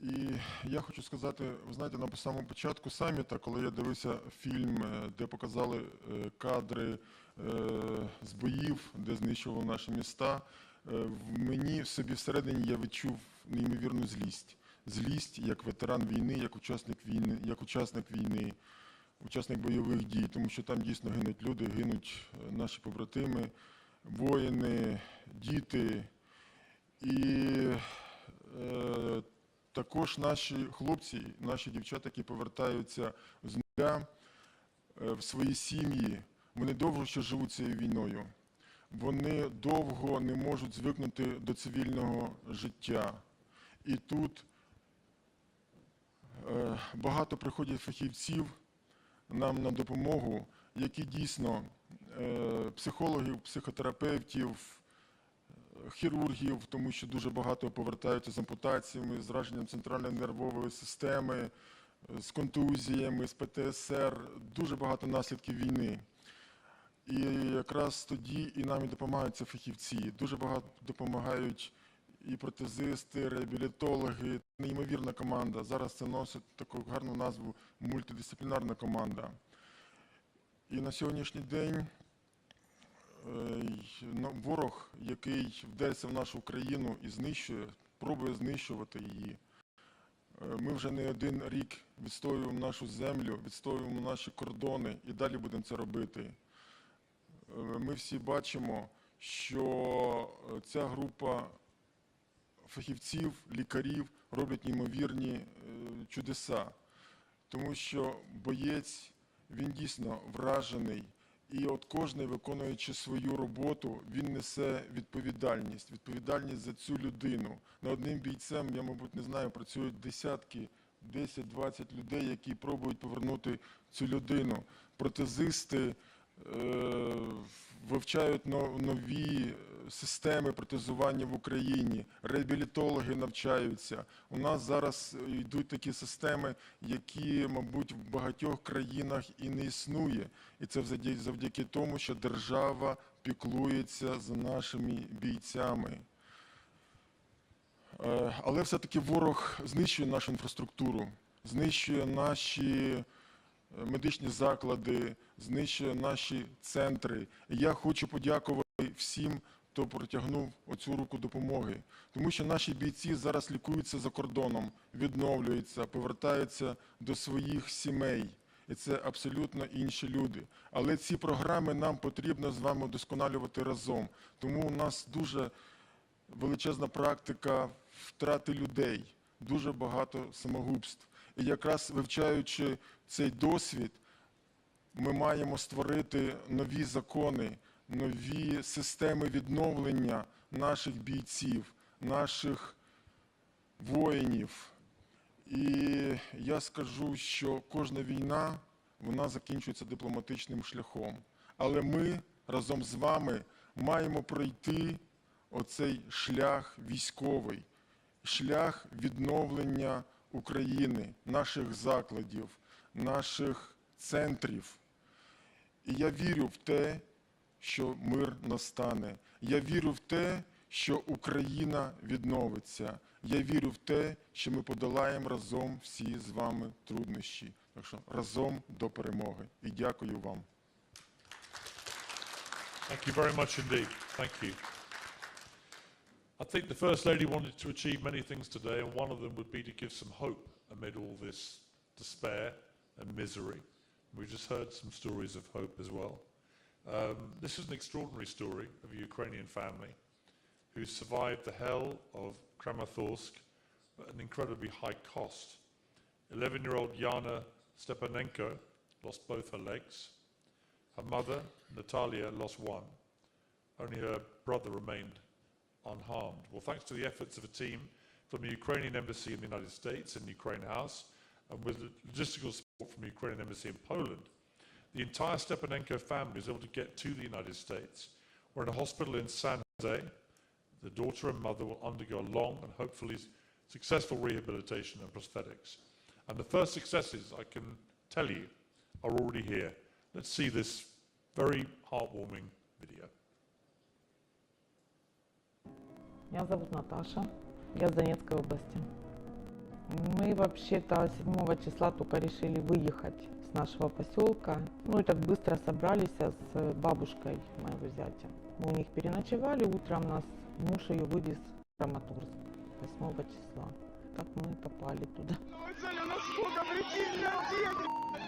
N: І я хочу сказати, ви знаєте, на самому початку саміту, коли я дивився фільм, де показали кадри з боїв, де знищували наші міста, в мені в собі всередині я відчув неймовірну злість. Злість як ветеран війни, як учасник війни, учасник бойових дій, тому що там дійсно гинуть люди, гинуть наші побратими, воїни, діти. І також наші хлопці, наші дівчата, які повертаються з нуля в свої сім'ї, вони довго ще живуть цією війною. Вони довго не можуть звикнути до цивільного життя. І тут багато приходять фахівців нам на допомогу, які дійсно психологів, психотерапевтів, хірургів, тому що дуже багато повертаються з ампутаціями, з враженням центральної нервової системи, з контузіями, з ПТСР, дуже багато наслідків війни. І якраз тоді і нам і допомагають ці фахівці. Дуже багато допомагають і протезисти, реабілітологи, неймовірна команда. Зараз це носить таку гарну назву мультидисциплінарна команда. І на сьогоднішній день ворог, який вдерся в нашу країну і знищує, пробує знищувати її. Ми вже не один рік відстоюємо нашу землю, відстоюємо наші кордони і далі будемо це робити. Ми всі бачимо, що ця група фахівців, лікарів роблять неймовірні чудеса. Тому що боєць, він дійсно вражений. І от кожен, виконуючи свою роботу, він несе відповідальність за цю людину. Над одним бійцем, я, мабуть, не знаю, працюють десятки, 10-20 людей, які пробують повернути цю людину. Протезисти вивчають нові системи протезування в Україні, реабілітологи навчаються. У нас зараз йдуть такі системи, які, мабуть, в багатьох країнах і не існує. І це завдяки тому, що держава піклується за нашими бійцями. Але все-таки ворог знищує нашу інфраструктуру, знищує наші медичні заклади, знищує наші центри. І я хочу подякувати всім, хто протягнув оцю руку допомоги. Тому що наші бійці зараз лікуються за кордоном, відновлюються, повертаються до своїх сімей. І це абсолютно інші люди. Але ці програми нам потрібно з вами удосконалювати разом. Тому у нас дуже величезна практика втрати людей, дуже багато самогубств. І якраз вивчаючи цей досвід, ми маємо створити нові закони, нові системи відновлення наших бійців, наших воїнів. І я скажу, що кожна війна, вона закінчується дипломатичним шляхом. Але ми разом з вами маємо пройти оцей шлях військовий, шлях відновлення України, наших закладів, наших центрів. І я вірю в те, що мир настане. Я вірю в те, що Україна відновиться. Я вірю в те, що ми подолаємо разом всі з вами труднощі. Так що разом до перемоги. І дякую вам.
B: Thank you very much indeed. Thank you. I think the First Lady wanted to achieve many things today, and one of them would be to give some hope amid all this despair and misery. We just heard some stories of hope as well. This is an extraordinary story of a Ukrainian family who survived the hell of Kramatorsk at an incredibly high cost. 11-year-old Yana Stepanenko lost both her legs. Her mother, Natalia, lost one. Only her brother remained unharmed. Well, thanks to the efforts of a team from the Ukrainian Embassy in the United States and Ukraine House, and with logistical support from the Ukrainian Embassy in Poland, the entire Stepanenko family was able to get to the United States. We're in a hospital in San Jose. The daughter and mother will undergo a long and hopefully successful rehabilitation and prosthetics. And the first successes, I can tell you, are already here. Let's see this very heartwarming video.
O: Меня зовут Наташа, я с Донецкой области. Мы вообще-то 7 числа только решили выехать с нашего поселка. Ну и так быстро собрались с бабушкой моего зятя. Мы у них переночевали, утром нас муж ее вывез в Краматорск 8 числа. Так мы попали туда.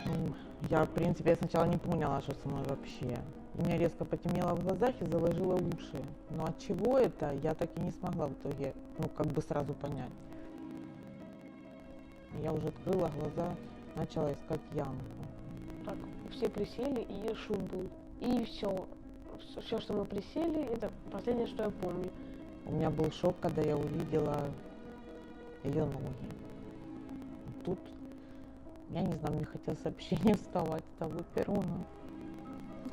O: Ну, я, в принципе, я сначала не поняла, что со мной вообще. У меня резко потемнело в глазах и заложило уши. Но от чего это, я так и не смогла в итоге, ну, как бы сразу понять. Я уже открыла глаза, начала искать яму.
P: Так, все присели, и шум был. И все. Все, что мы присели, это последнее, что я помню.
O: У меня был шок, когда я увидела ее ноги. Тут, я не знаю, мне хотелось вообще не вставать с того перрона.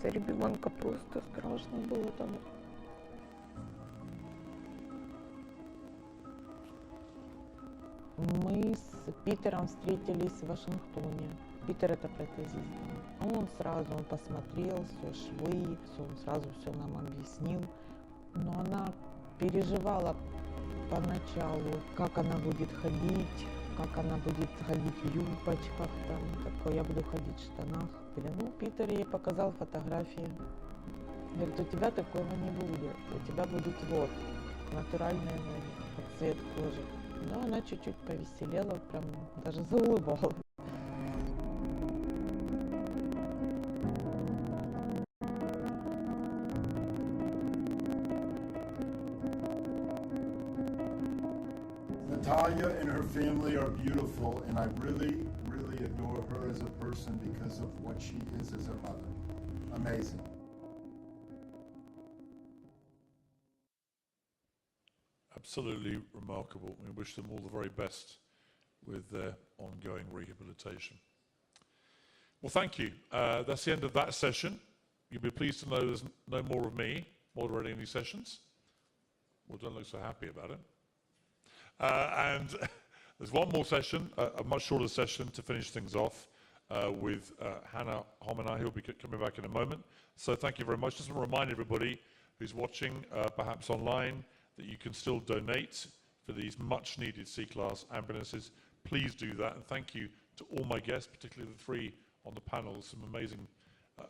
O: За ребенка просто страшно было там. Мы с Питером встретились в Вашингтоне. Питер — это протезист. Он сразу посмотрел все швы, он сразу все нам объяснил. Но она переживала поначалу, как она будет ходить, как она будет ходить в юбочках, там, такое, я буду ходить в штанах. Ну, Питер ей показал фотографии. Говорит, у тебя такого не будет, у тебя будут вот, натуральные ноги, под цвет кожи. Но она чуть-чуть повеселела, прям даже заулыбалась.
Q: Natalia and her family are beautiful, and I really, really adore her as a person because of what she is as a mother. Amazing.
B: Absolutely remarkable. We wish them all the very best with their ongoing rehabilitation. Well, thank you. That's the end of that session. You'll be pleased to know there's no more of me moderating these sessions. Well, don't look so happy about it. And there's one more session, a much shorter session to finish things off with Hannah Homina, who'll be coming back in a moment. So thank you very much. Just want to remind everybody who's watching, perhaps online, that you can still donate for these much-needed C-Class ambulances. Please do that, and thank you to all my guests, particularly the three on the panel. Some amazing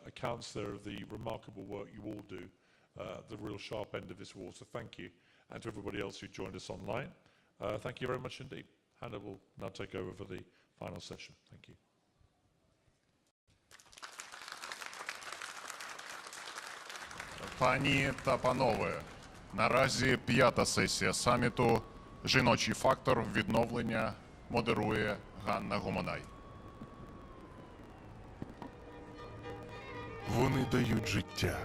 B: accounts there of the remarkable work you all do, the real sharp end of this war. So thank you, and to everybody else who joined us online. Thank you very much indeed. Hannah will now take over for the final session. Thank you.
X: Пані та панове, наразі 5-та сесія саміту «Жіночий фактор відновлення» модерує Ганна Гуманай.
W: Вони дають життя,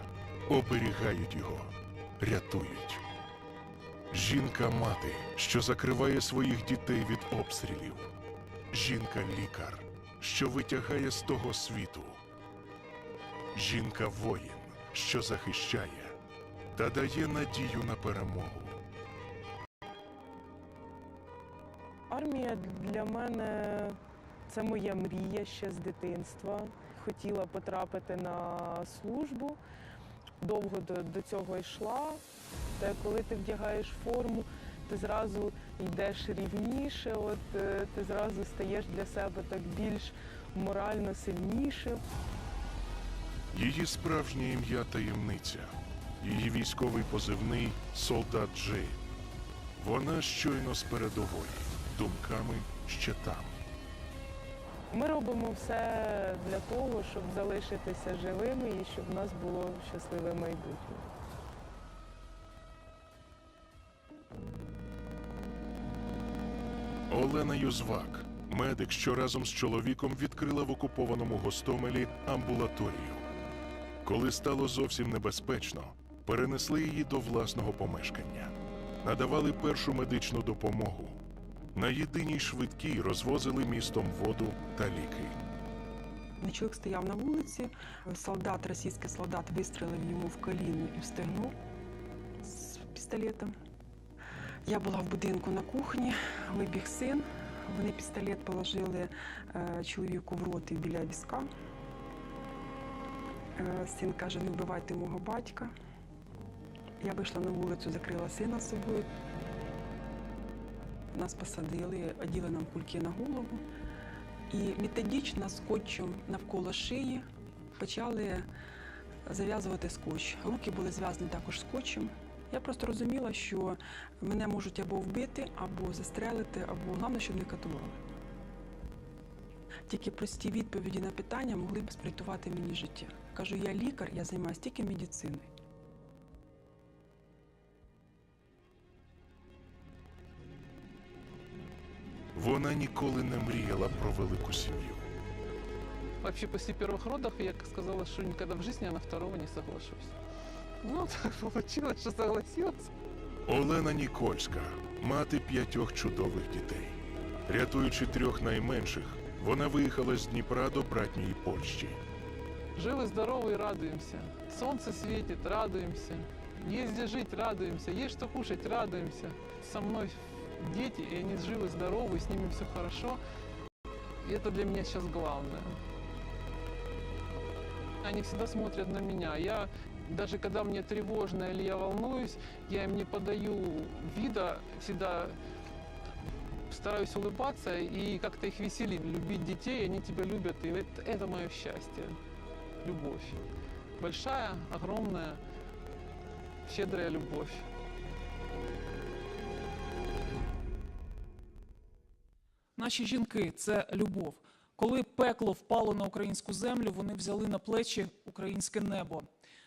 W: оберігають його, рятують. Жінка-мати, що закриває своїх дітей від обстрілів. Жінка-лікар, що витягає з того світу. Жінка-воїн, що захищає та дає надію на перемогу.
M: Армія для мене – це моя мрія ще з дитинства. Хотіла потрапити на службу, довго до цього йшла. Та коли ти вдягаєш форму, ти зразу йдеш рівніше, ти зразу стаєш для себе так більш морально сильніше.
W: Її справжнє ім'я – таємниця. Її військовий позивний – «Солдат Джей». Вона щойно з передової, думками ще там.
M: Ми робимо все для того, щоб залишитися живими і щоб в нас було щасливе майбутнє.
W: Олена Юзвак, медик, що разом з чоловіком відкрила в окупованому Гостомелі амбулаторію. Коли стало зовсім небезпечно, перенесли її до власного помешкання. Надавали першу медичну допомогу. На єдиній швидкій розвозили містом воду та ліки.
S: Чоловік стояв на вулиці, російський солдат вистрелив йому в коліно і в стегно з пістолетом. Я була в будинку на кухні, вибіг син, вони пістолет положили чоловіку в рот і біля візка. Син каже, не вбивайте мого батька. Я вийшла на вулицю, закрила сина з собою. Нас посадили, оділи нам кульки на голову і методично скотчем навколо шиї почали зав'язувати скотч. Руки були зв'язані також скотчем. Я просто розуміла, що мене можуть або вбити, або застрелити, або головне, щоб не катували. Тільки прості відповіді на питання могли б врятувати мені життя. Кажу, я лікар, я займаюся тільки медициною.
W: Вона ніколи не мріяла про велику сім'ю.
T: Вообще после первых родов я сказала, что никогда в жизни я на второго не соглашусь. Ну, так получилось, что согласилась.
W: Олена Нікольська, мати 5 чудових дітей. Рятуючи 3 найменших, вона виїхала з Дніпра до братньої Польщі.
T: Живы, здоровы и радуемся. Солнце светит, радуемся. Есть где жить, радуемся. Есть что кушать, радуемся. Со мной дети, и они живы, здоровы, и с ними все хорошо. И это для меня сейчас главное. Они всегда смотрят на меня. Даже когда мне тревожно или я волнуюсь, я им не подаю вида, всегда стараюсь улыбаться и как-то их веселить, любить детей, они тебя любят, и это мое счастье, любовь. Большая, огромная, щедрая любовь.
U: Наші жінки – це любов. Коли пекло впало на українську землю, вони взяли на плечі українське небо.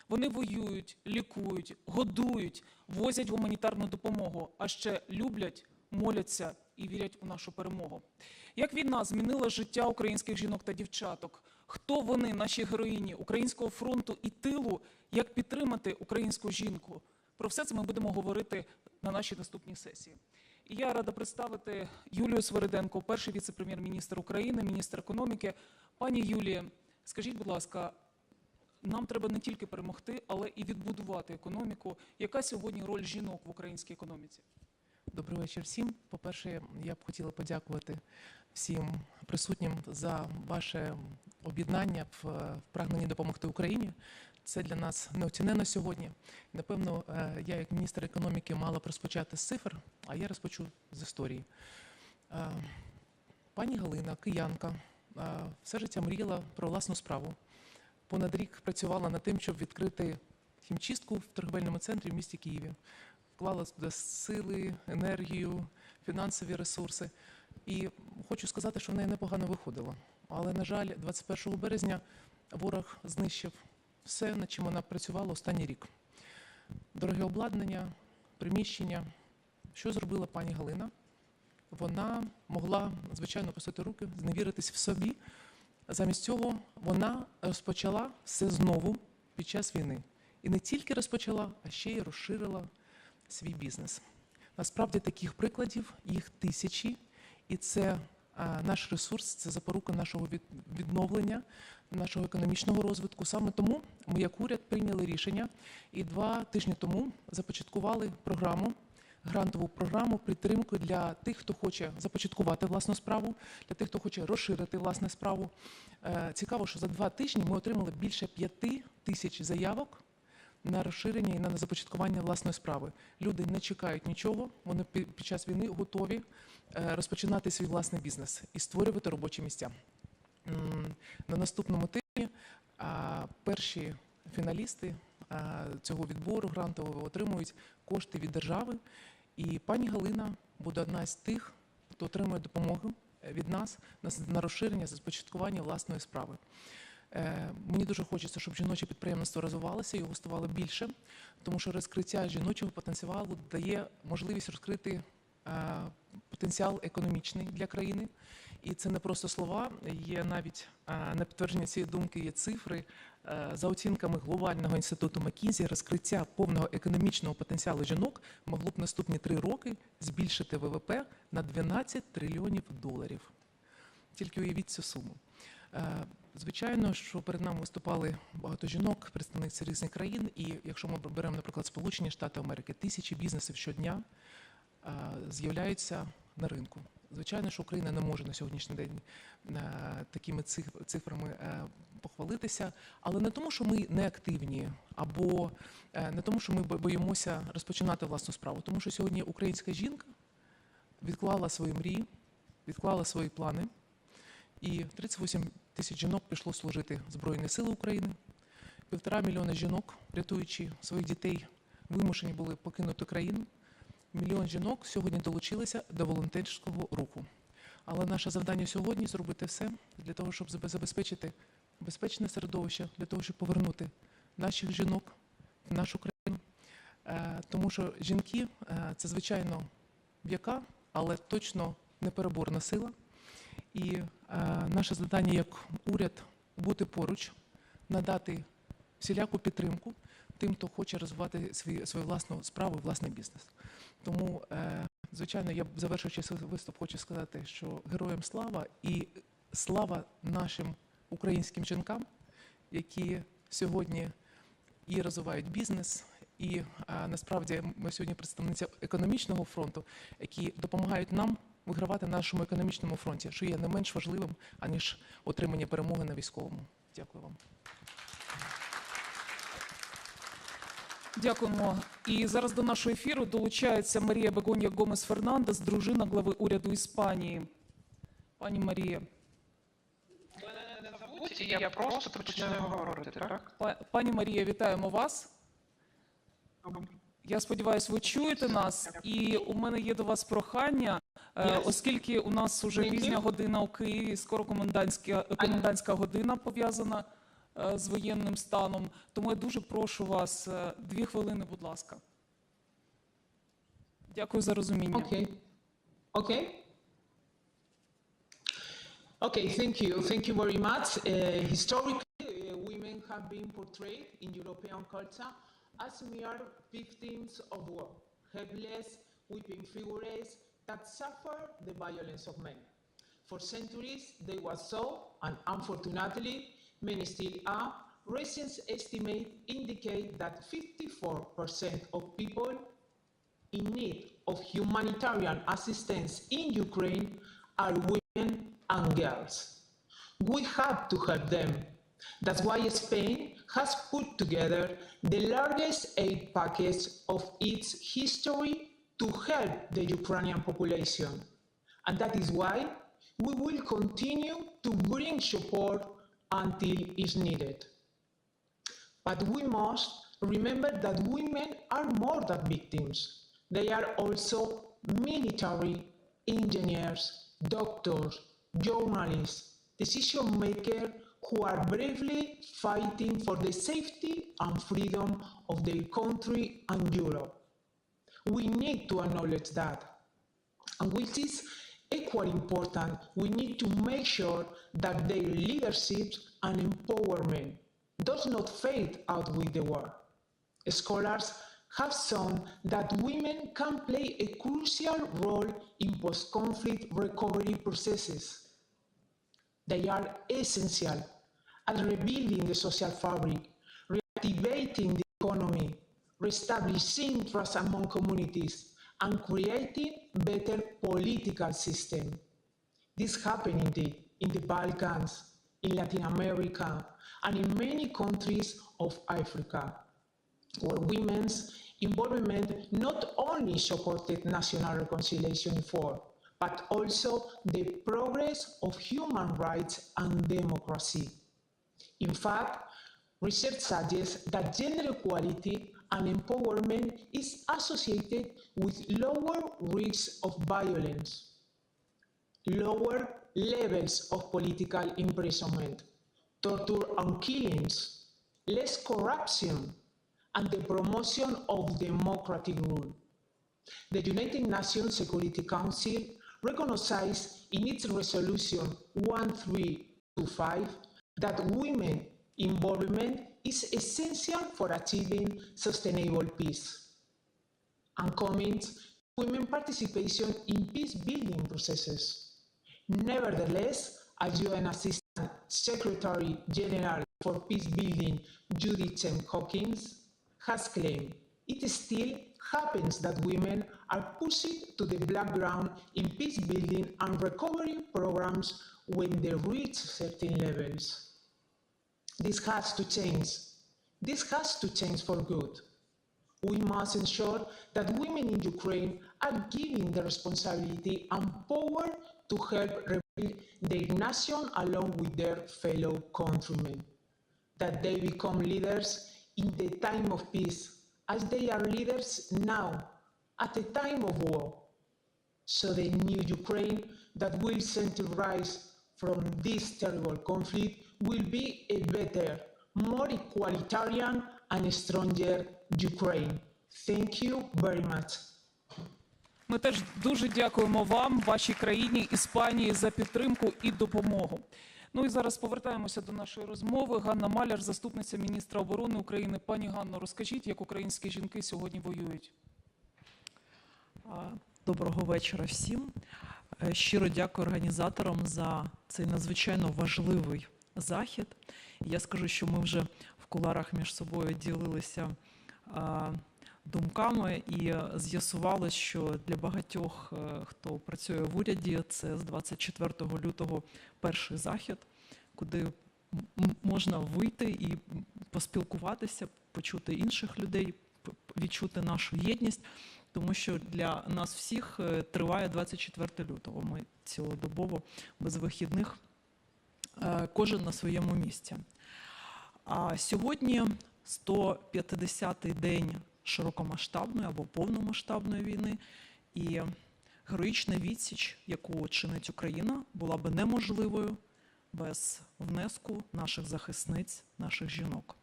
U: Вони воюють, лікують, годують, возять гуманітарну допомогу, а ще люблять, моляться і вірять у нашу перемогу. Як війна змінила життя українських жінок та дівчаток? Хто вони, наші героїні Українського фронту і тилу? Як підтримати українську жінку? Про все це ми будемо говорити на нашій наступній сесії. І я рада представити Юлію Свириденко, перший віце-прем'єр-міністр України, міністр економіки. Пані Юлія, скажіть, будь ласка, нам треба не тільки перемогти, але і відбудувати економіку. Яка сьогодні роль жінок в українській економіці?
A: Добрий вечір всім. По-перше, я б хотіла подякувати всім присутнім за ваше об'єднання в прагненні допомогти Україні. Це для нас неоцінено сьогодні. Напевно, я як міністр економіки мала б розпочати з цифр, а я розпочу з історії. Пані Галина, киянка, все життя мріяла про власну справу. Понад рік працювала над тим, щоб відкрити хімчистку в торговельному центрі в місті Києві. Вклала туди сили, енергію, фінансові ресурси. І хочу сказати, що в неї непогано виходило. Але, на жаль, 21 березня ворог знищив все, над чим вона працювала останній рік. Дороге обладнання, приміщення. Що зробила пані Галина? Вона могла, звичайно, опустити руки, зневіритись в собі. Замість цього вона розпочала все знову під час війни. І не тільки розпочала, а ще й розширила свій бізнес. Насправді таких прикладів, їх тисячі, і це наш ресурс, це запорука нашого відновлення, нашого економічного розвитку. Саме тому ми, як уряд, прийняли рішення і 2 тижні тому започаткували програму, грантову програму підтримки для тих, хто хоче започаткувати власну справу, для тих, хто хоче розширити власну справу. Цікаво, що за 2 тижні ми отримали більше 5 тисяч заявок на розширення і на започаткування власної справи. Люди не чекають нічого, вони під час війни готові розпочинати свій власний бізнес і створювати робочі місця. На наступному тижні перші фіналісти цього відбору грантового отримують кошти від держави. І пані Галина буде одна з тих, хто отримує допомогу від нас на розширення, започаткування власної справи. Мені дуже хочеться, щоб жіноче підприємництво розвивалося, його ставало більше, тому що розкриття жіночого потенціалу дає можливість розкрити потенціал економічний для країни. І це не просто слова, є навіть на підтвердження цієї думки є цифри. За оцінками глобального інституту McKinsey, розкриття повного економічного потенціалу жінок могло б наступні 3 роки збільшити ВВП на $12 трильйонів. Тільки уявіть цю суму. Звичайно, що перед нами виступали багато жінок, представниці різних країн, і якщо ми беремо, наприклад, Сполучені Штати Америки, тисячі бізнесів щодня з'являються на ринку. Звичайно, що Україна не може на сьогоднішній день такими цифрами похвалитися, але не тому, що ми не активні, або не тому, що ми боїмося розпочинати власну справу, тому що сьогодні українська жінка відклала свої мрії, відклала свої плани, і 38 тисяч жінок пішло служити в Збройні Сили України, 1,5 мільйона жінок, рятуючи своїх дітей, вимушені були покинути країну. 1 мільйон жінок сьогодні долучилися до волонтерського руху. Але наше завдання сьогодні – зробити все для того, щоб забезпечити безпечне середовище, для того, щоб повернути наших жінок в нашу країну. Тому що жінки – це, звичайно, м'яка, але точно непереборна сила. І наше завдання як уряд – бути поруч, надати всіляку підтримку тим, хто хоче розвивати свою власну справу, власний бізнес. Тому, звичайно, я, завершуючи свій виступ, хочу сказати, що героям слава і слава нашим українським жінкам, які сьогодні і розвивають бізнес, і насправді ми сьогодні представниці економічного фронту, які допомагають нам вигравати на нашому економічному фронті, що є не менш важливим, аніж отримання перемоги на військовому. Дякую вам.
U: Дякуємо. І зараз до нашого ефіру долучається Марія Бегонья Гомес Фернандес, дружина глави уряду Іспанії. Пані Марія.
C: Я просто починаю говорити, так?
U: Пані Марія, вітаємо вас. Я сподіваюся, ви чуєте нас. І у мене є до вас прохання, оскільки у нас вже пізня година у Києві, скоро комендантська година пов'язана з воєнним станом. Тому я дуже прошу вас, 2 хвилини, будь ласка. Дякую за розуміння.
K: Okay, thank you very much. Historically, women have been portrayed in European culture as mere victims of war, helpless, weeping figures that suffer the violence of men. For centuries, they were so, and unfortunately, many still are, recent estimates indicate that 54% of people in need of humanitarian assistance in Ukraine are women and girls. We have to help them. That's why Spain has put together the largest aid package of its history to help the Ukrainian population. And that is why we will continue to bring support until it's needed. But we must remember that women are more than victims. They are also military, engineers, doctors, journalists, decision makers who are bravely fighting for the safety and freedom of their country and Europe. We need to acknowledge that. And which is equally important, we need to make sure that their leadership and empowerment does not fade out with the war. Scholars have shown that women can play a crucial role in post-conflict recovery processes. They are essential at rebuilding the social fabric, reactivating the economy, reestablishing trust among communities, and creating better political systems. This happened indeed in the Balkans, in Latin America, and in many countries of Africa, where women's involvement not only supported national reconciliation effort, but also the progress of human rights and democracy. In fact, research suggests that gender equality and empowerment is associated with lower risks of violence, lower levels of political imprisonment, torture and killings, less corruption, and the promotion of democratic rule. The United Nations Security Council recognized in its resolution 1325 that women involvement is essential for achieving sustainable peace, and comments women's participation in peace-building processes. Nevertheless, as UN Assistant Secretary General for Peacebuilding Judith Hawkins has claimed, it still happens that women are pushed to the background in peace-building and recovery programs when they reach certain levels. This has to change. This has to change for good. We must ensure that women in Ukraine are given the responsibility and power to help rebuild their nation along with their fellow countrymen, that they become leaders in the time of peace, as they are leaders now, at a time of war. So the new Ukraine that will rise from this terrible conflict will be a better, more equalitarian and stronger Ukraine. Thank you very much.
U: Ми теж дуже дякуємо вам, вашій країні, Іспанії, за підтримку і допомогу. Ну і зараз повертаємося до нашої розмови. Ганна Маляр, заступниця міністра оборони України. Пані Ганно, розкажіть, як українські жінки сьогодні воюють?
E: Доброго вечора всім. Щиро дякую організаторам за цей надзвичайно важливий захід. Я скажу, що ми вже в кулуарах між собою ділилися думками і з'ясували, що для багатьох, хто працює в уряді, це з 24 лютого перший захід, куди можна вийти і поспілкуватися, почути інших людей, відчути нашу єдність, тому що для нас всіх триває 24 лютого. Ми цілодобово, без вихідних, кожен на своєму місці. А сьогодні 150-й день широкомасштабної або повномасштабної війни, і героїчна відсіч, яку чинить Україна, була би неможливою без внеску наших захисниць, наших жінок.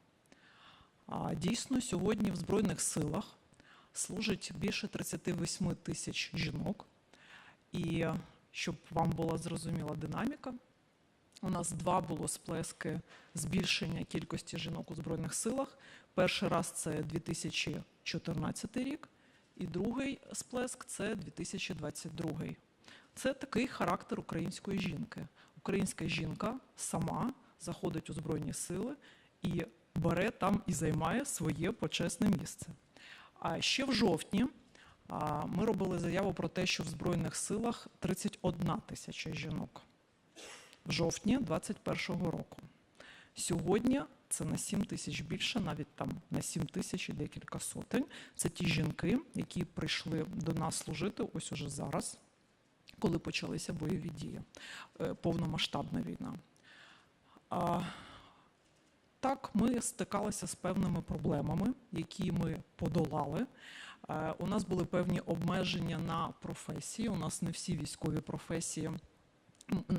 E: А дійсно, сьогодні в Збройних силах служить більше 38 тисяч жінок. І щоб вам була зрозуміла динаміка, у нас два було сплески збільшення кількості жінок у Збройних силах. Перший раз це 2014 рік, і другий сплеск – це 2022. Це такий характер української жінки. Українська жінка сама заходить у Збройні сили і бере там і займає своє почесне місце. А ще в жовтні ми робили заяву про те, що в Збройних силах 31 тисяча жінок. В жовтні 2021 року. Сьогодні це на 7 тисяч більше, навіть там на 7 тисяч і декілька сотень. Це ті жінки, які прийшли до нас служити ось уже зараз, коли почалися бойові дії, повномасштабна війна. Так, ми стикалися з певними проблемами, які ми подолали. У нас були певні обмеження на професії, у нас не всі військові професії,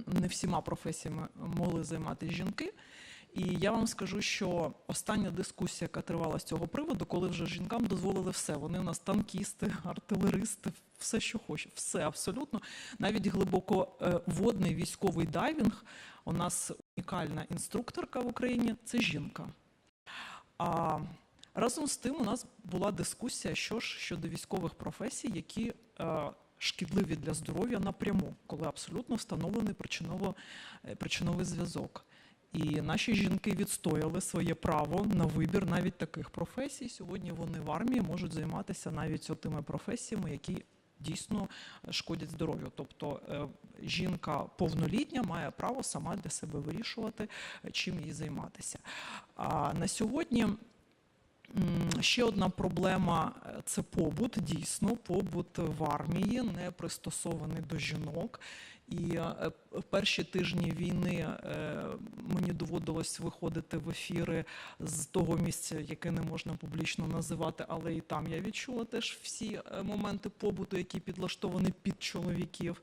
E: не всіма професіями могли займатися жінки. І я вам скажу, що остання дискусія, яка тривала з цього приводу, коли вже жінкам дозволили все. Вони у нас танкісти, артилеристи, все, що хочуть, все абсолютно. Навіть глибоководний військовий дайвінг, у нас унікальна інструкторка в Україні – це жінка. А разом з тим у нас була дискусія щодо військових професій, які шкідливі для здоров'я напряму, коли абсолютно встановлений причиновий зв'язок. І наші жінки відстояли своє право на вибір навіть таких професій. Сьогодні вони в армії можуть займатися навіть тими професіями, які дійсно шкодять здоров'ю. Тобто жінка повнолітня має право сама для себе вирішувати, чим їй займатися. А на сьогодні ще одна проблема – це побут, дійсно, побут в армії, не пристосований до жінок. І в перші тижні війни мені доводилось виходити в ефіри з того місця, яке не можна публічно називати, але і там я відчула теж всі моменти побуту, які підлаштовані під чоловіків.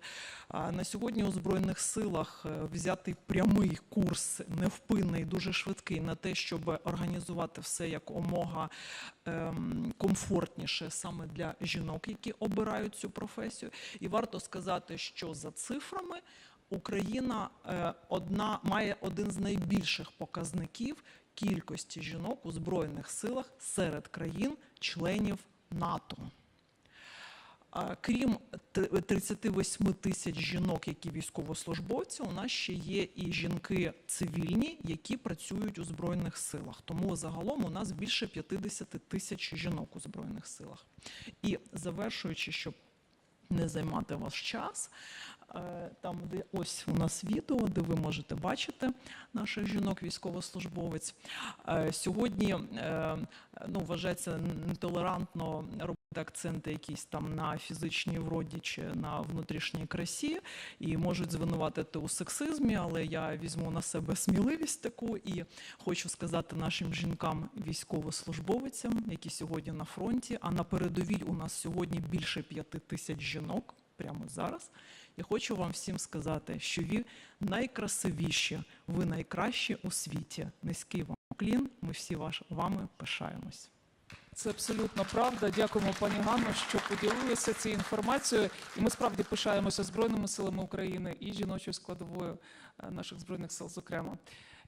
E: На сьогодні у Збройних силах взятий прямий курс, невпинний, дуже швидкий на те, щоб організувати все якомога комфортніше саме для жінок, які обирають цю професію. І варто сказати, що за цифрами Україна має один з найбільших показників кількості жінок у Збройних силах серед країн-членів НАТО. Крім 38 тисяч жінок, які військовослужбовці, у нас ще є і жінки цивільні, які працюють у Збройних силах. Тому загалом у нас більше 50 тисяч жінок у Збройних силах. І завершуючи, щоб не займати ваш час, там, де ось у нас відео, де ви можете бачити наших жінок-військовослужбовець. Сьогодні вважається нетолерантно робити акценти якісь там на фізичній вроді чи на внутрішній красі, і можуть звинуватити у сексизмі, але я візьму на себе сміливість таку і хочу сказати нашим жінкам-військовослужбовицям, які сьогодні на фронті, а на передовій у нас сьогодні більше 5 тисяч жінок, прямо зараз. Я хочу вам всім сказати, що ви найкрасивіші, ви найкращі у світі. Низький вам уклін, ми всі вами пишаємось.
U: Це абсолютно правда. Дякуємо, пані Ганно, що поділилися цією інформацією. І ми справді пишаємося Збройними силами України і жіночою складовою наших Збройних сил, зокрема.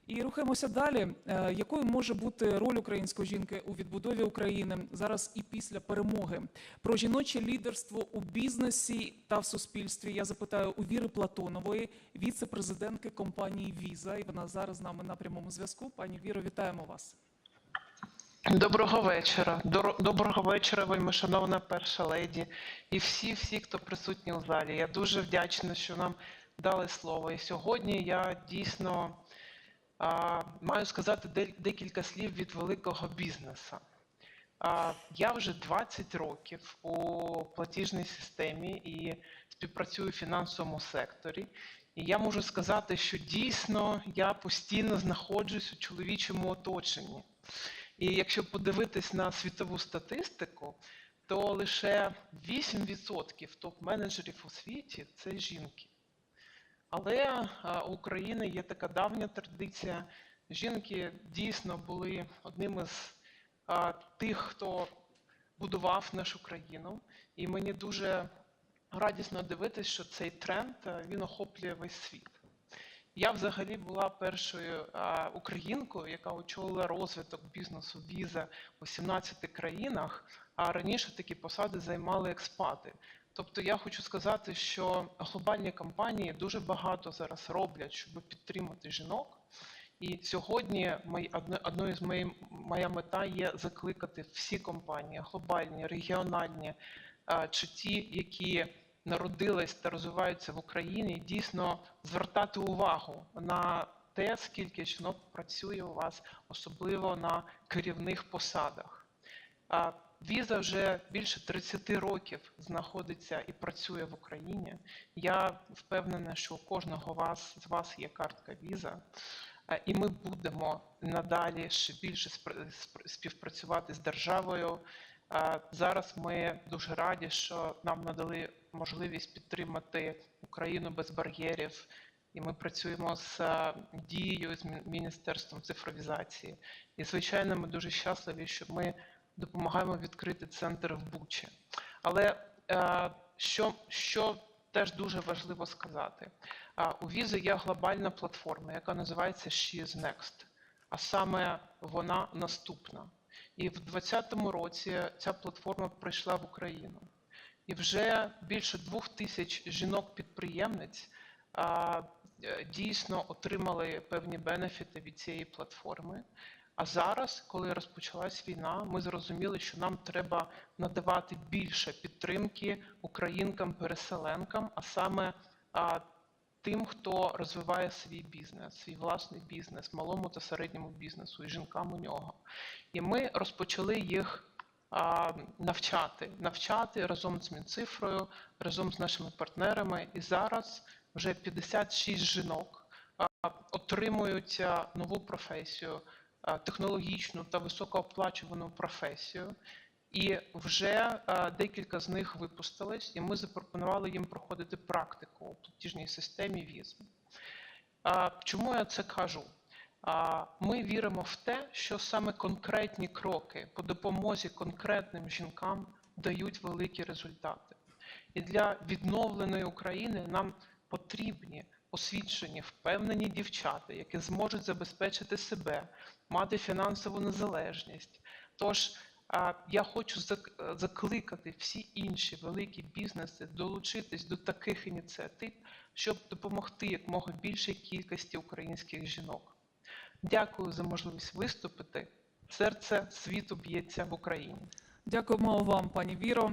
U: І рухаємося далі. Якою може бути роль української жінки у відбудові України зараз і після перемоги? Про жіноче лідерство у бізнесі та в суспільстві я запитаю у Віри Платонової, віце-президентки компанії «Віза». І вона зараз з нами на прямому зв'язку. Пані Віро, вітаємо вас.
C: Доброго вечора. Доброго вечора, вельмишановна перша леді і всі, хто присутні у залі. Я дуже вдячна, що нам дали слово. І сьогодні я дійсно маю сказати декілька слів від великого бізнесу. Я вже 20 років у платіжній системі і співпрацюю в фінансовому секторі. І я можу сказати, що дійсно я постійно знаходжусь у чоловічому оточенні. І якщо подивитись на світову статистику, то лише 8% топ-менеджерів у світі – це жінки. Але у України є така давня традиція. Жінки дійсно були одним із тих, хто будував нашу країну. І мені дуже радісно дивитись, що цей тренд, він охоплює весь світ. Я взагалі була першою українкою, яка очолила розвиток бізнесу «Віза» у 17 країнах, а раніше такі посади займали експати. Тобто я хочу сказати, що глобальні компанії дуже багато зараз роблять, щоб підтримати жінок. І сьогодні моя мета є закликати всі компанії, глобальні, регіональні, чи ті, які народились та розвиваються в Україні, дійсно звертати увагу на те, скільки жінок працює у вас, особливо на керівних посадах. Віза вже більше 30 років знаходиться і працює в Україні. Я впевнена, що у кожного з вас є картка Віза. І ми будемо надалі ще більше співпрацювати з державою. Зараз ми дуже раді, що нам надали можливість підтримати Україну без бар'єрів. І ми працюємо з Дією, з Міністерством цифровізації. І, звичайно, ми дуже щасливі, що ми допомагаємо відкрити центр в Бучі. Але що теж дуже важливо сказати. У Візи є глобальна платформа, яка називається She is Next, а саме вона наступна. І в 2020 році ця платформа прийшла в Україну. І вже більше 2000 жінок-підприємниць дійсно отримали певні бенефіти від цієї платформи. А зараз, коли розпочалась війна, ми зрозуміли, що нам треба надавати більше підтримки українкам-переселенкам, а саме тим, хто розвиває свій бізнес, свій власний бізнес, малому та середньому бізнесу, і жінкам у нього. І ми розпочали їх навчати разом з Мінцифрою, разом з нашими партнерами. І зараз вже 56 жінок отримують нову професію, технологічну та високооплачувану професію. І вже декілька з них випустились, і ми запропонували їм проходити практику у платіжній системі віз. Чому я це кажу? Ми віримо в те, що саме конкретні кроки по допомозі конкретним жінкам дають великі результати. І для відновленої України нам потрібні освічені, впевнені дівчата, які зможуть забезпечити себе, мати фінансову незалежність. Тож, я хочу закликати всі інші великі бізнеси долучитись до таких ініціатив, щоб допомогти якомога більшій кількості українських жінок. Дякую за можливість виступити. Серце світу б'ється в Україні.
U: Дякуємо вам, пані Віро.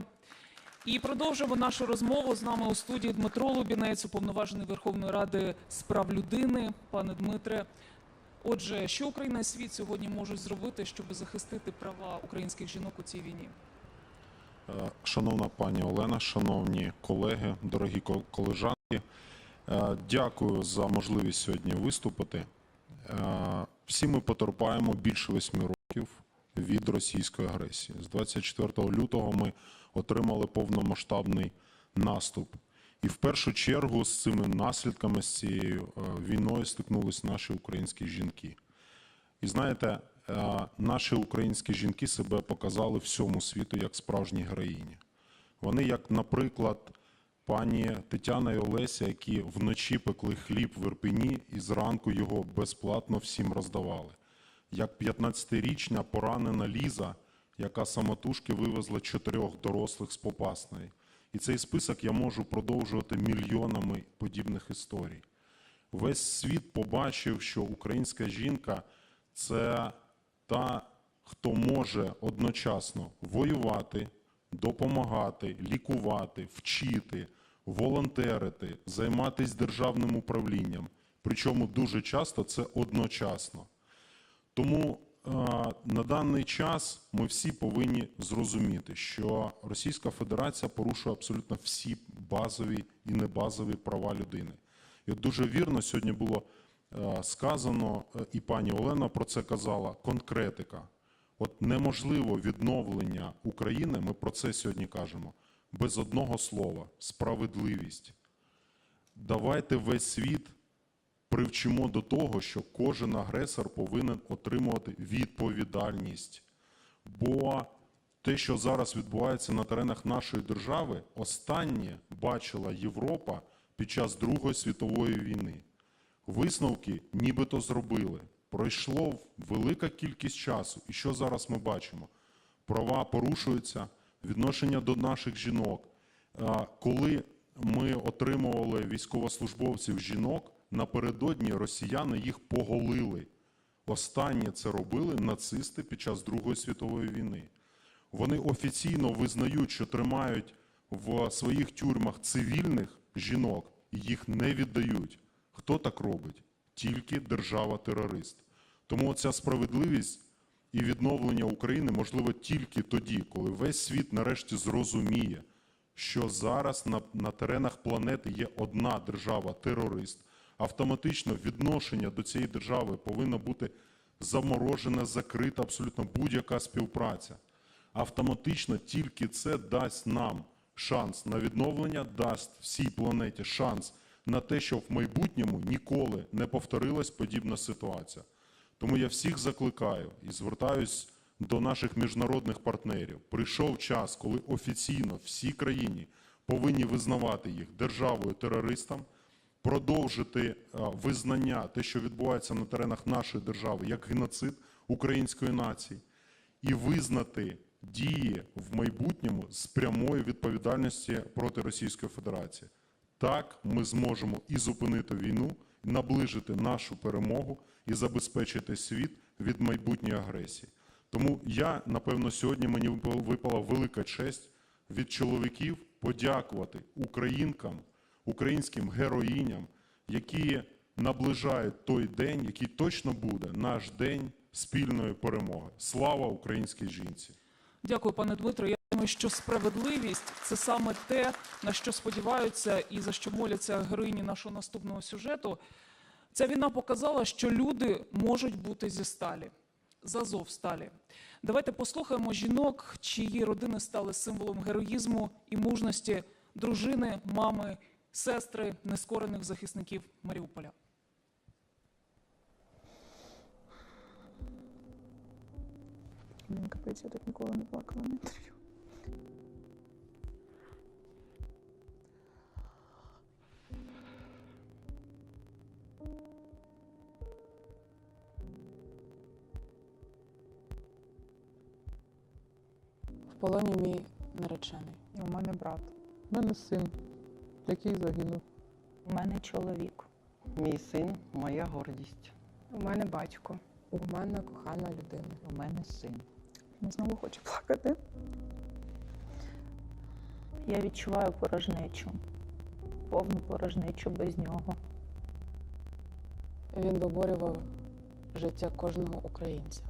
U: І продовжуємо нашу розмову. З нами у студії Дмитро Лубінець, уповноважений Верховної Ради з прав людини. Пане Дмитре, отже, що Україна і світ сьогодні можуть зробити, щоб захистити права українських жінок у цій війні?
F: Шановна пані Олена, шановні колеги, дорогі колежанки, дякую за можливість сьогодні виступити. Всі ми потерпаємо більше 8 років від російської агресії. З 24 лютого ми отримали повномасштабний наступ. І в першу чергу з цими наслідками, з цією війною стикнулись наші українські жінки. І знаєте, наші українські жінки себе показали всьому світу як справжні героїні. Вони, як, наприклад, пані Тетяна і Олеся, які вночі пекли хліб в Ірпені і зранку його безплатно всім роздавали. Як 15-річна поранена Ліза, яка самотужки вивезла 4 дорослих з Попасної. І цей список я можу продовжувати мільйонами подібних історій. Весь світ побачив, що українська жінка – це та, хто може одночасно воювати, допомагати, лікувати, вчити, волонтерити, займатися державним управлінням. Причому дуже часто це одночасно. Тому на даний час ми всі повинні зрозуміти, що Російська Федерація порушує абсолютно всі базові і небазові права людини. І от дуже вірно сьогодні було сказано, і пані Олена про це казала, конкретика. От неможливо відновлення України, ми про це сьогодні кажемо, без одного слова – справедливість. Давайте весь світ привчимо до того, що кожен агресор повинен отримувати відповідальність. Бо те, що зараз відбувається на теренах нашої держави, останнє бачила Європа під час Другої світової війни. Висновки нібито зробили. Пройшло велика кількість часу. І що зараз ми бачимо? Права порушуються, відношення до наших жінок. Коли ми отримували військовослужбовців жінок, напередодні росіяни їх поголили. Останнє це робили нацисти під час Другої світової війни. Вони офіційно визнають, що тримають в своїх тюрмах цивільних жінок і їх не віддають. Хто так робить? Тільки держава-терорист. Тому ця справедливість і відновлення України можливо тільки тоді, коли весь світ нарешті зрозуміє, що зараз на теренах планети є одна держава-терорист. Автоматично відношення до цієї держави повинна бути заморожена, закрита абсолютно будь-яка співпраця. Автоматично тільки це дасть нам шанс на відновлення, дасть всій планеті шанс на те, що в майбутньому ніколи не повторилась подібна ситуація. Тому я всіх закликаю і звертаюсь до наших міжнародних партнерів. Прийшов час, коли офіційно всі країни повинні визнавати їх державою-терористом, продовжити визнання те, що відбувається на теренах нашої держави, як геноцид української нації, і визнати дії в майбутньому з прямої відповідальності проти Російської Федерації. Так ми зможемо і зупинити війну, і наближити нашу перемогу і забезпечити світ від майбутньої агресії. Тому я, напевно, сьогодні мені випала велика честь від чоловіків подякувати українкам, українським героїням, які наближають той день, який точно буде наш день спільної перемоги. Слава українській жінці!
U: Дякую, пане Дмитро. Я думаю, що справедливість – це саме те, на що сподіваються і за що моляться героїні нашого наступного сюжету. Ця війна показала, що люди можуть бути зі сталі, з Азовсталі. Давайте послухаємо жінок, чиї родини стали символом героїзму і мужності, дружини, мами, сестри нескорених захисників Маріуполя.
G: Мені капець, я так ніколи не плакала на інтерв'ю.
H: В полоні мій наречений.
G: У мене брат. У мене син, який загинув.
I: У мене чоловік.
V: Мій син – моя гордість.
H: У мене батько. У мене кохана людина.
V: У мене син.
G: Я знову хочу плакати.
I: Я відчуваю порожнечу. Повну порожнечу без нього.
H: Він виборював життя кожного українця.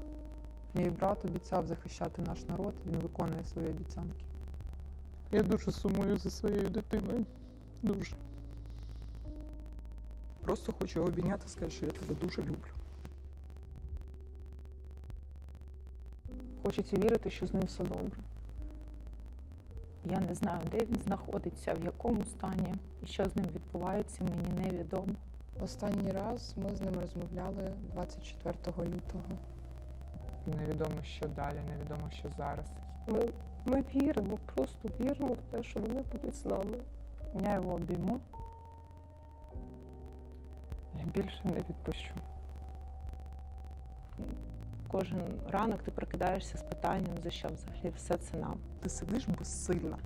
G: Мій брат обіцяв захищати наш народ, він виконує свої обіцянки. Я дуже сумую за своєю дитиною. Дуже. Просто хочу його обійняти і сказати, що я тебе дуже люблю. Хочеться вірити, що з ним все добре.
I: Я не знаю, де він знаходиться, в якому стані і що з ним відбувається, мені невідомо.
H: Останній раз ми з ним розмовляли 24 лютого.
G: Невідомо, що далі, невідомо, що зараз.
P: Ми віримо, просто віримо в те, що вони будуть з нами.
I: Я його обійму.
G: Я більше не відпущу.
I: Кожен ранок ти прокидаєшся з питанням, за що взагалі все це нам.
G: Ти сидиш безсильна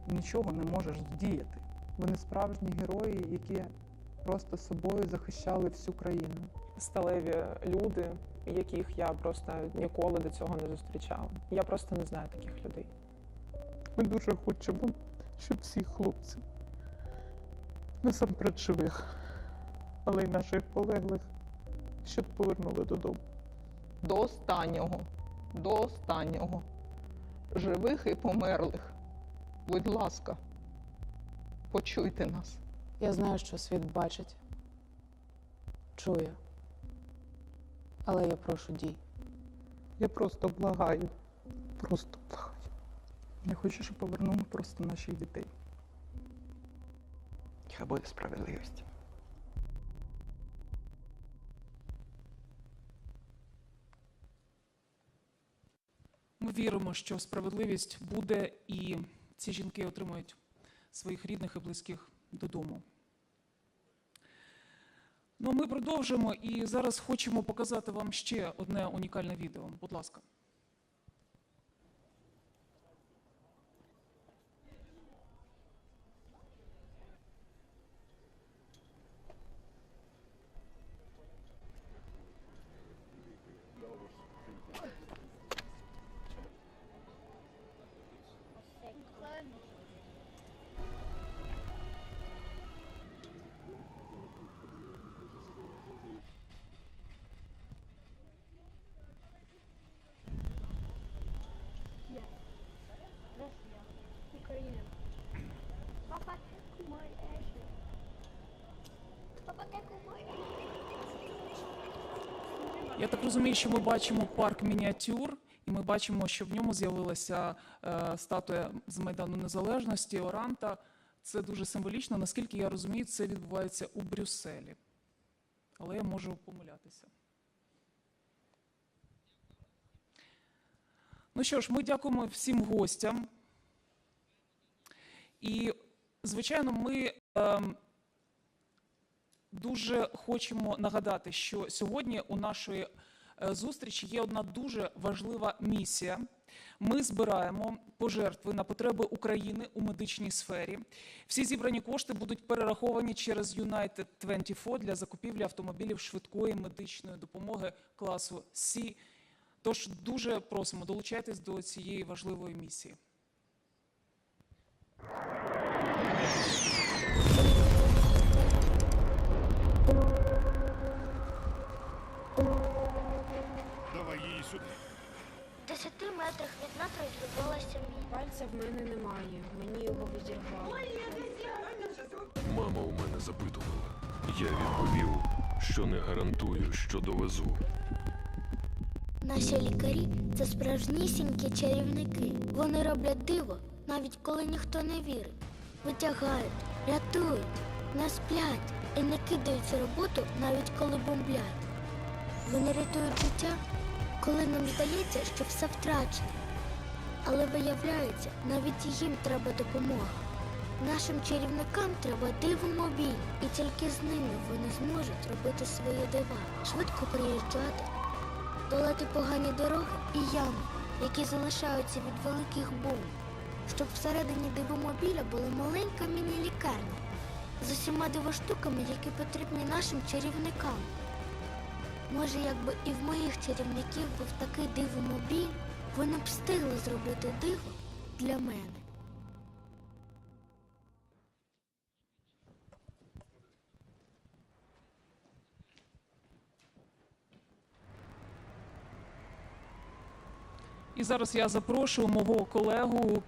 G: і нічого не можеш вдіяти. Вони справжні герої, які просто собою захищали всю країну.
M: Сталеві люди, яких я просто ніколи до цього не зустрічала. Я просто не знаю таких людей.
G: Ми дуже хочемо, щоб всіх хлопців, насамперед живих, але й наших полеглих, щоб повернули додому.
V: До останнього. Живих і померлих. Будь ласка, почуйте нас.
H: Я знаю, що світ бачить, чує, але я прошу дій.
G: Я просто благаю. Я хочу, щоб повернули просто наших дітей.
V: Хай буде справедливість.
U: Ми віримо, що справедливість буде і ці жінки отримають своїх рідних і близьких додому. Ну, ми продовжимо і зараз хочемо показати вам ще одне унікальне відео. Будь ласка.
D: Україна. Папа, кумой Ешлі. Папа, кумой.
U: Я так розумію, що ми бачимо парк мініатюр, і ми бачимо, що в ньому з'явилася статуя з Майдану Незалежності, Оранта. Це дуже символічно. Наскільки я розумію, це відбувається у Брюсселі. Але я можу помилятися. Ну що ж, ми дякуємо всім гостям. І, звичайно, ми дуже хочемо нагадати, що сьогодні у нашої зустрічі є одна дуже важлива місія. Ми збираємо пожертви на потреби України у медичній сфері. Всі зібрані кошти будуть перераховані через United 24 для закупівлі автомобілів швидкої медичної допомоги класу С. Тож дуже просимо, долучайтесь до цієї важливої місії.
J: Давай її сюди.
D: В 10 метрах від нас розірвалася мій.
P: Пальця в мене немає, мені його відірвало.
L: Мама у мене запитувала. Я відповів, що не гарантую, що довезу.
D: Наші лікарі – це справжнісінькі чарівники. Вони роблять диво, навіть коли ніхто не вірить. Витягають, рятують, не сплять і не кидаються роботу, навіть коли бомблять. Вони рятують життя, коли нам здається, що все втрачено. Але виявляється, навіть їм треба допомога. Нашим чарівникам треба дивомобіль, і тільки з ними вони зможуть робити свої дива, швидко приїжджати, долати погані дороги і ями, які залишаються від великих бомб, щоб всередині дивомобіля була маленька міні-лікарня з усіма дивоштуками, які потрібні нашим чарівникам. Може, якби і в моїх чарівників був такий дивомобіль, вони б встигли зробити диво для мене.
U: І зараз я запрошую мого колегу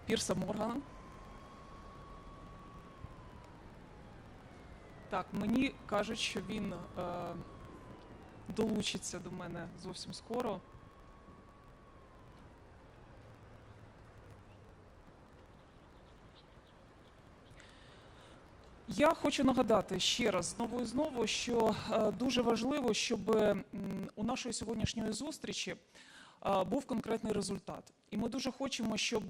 U: Пірса Моргана. Так, мені кажуть, що він долучиться до мене зовсім скоро. Я хочу нагадати ще раз знову і знову, що дуже важливо, щоб у нашої сьогоднішньої зустрічі був конкретний результат. І ми дуже хочемо, щоб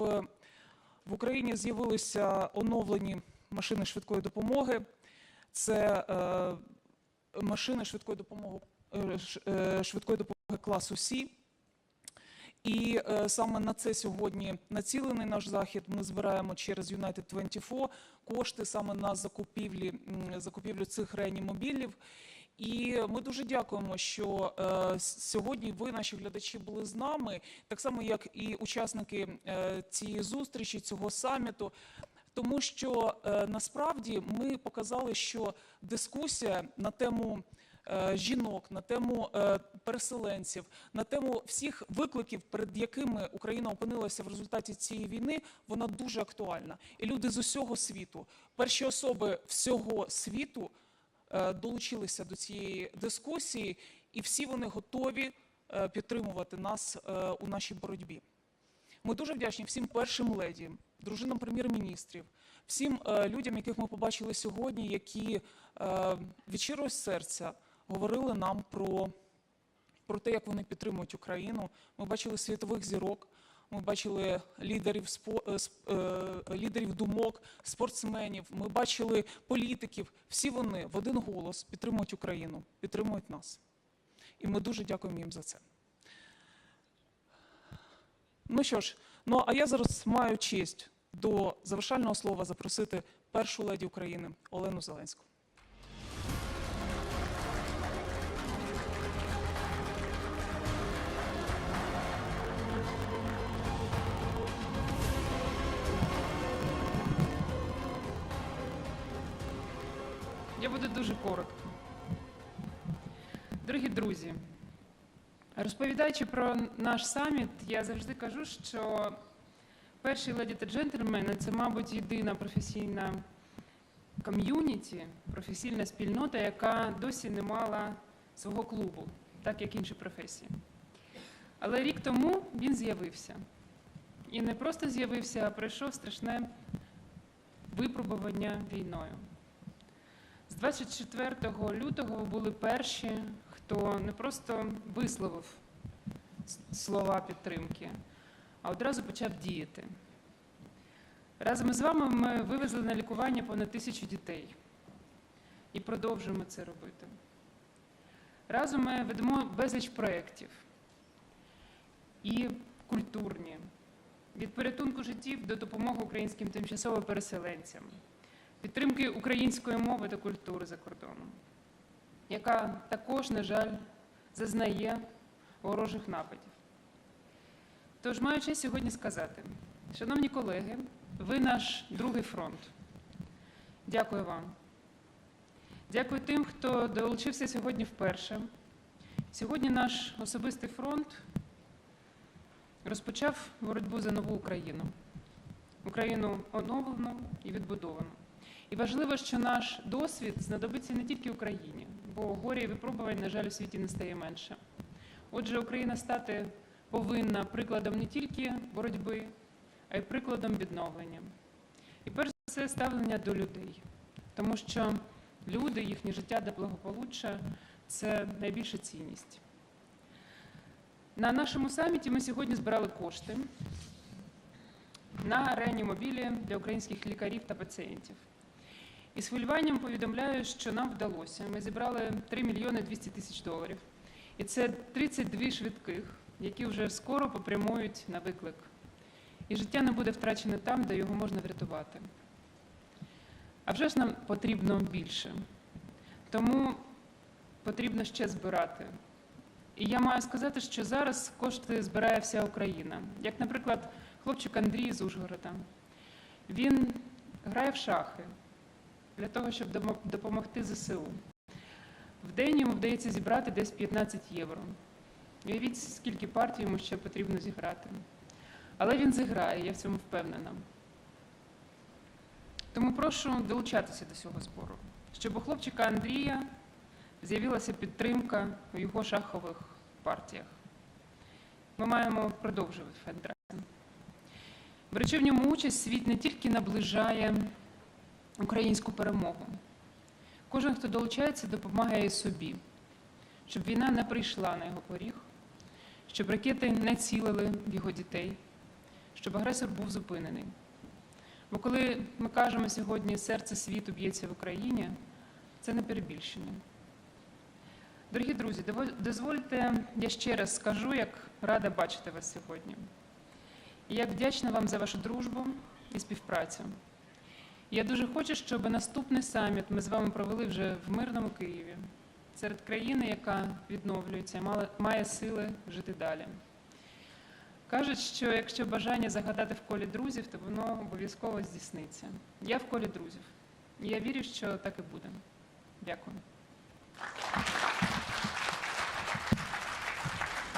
U: в Україні з'явилися оновлені машини швидкої допомоги. Це машини швидкої допомоги класу С. І саме на це сьогодні націлений наш захід. Ми збираємо через United 24 кошти саме на закупівлю цих реанімобілів. І ми дуже дякуємо, що сьогодні ви, наші глядачі, були з нами, так само, як і учасники цієї зустрічі, цього саміту, тому що насправді ми показали, що дискусія на тему жінок, на тему переселенців, на тему всіх викликів, перед якими Україна опинилася в результаті цієї війни, вона дуже актуальна. І люди з усього світу, перші особи всього світу долучилися до цієї дискусії, і всі вони готові підтримувати нас у нашій боротьбі. Ми дуже вдячні всім першим леді, дружинам прем'єр-міністрів, всім людям, яких ми побачили сьогодні, які від щирого серця говорили нам про те, як вони підтримують Україну. Ми бачили світових зірок, ми бачили лідерів думок, спортсменів, ми бачили політиків. Всі вони в один голос підтримують Україну, підтримують нас. І ми дуже дякуємо їм за це. Ну що ж, а я зараз маю честь до завершального слова запросити першу леді України Олену Зеленську.
N: Я буду дуже коротко. Дорогі друзі, розповідаючи про наш саміт, я завжди кажу, що перші леді та джентльмени – це, мабуть, єдина професійна ком'юніті, професійна спільнота, яка досі не мала свого клубу, так як інші професії. Але рік тому він з'явився. І не просто з'явився, а пройшов страшне випробування війною. З 24 лютого ви були перші, хто не просто висловив слова підтримки, а одразу почав діяти. Разом із вами ми вивезли на лікування понад 1000 дітей. І продовжуємо це робити. Разом ми ведемо безліч проєктів. І культурні. Від порятунку життів до допомоги українським тимчасово переселенцям. Підтримки української мови та культури за кордоном, яка також, на жаль, зазнає ворожих нападів. Тож маю честь сьогодні сказати, шановні колеги, ви наш другий фронт. Дякую вам. Дякую тим, хто долучився сьогодні вперше. Сьогодні наш особистий фронт розпочав боротьбу за нову Україну. Україну оновлену і відбудовану. І важливо, що наш досвід знадобиться не тільки Україні, бо горя і випробувань, на жаль, у світі не стає менше. Отже, Україна стати повинна прикладом не тільки боротьби, а й прикладом відновлення. І перш за все ставлення до людей. Тому що люди, їхнє життя та благополуччя – це найбільша цінність. На нашому саміті ми сьогодні збирали кошти на реанімобілі для українських лікарів та пацієнтів. І з хвилюванням повідомляю, що нам вдалося. Ми зібрали 3 мільйони 200 тисяч доларів. І це 32 швидких, які вже скоро попрямують на виклик. І життя не буде втрачене там, де його можна врятувати. А вже ж нам потрібно більше. Тому потрібно ще збирати. І я маю сказати, що зараз кошти збирає вся Україна. Як, наприклад, хлопчик Андрій з Ужгорода. Він грає в шахи для того, щоб допомогти ЗСУ. В день йому вдається зібрати десь 15 євро. Уявіть, скільки партій йому ще потрібно зіграти. Але він зіграє, я в цьому впевнена. Тому прошу долучатися до цього збору, щоб у хлопчика Андрія з'явилася підтримка у його шахових партіях. Ми маємо продовжувати фандрайзинг. Беручи в ньому участь, світ не тільки наближає українську перемогу. Кожен, хто долучається, допомагає собі, щоб війна не прийшла на його поріг, щоб ракети не цілили в його дітей, щоб агресор був зупинений. Бо коли ми кажемо сьогодні «серце світу б'ється в Україні», це не перебільшення. Дорогі друзі, дозвольте, я ще раз скажу, як рада бачити вас сьогодні. І як вдячна вам за вашу дружбу і співпрацю. Я дуже хочу, щоб наступний саміт ми з вами провели вже в мирному Києві, серед країни, яка відновлюється, має сили жити далі. Кажуть, що якщо бажання загадати в колі друзів, то воно обов'язково здійсниться. Я в колі друзів. І я вірю, що так і буде. Дякую.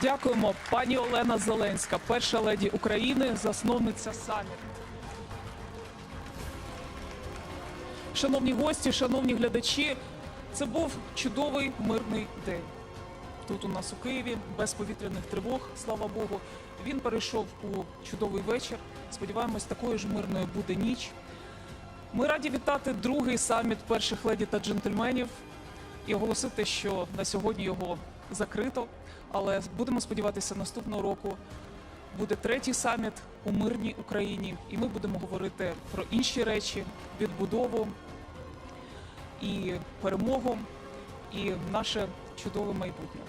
U: Дякуємо, пані Олена Зеленська, перша леді України, засновниця саміту. Шановні гості, шановні глядачі, це був чудовий мирний день. Тут у нас у Києві, без повітряних тривог, слава Богу. Він перейшов у чудовий вечір. Сподіваємось, такою ж мирною буде ніч. Ми раді вітати другий саміт перших леді та джентльменів і оголосити, що на сьогодні його закрито. Але будемо сподіватися, наступного року буде третій саміт у мирній Україні. І ми будемо говорити про інші речі, відбудову і перемогу, і наше чудове майбутнє.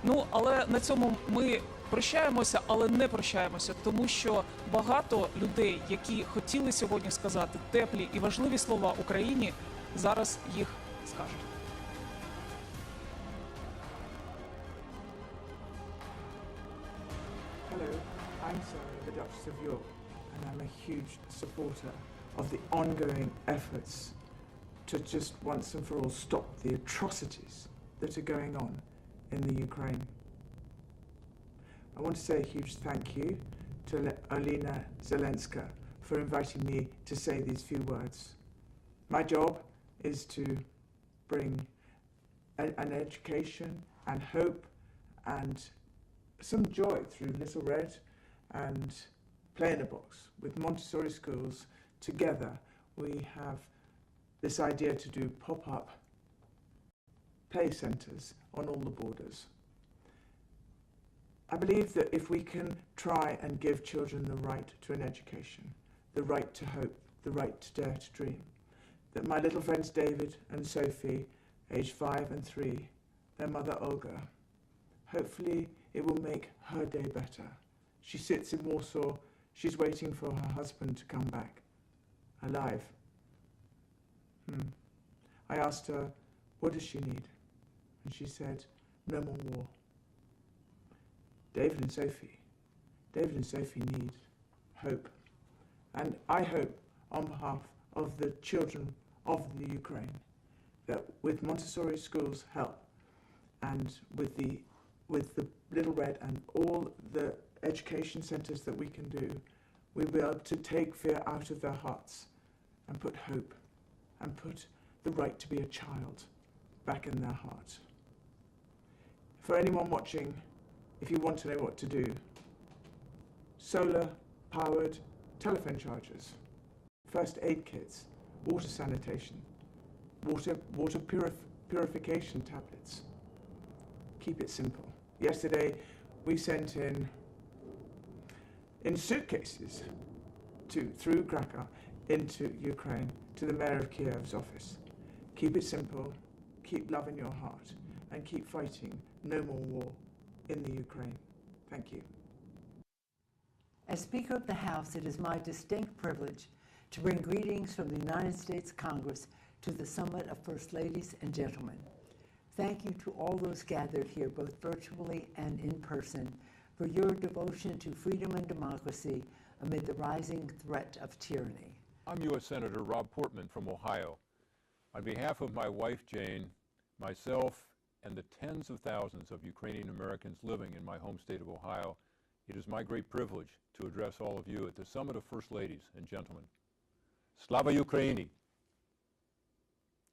U: Ну, але на цьому ми прощаємося, але не прощаємося, тому що багато людей, які хотіли сьогодні сказати теплі і важливі слова Україні, зараз їх скажуть.
O: Hello, I'm Sarah, the Duchess of York, and I'm a huge supporter of the ongoing efforts to just once and for all stop the atrocities that are going on in the Ukraine. I want to say a huge thank you to Olena Zelenska for inviting me to say these few words. My job is to bring an education and hope and some joy through Little Red and Play in a Box. With Montessori schools together, we have this idea to do pop-up play centres on all the borders. I believe that if we can try and give children the right to an education, the right to hope, the right to dare to dream, that my little friends David and Sophie, aged 5 and 3, their mother Olga, hopefully it will make her day better. She sits in Warsaw, she's waiting for her husband to come back, alive. I asked her, what does she need? And she said, no more war. David and Sophie need hope. And I hope, on behalf of the children of the Ukraine, that with Montessori schools' help and with the Little Red and all the education centres that we can do, we'll be able to take fear out of their hearts and put hope and put the right to be a child back in their heart. For anyone watching, if you want to know what to do, solar-powered telephone chargers, first aid kits, water sanitation, water purification tablets. Keep it simple. Yesterday, we sent in suitcases through Krakow into Ukraine to the mayor of Kiev's office. Keep it simple, keep love in your heart, and keep fighting no more war in the Ukraine. Thank you.
B: As Speaker of the House, it is my distinct privilege to bring greetings from the United States Congress to the Summit of First Ladies and Gentlemen. Thank you to all those gathered here, both virtually and in person, for your devotion to freedom and democracy amid the rising threat of tyranny.
Q: I'm U.S. Senator Rob Portman from Ohio. On behalf of my wife, Jane, myself, and the tens of thousands of Ukrainian Americans living in my home state of Ohio, it is my great privilege to address all of you at the Summit of First Ladies and Gentlemen. Slava Ukraini!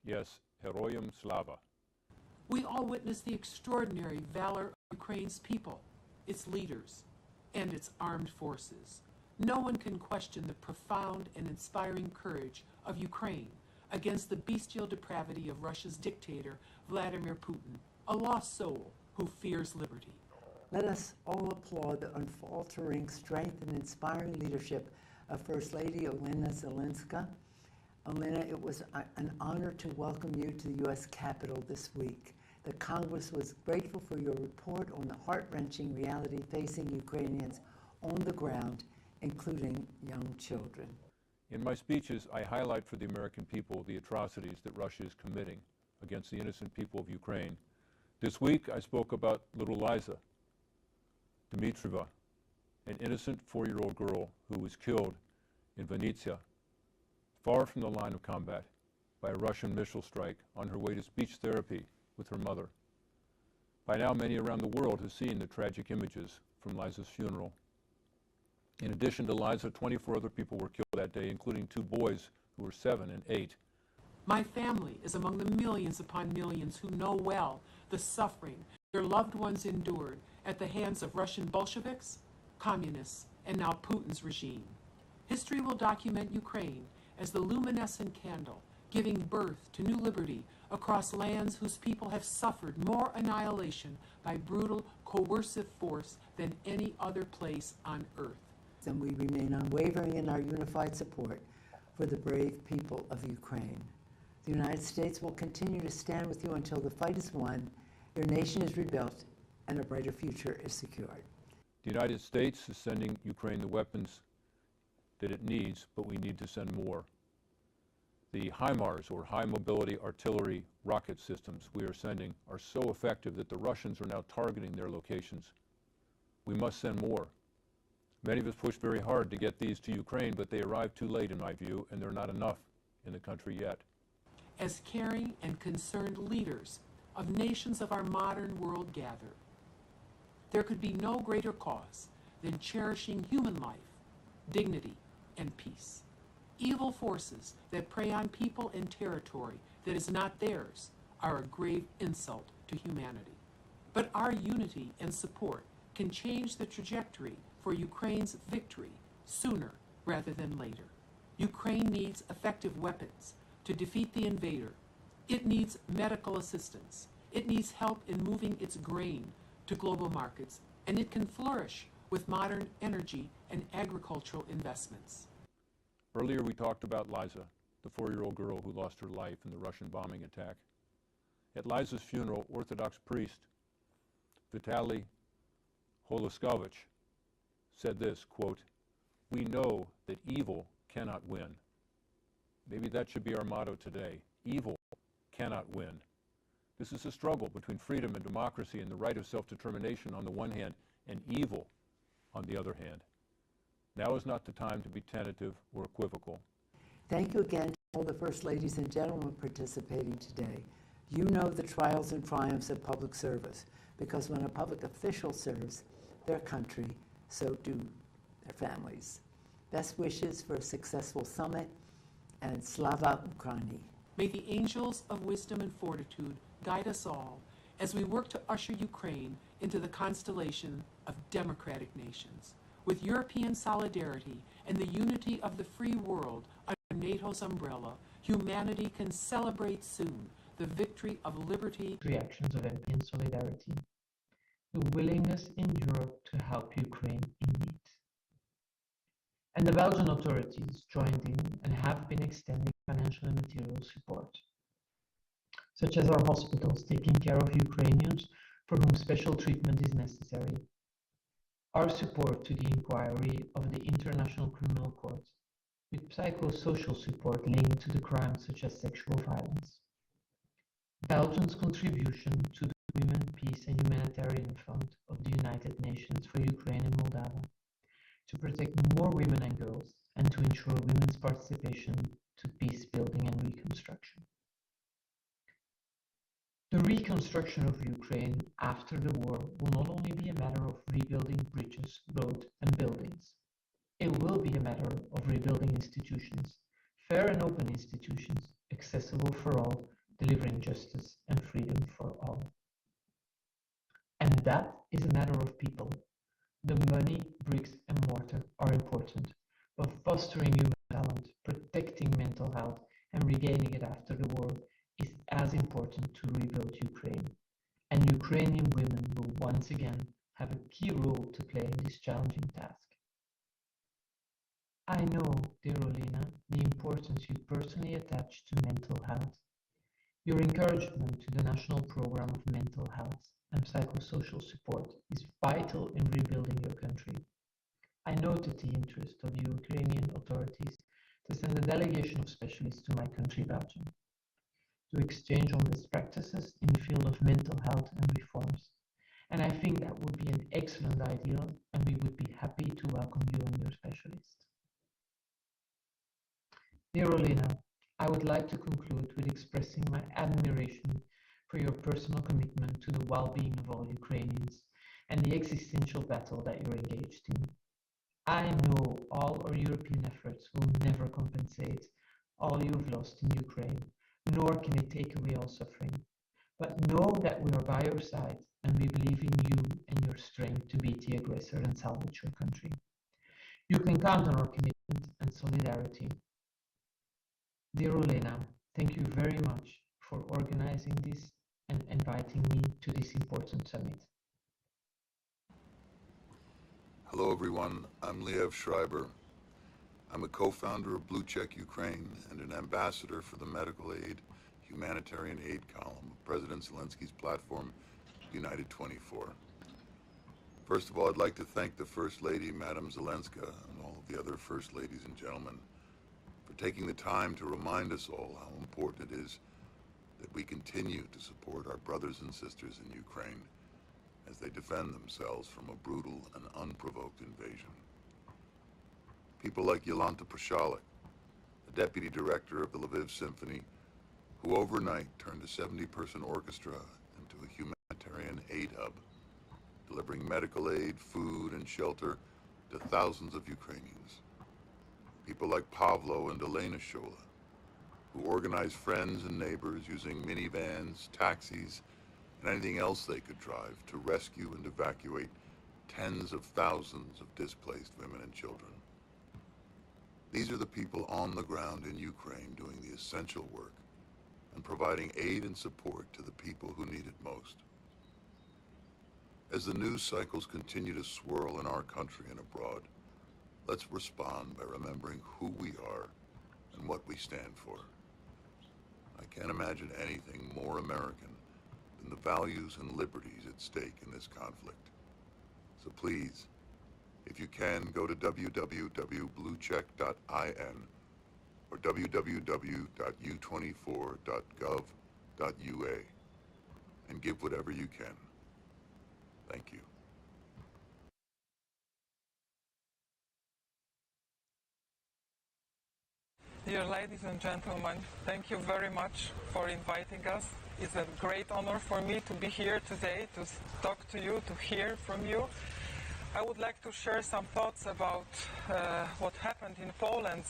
Q: Yes, Heroyam Slava.
R: We all witness the extraordinary valor of Ukraine's people, its leaders, and its armed forces. No one can question the profound and inspiring courage of Ukraine against the bestial depravity of Russia's dictator, Vladimir Putin, a lost soul who fears liberty.
B: Let us all applaud the unfaltering strength and inspiring leadership of First Lady Olena Zelenska. Olena, it was an honor to welcome you to the U.S. Capitol this week. The Congress was grateful for your report on the heart-wrenching reality facing Ukrainians on the ground, including young children.
Q: In my speeches, I highlight for the American people the atrocities that Russia is committing against the innocent people of Ukraine. This week, I spoke about little Liza Dmitrieva, an innocent 4-year-old girl who was killed in Vinnytsia, far from the line of combat, by a Russian missile strike on her way to speech therapy with her mother. By now, many around the world have seen the tragic images from Liza's funeral. In addition to Liza, 24 other people were killed that day, including 2 boys who were 7 and 8.
R: My family is among the millions upon millions who know well the suffering their loved ones endured at the hands of Russian Bolsheviks, communists, and now Putin's regime. History will document Ukraine as the luminescent candle giving birth to new liberty across lands whose people have suffered more annihilation by brutal, coercive force than any other place on earth.
B: And we remain unwavering in our unified support for the brave people of Ukraine. The United States will continue to stand with you until the fight is won, your nation is rebuilt, and a brighter future is secured.
Q: The United States is sending Ukraine the weapons that it needs, but we need to send more. The HIMARS, or High Mobility Artillery rocket systems we are sending, are so effective that the Russians are now targeting their locations. We must send more. Many of us pushed very hard to get these to Ukraine, but they arrived too late in my view, and they're not enough in the country yet.
R: as caring and concerned leaders of nations of our modern world gather. There could be no greater cause than cherishing human life, dignity, and peace. Evil forces that prey on people and territory that is not theirs are a grave insult to humanity. But our unity and support can change the trajectory for Ukraine's victory sooner rather than later. Ukraine needs effective weapons to defeat the invader. It needs medical assistance. It needs help in moving its grain to global markets, and it can flourish with modern energy and agricultural investments.
Q: Earlier we talked about Liza, the 4-year-old girl who lost her life in the Russian bombing attack. At Liza's funeral, Orthodox priest Vitaly Holoskovich said this, quote, "We know that evil cannot win." Maybe that should be our motto today. Evil cannot win. This is a struggle between freedom and democracy and the right of self-determination on the one hand, and evil on the other hand. Now is not the time to be tentative or equivocal.
B: Thank you again to all the First Ladies and gentlemen participating today. You know the trials and triumphs of public service, because when a public official serves their country, so do their families. Best wishes for a successful summit, and Slava Ukraini.
R: May the angels of wisdom and fortitude guide us all as we work to usher Ukraine into the constellation of democratic nations. With European solidarity and the unity of the free world under NATO's umbrella, humanity can celebrate soon the victory of liberty.
S: Reactions of European solidarity, the willingness in Europe to help Ukraine in need. And the Belgian authorities joined in and have been extending financial and material support, such as our hospitals taking care of Ukrainians for whom special treatment is necessary, our support to the inquiry of the International Criminal Court, with psychosocial support linked to the crimes such as sexual violence, Belgium's contribution to the Women, Peace and Humanitarian Fund of the United Nations for Ukraine and Moldova, to protect more women and girls and to ensure women's participation to peace building and reconstruction. The reconstruction of Ukraine after the war will not only be a matter of rebuilding bridges, roads, and buildings. It will be a matter of rebuilding institutions, fair and open institutions, accessible for all, delivering justice and freedom for all. And that is a matter of people. The money, bricks, and mortar are important, but fostering human talent, protecting mental health, and regaining it after the war is as important to rebuild Ukraine. And Ukrainian women will once again have a key role to play in this challenging task. I know, dear Olena, the importance you personally attach to mental health. Your encouragement to the National Program of Mental Health and Psychosocial Support is vital in rebuilding your country. I noted the interest of the Ukrainian authorities to send a delegation of specialists to my country, Belgium, to exchange on best practices in the field of mental health and reforms. And I think that would be an excellent idea, and we would be happy to welcome you and your specialist. Dear Olena, I would like to conclude with expressing my admiration for your personal commitment to the well-being of all Ukrainians and the existential battle that you're engaged in. I know all our European efforts will never compensate all you've lost in Ukraine, nor can it take away all suffering. But know that we are by your side and we believe in you and your strength to beat the aggressor and salvage your country. You can count on our commitment and solidarity. Dear Olena, thank you very much for organizing this and inviting me to this important summit.
T: Hello everyone, I'm Liev Schreiber. I'm a co-founder of Blue Check Ukraine and an ambassador for the medical aid, humanitarian aid column of President Zelensky's platform, United 24. First of all, I'd like to thank the First Lady, Madam Zelenska, and all of the other First Ladies and gentlemen for taking the time to remind us all how important it is that we continue to support our brothers and sisters in Ukraine as they defend themselves from a brutal and unprovoked invasion. People like Yolanta Proshalik, the deputy director of the Lviv Symphony, who overnight turned a 70-person orchestra into a humanitarian aid hub, delivering medical aid, food, and shelter to thousands of Ukrainians. People like Pavlo and Olena Zelenska, who organized friends and neighbors using minivans, taxis, and anything else they could drive to rescue and evacuate tens of thousands of displaced women and children. These are the people on the ground in Ukraine doing the essential work and providing aid and support to the people who need it most. As the news cycles continue to swirl in our country and abroad, let's respond by remembering who we are and what we stand for. I can't imagine anything more American than the values and liberties at stake in this conflict. So please, if you can, go to www.bluecheck.in or www.u24.gov.ua and give whatever you can. Thank you.
A: Dear ladies and gentlemen, thank you very much for inviting us. It's a great honor for me to be here today, to talk to you, to hear from you. I would like to share some thoughts about what happened in Poland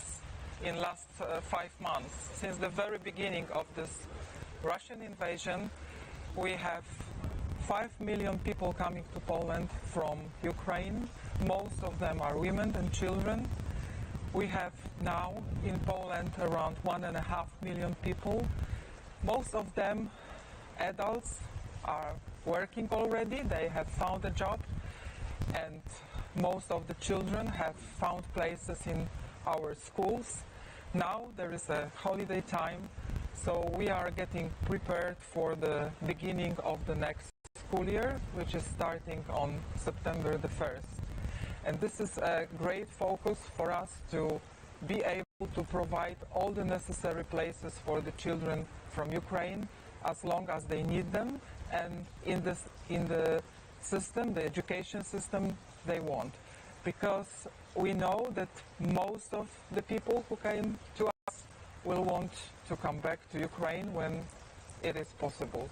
A: in last 5 months. Since the very beginning of this Russian invasion, we have 5 million people coming to Poland from Ukraine. Most of them are women and children. We have now in Poland around 1.5 million people. Most of them adults are working already, they have found a job, and most of the children have found places in our schools. Now there is a holiday time, so we are getting prepared for the beginning of the next school year, which is starting on September the 1st. And this is a great focus for us to be able to provide all the necessary places for the children from Ukraine as long as they need them, and in the system, the education system they want. Because we know that most of the people who came to us will want to come back to Ukraine when it is possible.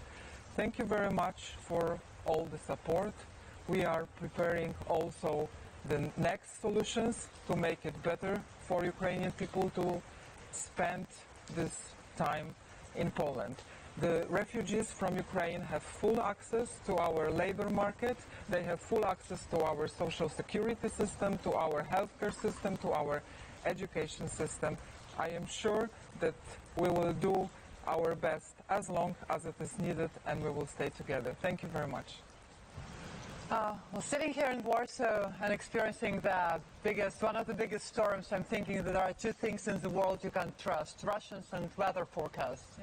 A: Thank you very much for all the support. We are preparing also the next solutions to make it better for Ukrainian people to spend this time in Poland. The refugees from Ukraine have full access to our labor market, they have full access to our social security system, to our healthcare system, to our education system. I am sure that we will do our best as long as it is needed, and we will stay together. Thank you very much.
K: Well, sitting here in Warsaw and experiencing one of the biggest storms, I'm thinking that there are 2 things in the world you can trust: Russians and weather forecasts.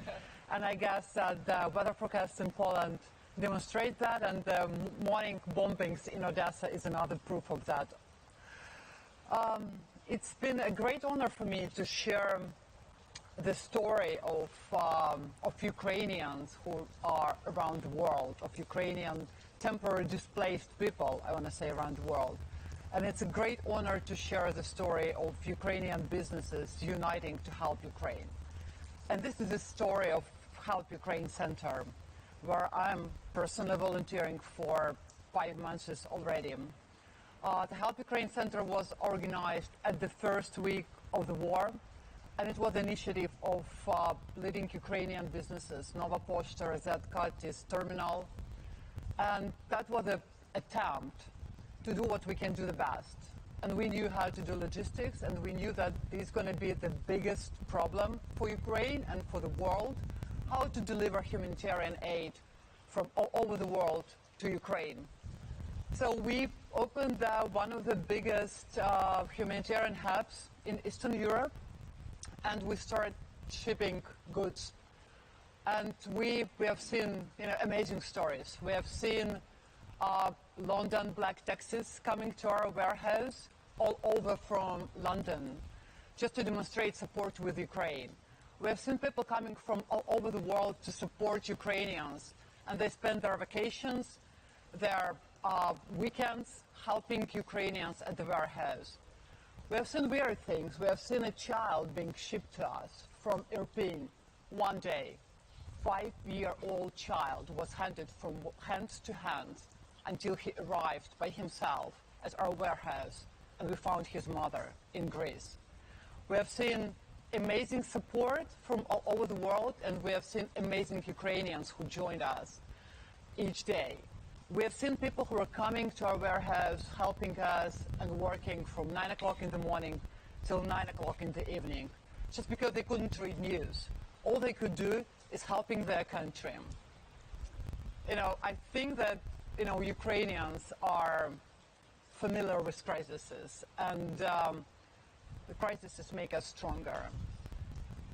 K: And I guess that the weather forecasts in Poland demonstrate that, and the morning bombings in Odessa is another proof of that. It's been a great honor for me to share the story of Ukrainians who are around the world, of Ukrainian temporary displaced people, I want to say, around the world. And it's a great honor to share the story of Ukrainian businesses uniting to help Ukraine. And this is the story of Help Ukraine Center, where I'm personally volunteering for 5 months already. The Help Ukraine Center was organized at the first week of the war, and it was an initiative of leading Ukrainian businesses, Nova Poshta, Tis Terminal, and that was an attempt to do what we can do the best. And we knew how to do logistics, and we knew that this is going to be the biggest problem for Ukraine and for the world, how to deliver humanitarian aid from all over the world to Ukraine. So we opened one of the biggest humanitarian hubs in Eastern Europe, and we started shipping goods. And we have seen amazing stories. We have seen London black taxis coming to our warehouse all over from London just to demonstrate support with Ukraine. We have seen people coming from all over the world to support Ukrainians, and they spend their vacations, their weekends helping Ukrainians at the warehouse. We have seen weird things. We have seen a child being shipped to us from Irpin one day, 5-year-old child was handed from hand to hand until he arrived by himself at our warehouse, and we found his mother in Greece. We have seen amazing support from all over the world, and we have seen amazing Ukrainians who joined us each day. We have seen people who are coming to our warehouse, helping us and working from 9 o'clock in the morning till 9 o'clock in the evening, just because they couldn't read news. All they could do is helping their country. You know, I think that, you know, Ukrainians are familiar with crises, and the crises make us stronger.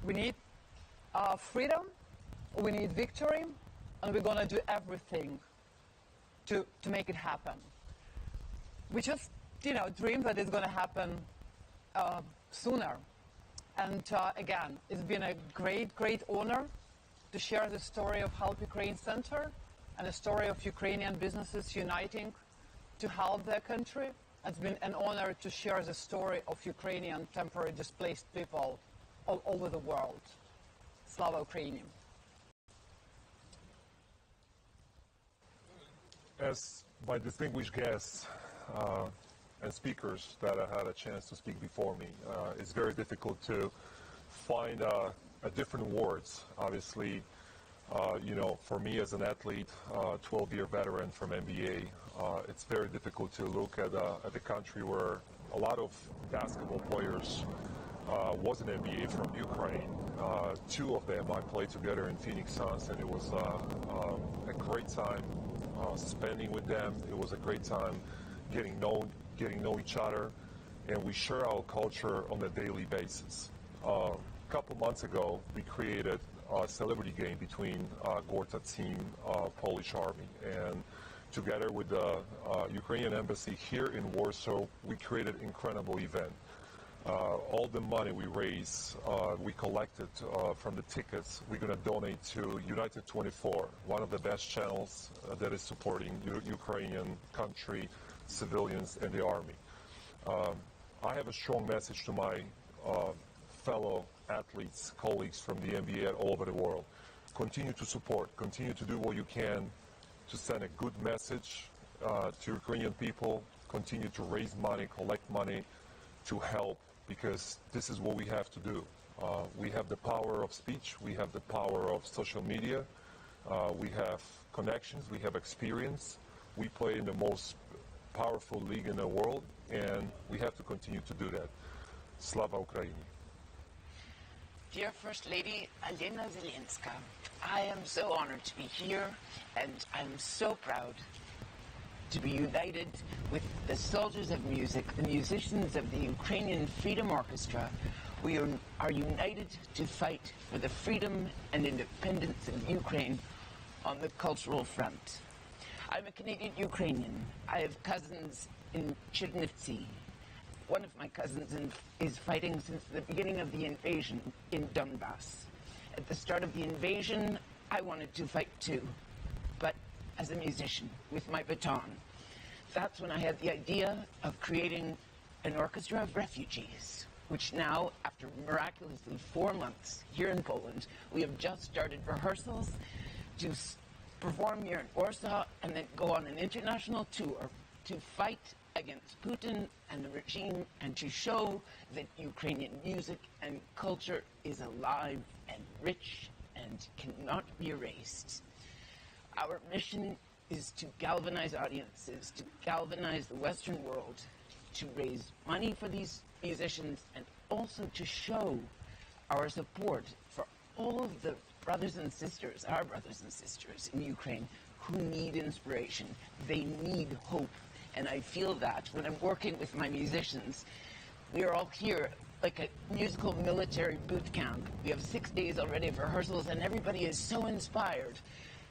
K: We need freedom, we need victory, and we're going to do everything to make it happen. We just, you know, dream that it's going to happen sooner. And again, it's been a great, great honor to share the story of Help Ukraine Center and the story of Ukrainian businesses uniting to help their country. It's been an honor to share the story of Ukrainian temporary displaced people all over the world. Slava Ukraini.
C: As my distinguished guests and speakers that I had a chance to speak before me, it's very difficult to find different words. Obviously, you know, for me as an athlete, 12-year veteran from NBA, it's very difficult to look at the country where a lot of basketball players was an NBA from Ukraine. Two of them I played together in Phoenix Suns, and it was a great time spending with them. It was a great time getting know each other, and we share our culture on a daily basis. A couple months ago, we created a celebrity game between Gorta team, Polish Army, and together with the Ukrainian embassy here in Warsaw, we created an incredible event. All the money we raise, we collected from the tickets, we're going to donate to United 24, one of the best channels that is supporting Ukrainian country, civilians, and the army. I have a strong message to my fellow athletes, colleagues from the NBA all over the world. Continue to support, continue to do what you can to send a good message to Ukrainian people, continue to raise money, collect money to help, because this is what we have to do. We have the power of speech, we have the power of social media, we have connections, we have experience. We play in the most powerful league in the world, and we have to continue to do that. Slava Ukraini.
E: Dear First Lady Olena Zelenska, I am so honored to be here, and I'm so proud to be united with the soldiers of music, the musicians of the Ukrainian Freedom Orchestra. We are united to fight for the freedom and independence of Ukraine on the cultural front. I'm a Canadian Ukrainian. I have cousins in Chernivtsi. One of my cousins is fighting since the beginning of the invasion in Donbass. At the start of the invasion, I wanted to fight too, but as a musician with my baton. That's when I had the idea of creating an orchestra of refugees, which now, after miraculously 4 months here in Poland, we have just started rehearsals to perform here in Warsaw and then go on an international tour to fight against Putin and the regime and to show that Ukrainian music and culture is alive and rich and cannot be erased. Our mission is to galvanize audiences, to galvanize the Western world, to raise money for these musicians, and also to show our support for all of the brothers and sisters, our brothers and sisters in Ukraine, who need inspiration. They need hope. And I feel that when I'm working with my musicians. We are all here like a musical military boot camp. We have 6 days already of rehearsals, and everybody is so inspired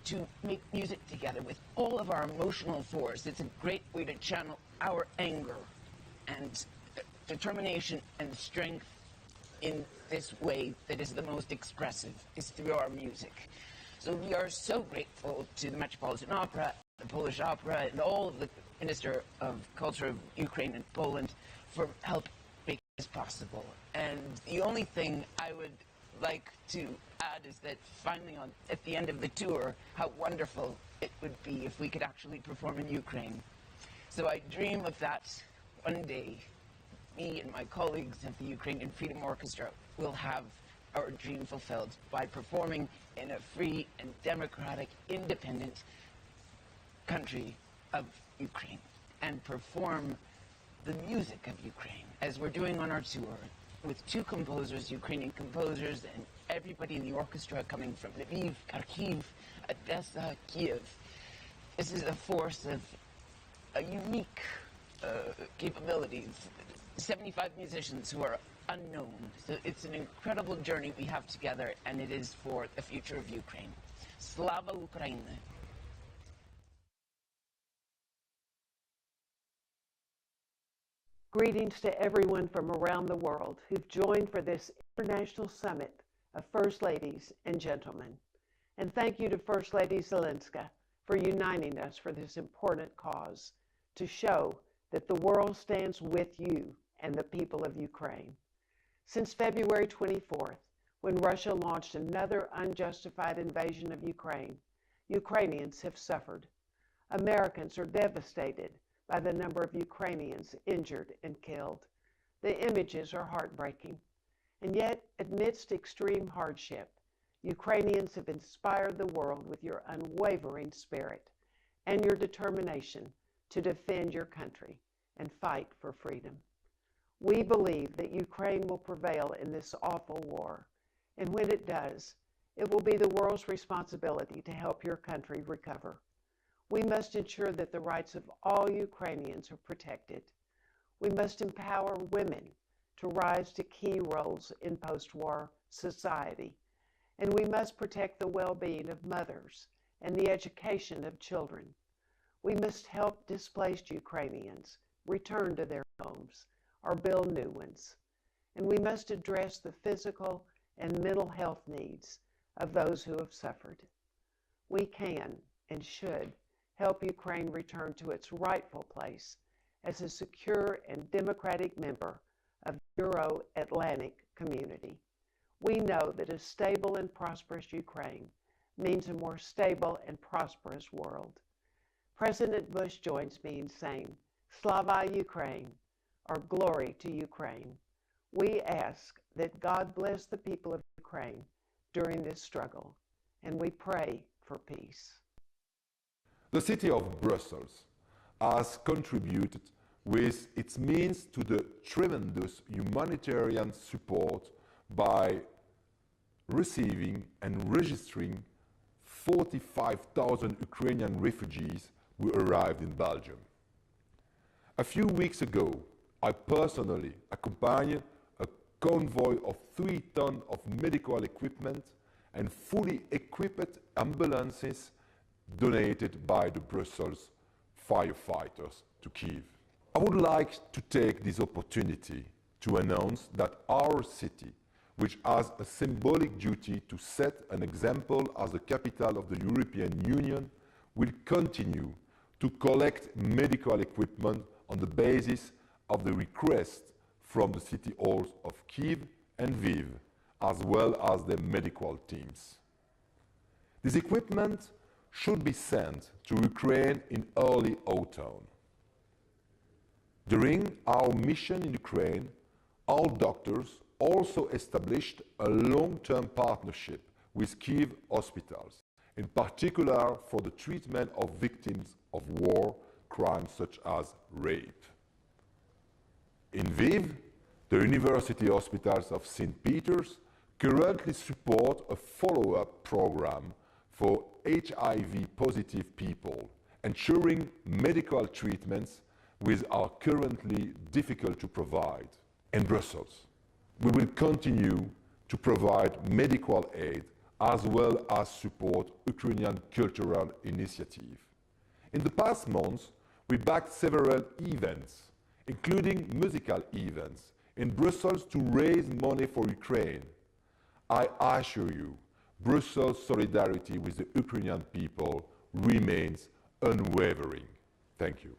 E: to make music together with all of our emotional force. It's a great way to channel our anger and determination and strength in this way that is the most expressive, is through our music. So we are so grateful to the Metropolitan Opera, the Polish Opera, and all of the Minister of Culture of Ukraine and Poland for helping make this possible. And the only thing I would like to add sad is that finally at the end of the tour, how wonderful it would be if we could actually perform in Ukraine. So I dream of that one day. Me and my colleagues at the Ukrainian Freedom Orchestra will have our dream fulfilled by performing in a free and democratic, independent country of Ukraine and perform the music of Ukraine as we're doing on our tour with two composers, Ukrainian composers, and everybody in the orchestra coming from Lviv, Kharkiv, Odessa, Kiev. This is a force of a unique capabilities. 75 musicians who are unknown. So it's an incredible journey we have together, and it is for the future of Ukraine. Slava Ukraina!
F: Greetings to everyone from around the world who've joined for this international summit of First Ladies and Gentlemen. And thank you to First Lady Zelenska for uniting us for this important cause to show that the world stands with you and the people of Ukraine. Since February 24th, when Russia launched another unjustified invasion of Ukraine, Ukrainians have suffered. Americans are devastated by the number of Ukrainians injured and killed. The images are heartbreaking. And yet, amidst extreme hardship, Ukrainians have inspired the world with your unwavering spirit and your determination to defend your country and fight for freedom. We believe that Ukraine will prevail in this awful war, and when it does, it will be the world's responsibility to help your country recover. We must ensure that the rights of all Ukrainians are protected. We must empower women to rise to key roles in post-war society, and we must protect the well-being of mothers and the education of children. We must help displaced Ukrainians return to their homes or build new ones. And we must address the physical and mental health needs of those who have suffered. We can and should help Ukraine return to its rightful place as a secure and democratic member of the Euro-Atlantic community. We know that a stable and prosperous Ukraine means a more stable and prosperous world. President Bush joins me in saying, Slava Ukraine, or glory to Ukraine. We ask that God bless the people of Ukraine during this struggle, and we pray for peace.
I: The city of Brussels has contributed with its means to the tremendous humanitarian support by receiving and registering 45,000 Ukrainian refugees who arrived in Belgium. A few weeks ago, I personally accompanied a convoy of 3 tons of medical equipment and fully equipped ambulances donated by the Brussels firefighters to Kyiv. I would like to take this opportunity to announce that our city, which has a symbolic duty to set an example as the capital of the European Union, will continue to collect medical equipment on the basis of the request from the city halls of Kyiv and Lviv, as well as the medical teams. This equipment should be sent to Ukraine in early autumn. During our mission in Ukraine, our doctors also established a long-term partnership with Kyiv hospitals, in particular for the treatment of victims of war crimes such as rape. In Lviv, the university hospitals of St. Peter's currently support a follow-up program for HIV-positive people, ensuring medical treatments which are currently difficult to provide. In Brussels, we will continue to provide medical aid as well as support Ukrainian cultural initiatives. In the past months, we backed several events, including musical events, in Brussels to raise money for Ukraine. I assure you, Brussels' solidarity with the Ukrainian people remains unwavering. Thank you.